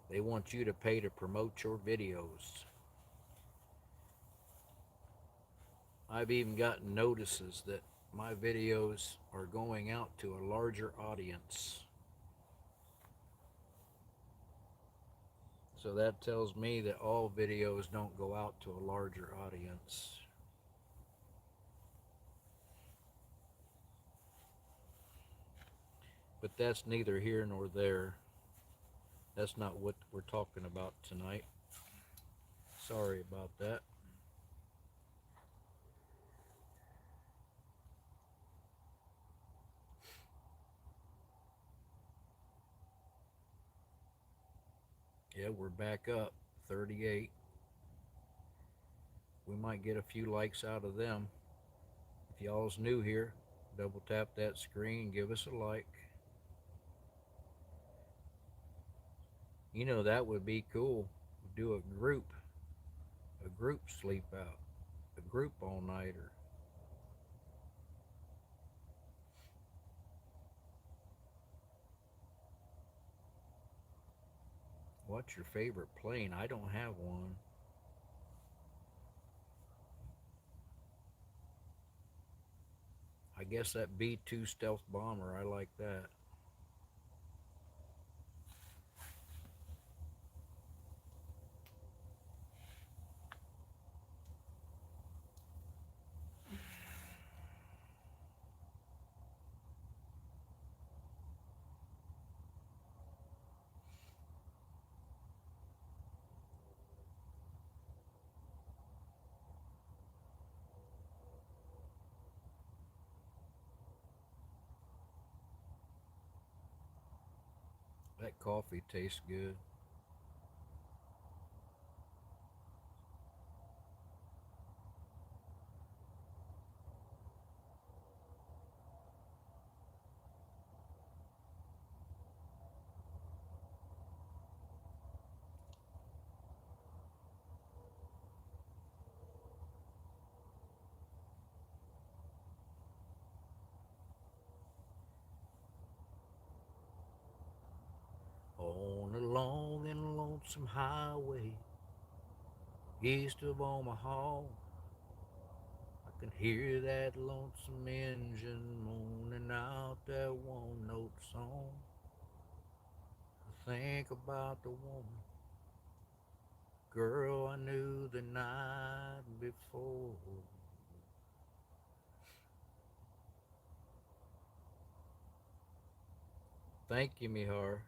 They want you to pay to promote your videos. I've even gotten notices that my videos are going out to a larger audience. So that tells me that all videos don't go out to a larger audience. But that's neither here nor there. That's not what we're talking about tonight. Sorry about that. Yeah, we're back up 38. We might get a few likes out of them. If y'all's new here, double tap that screen, give us a like. You know, that would be cool. Do a group sleep out, a group all nighter. What's your favorite plane? I don't have one. I guess that B-2 stealth bomber, I like that. That coffee tastes good. On a long and lonesome highway east of Omaha, I can hear that lonesome engine moaning out that one note song. I think about the woman, girl I knew the night before. Thank you, Mihar.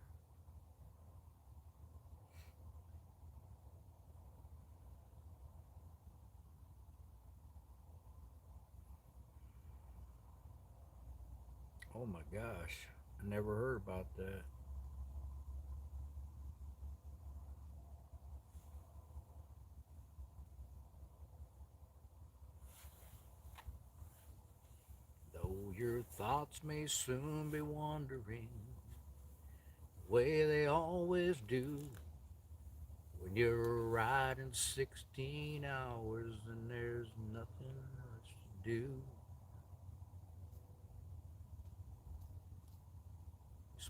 Oh my gosh. I never heard about that. Though your thoughts may soon be wandering, the way they always do, when you're riding 16 hours and there's nothing much to do.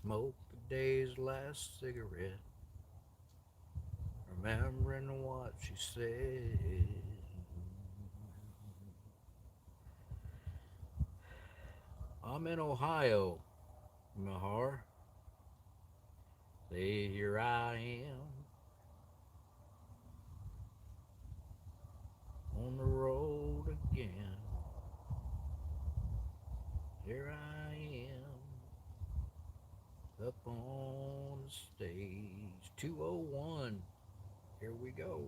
Smoke the day's last cigarette, remembering what she said. I'm in Ohio, Mahar. Say, here I am on the road again. Here I am up on the stage. 201. Here we go.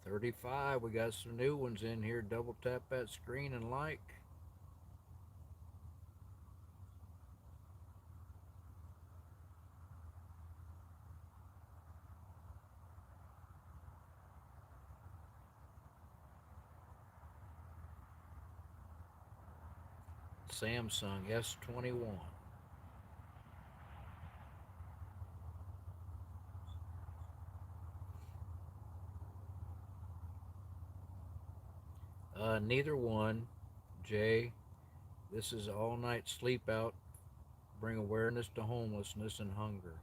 35. We got some new ones in here. Double tap that screen and like. Samsung S21. Neither one, Jay. This is all night sleep out. Bring awareness to homelessness and hunger.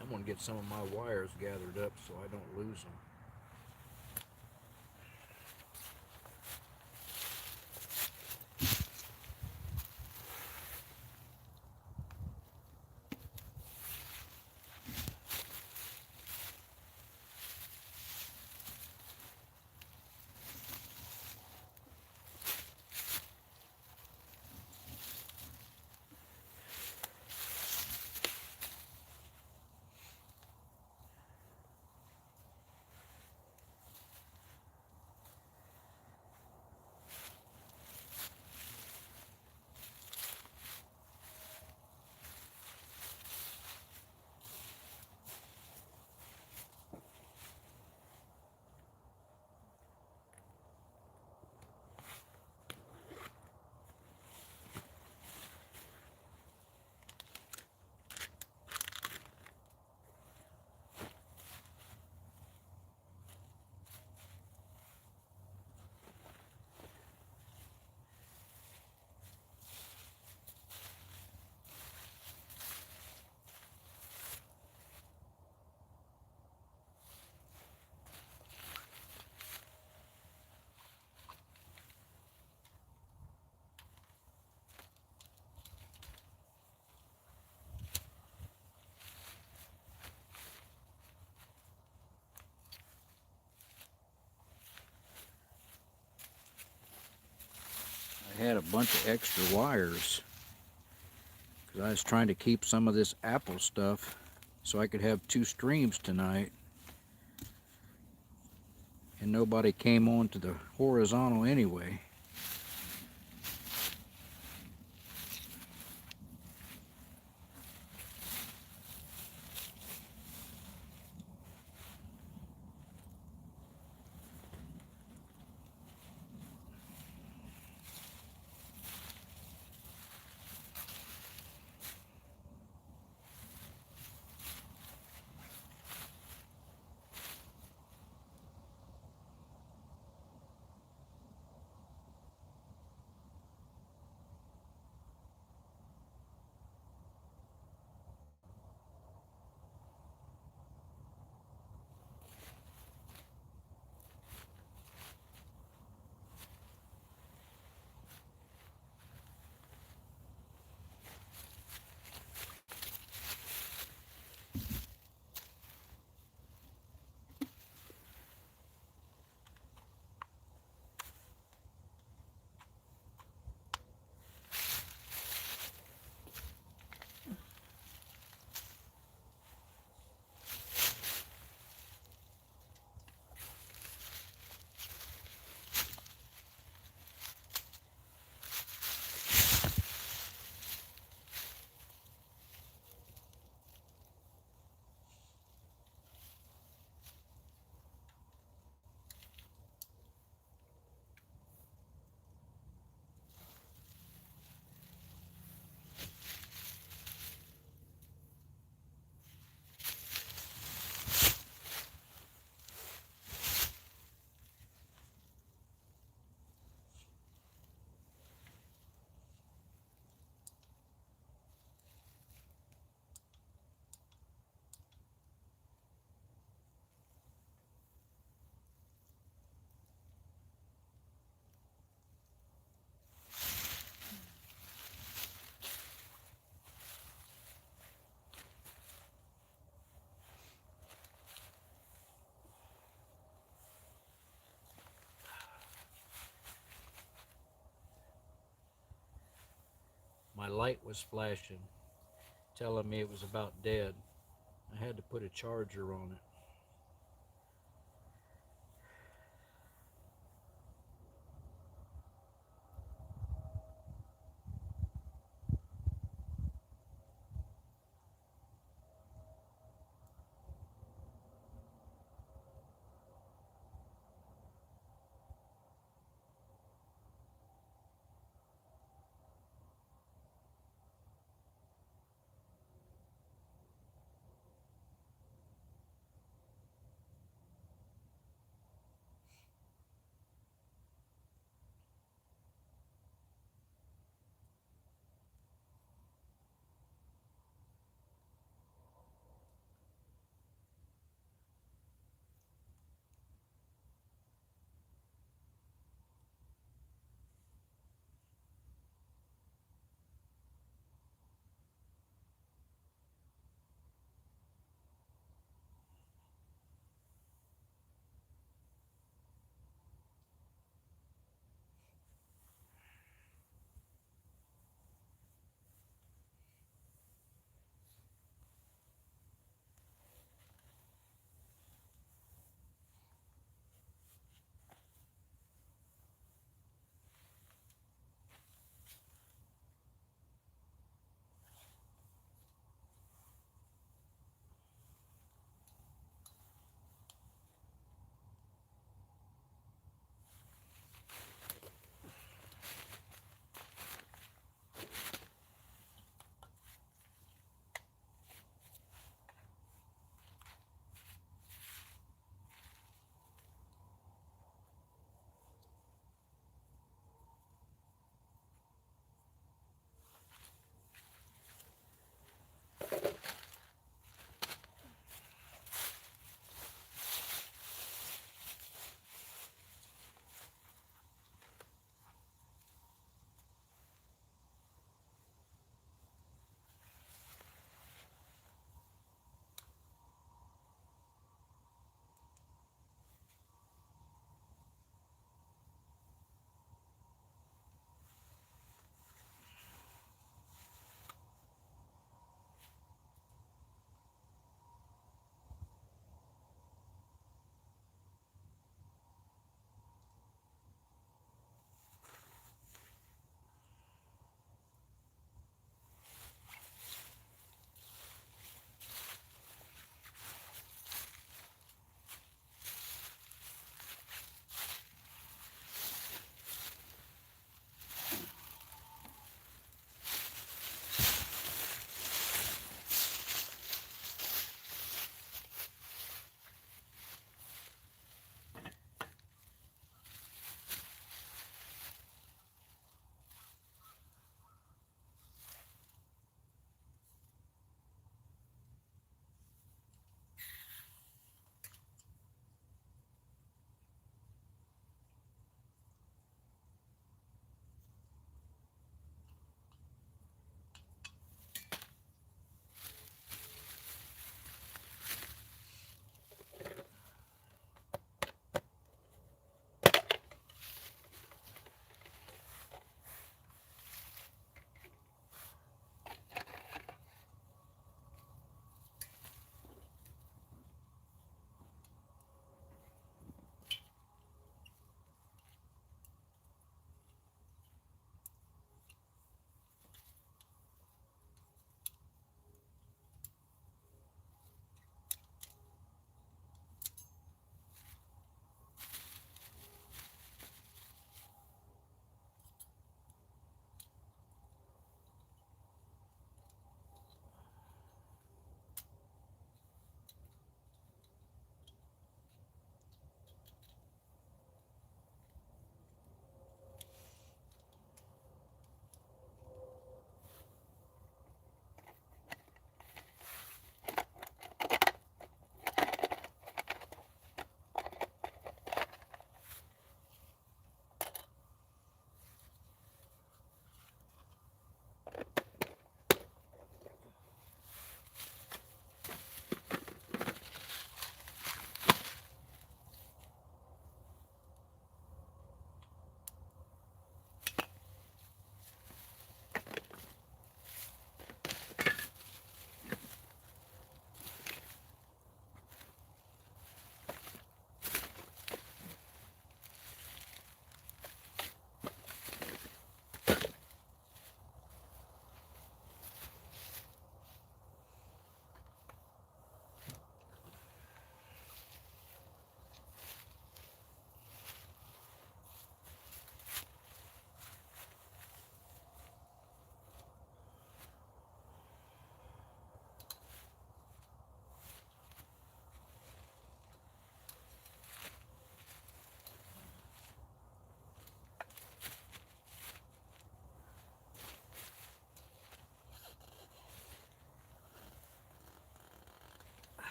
I'm going to get some of my wires gathered up so I don't lose them. had a bunch of extra wires because I was trying to keep some of this apple stuff so I could have 2 streams tonight. And nobody came on to the horizontal anyway. My light was flashing, telling me it was about dead. I had to put a charger on it.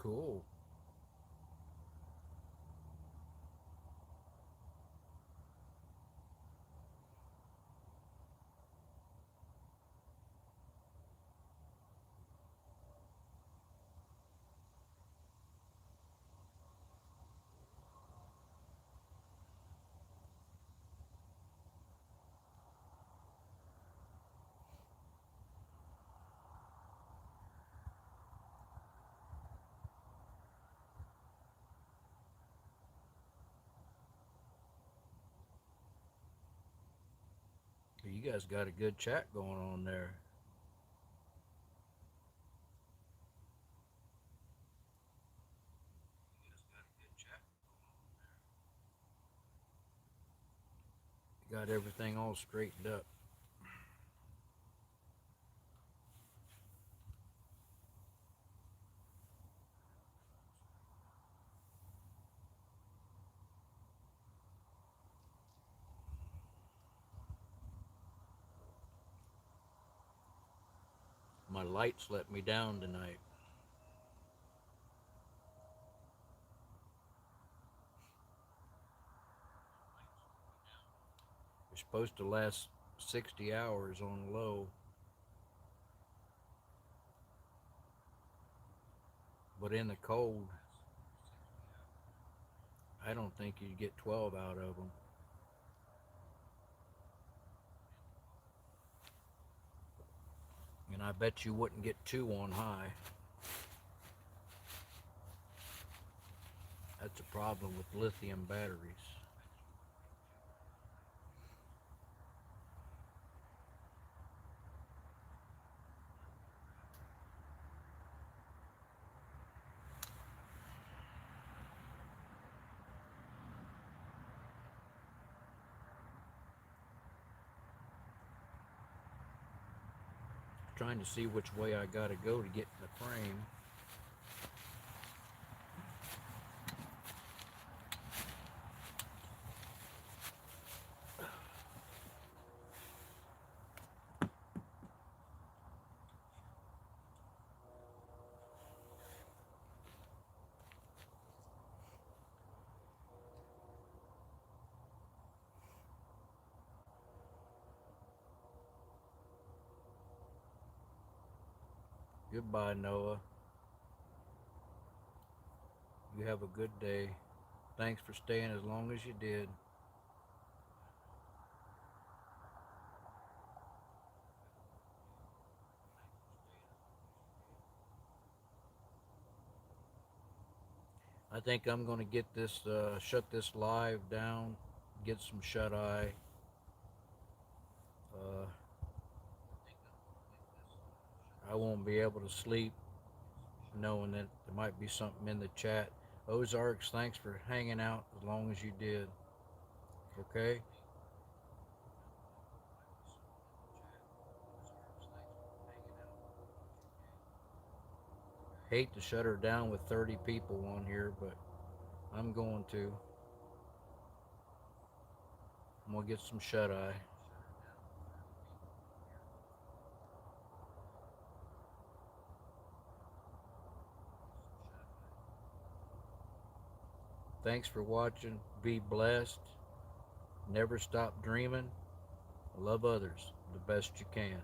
Cool. You guys got a good chat going on there. You got everything all straightened up. My lights let me down tonight. It's supposed to last 60 hours on low, but in the cold, I don't think you'd get 12 out of them. And I bet you wouldn't get 2 on high. That's a problem with lithium batteries. Trying to see which way I gotta go to get in the frame. Goodbye, Noah. You have a good day. Thanks for staying as long as you did. I think I'm going to get this, shut this live down, get some shut eye. Uh, I won't be able to sleep knowing that there might be something in the chat. Ozarks, thanks for hanging out as long as you did. Okay? Hate to shut her down with 30 people on here, but I'm going to. I'm going to get some shut eye. Thanks for watching. Be blessed. Never stop dreaming. Love others the best you can.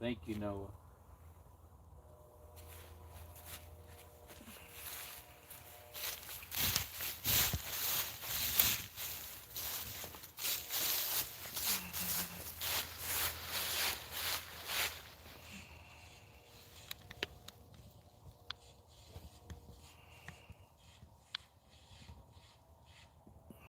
Thank you, Noah.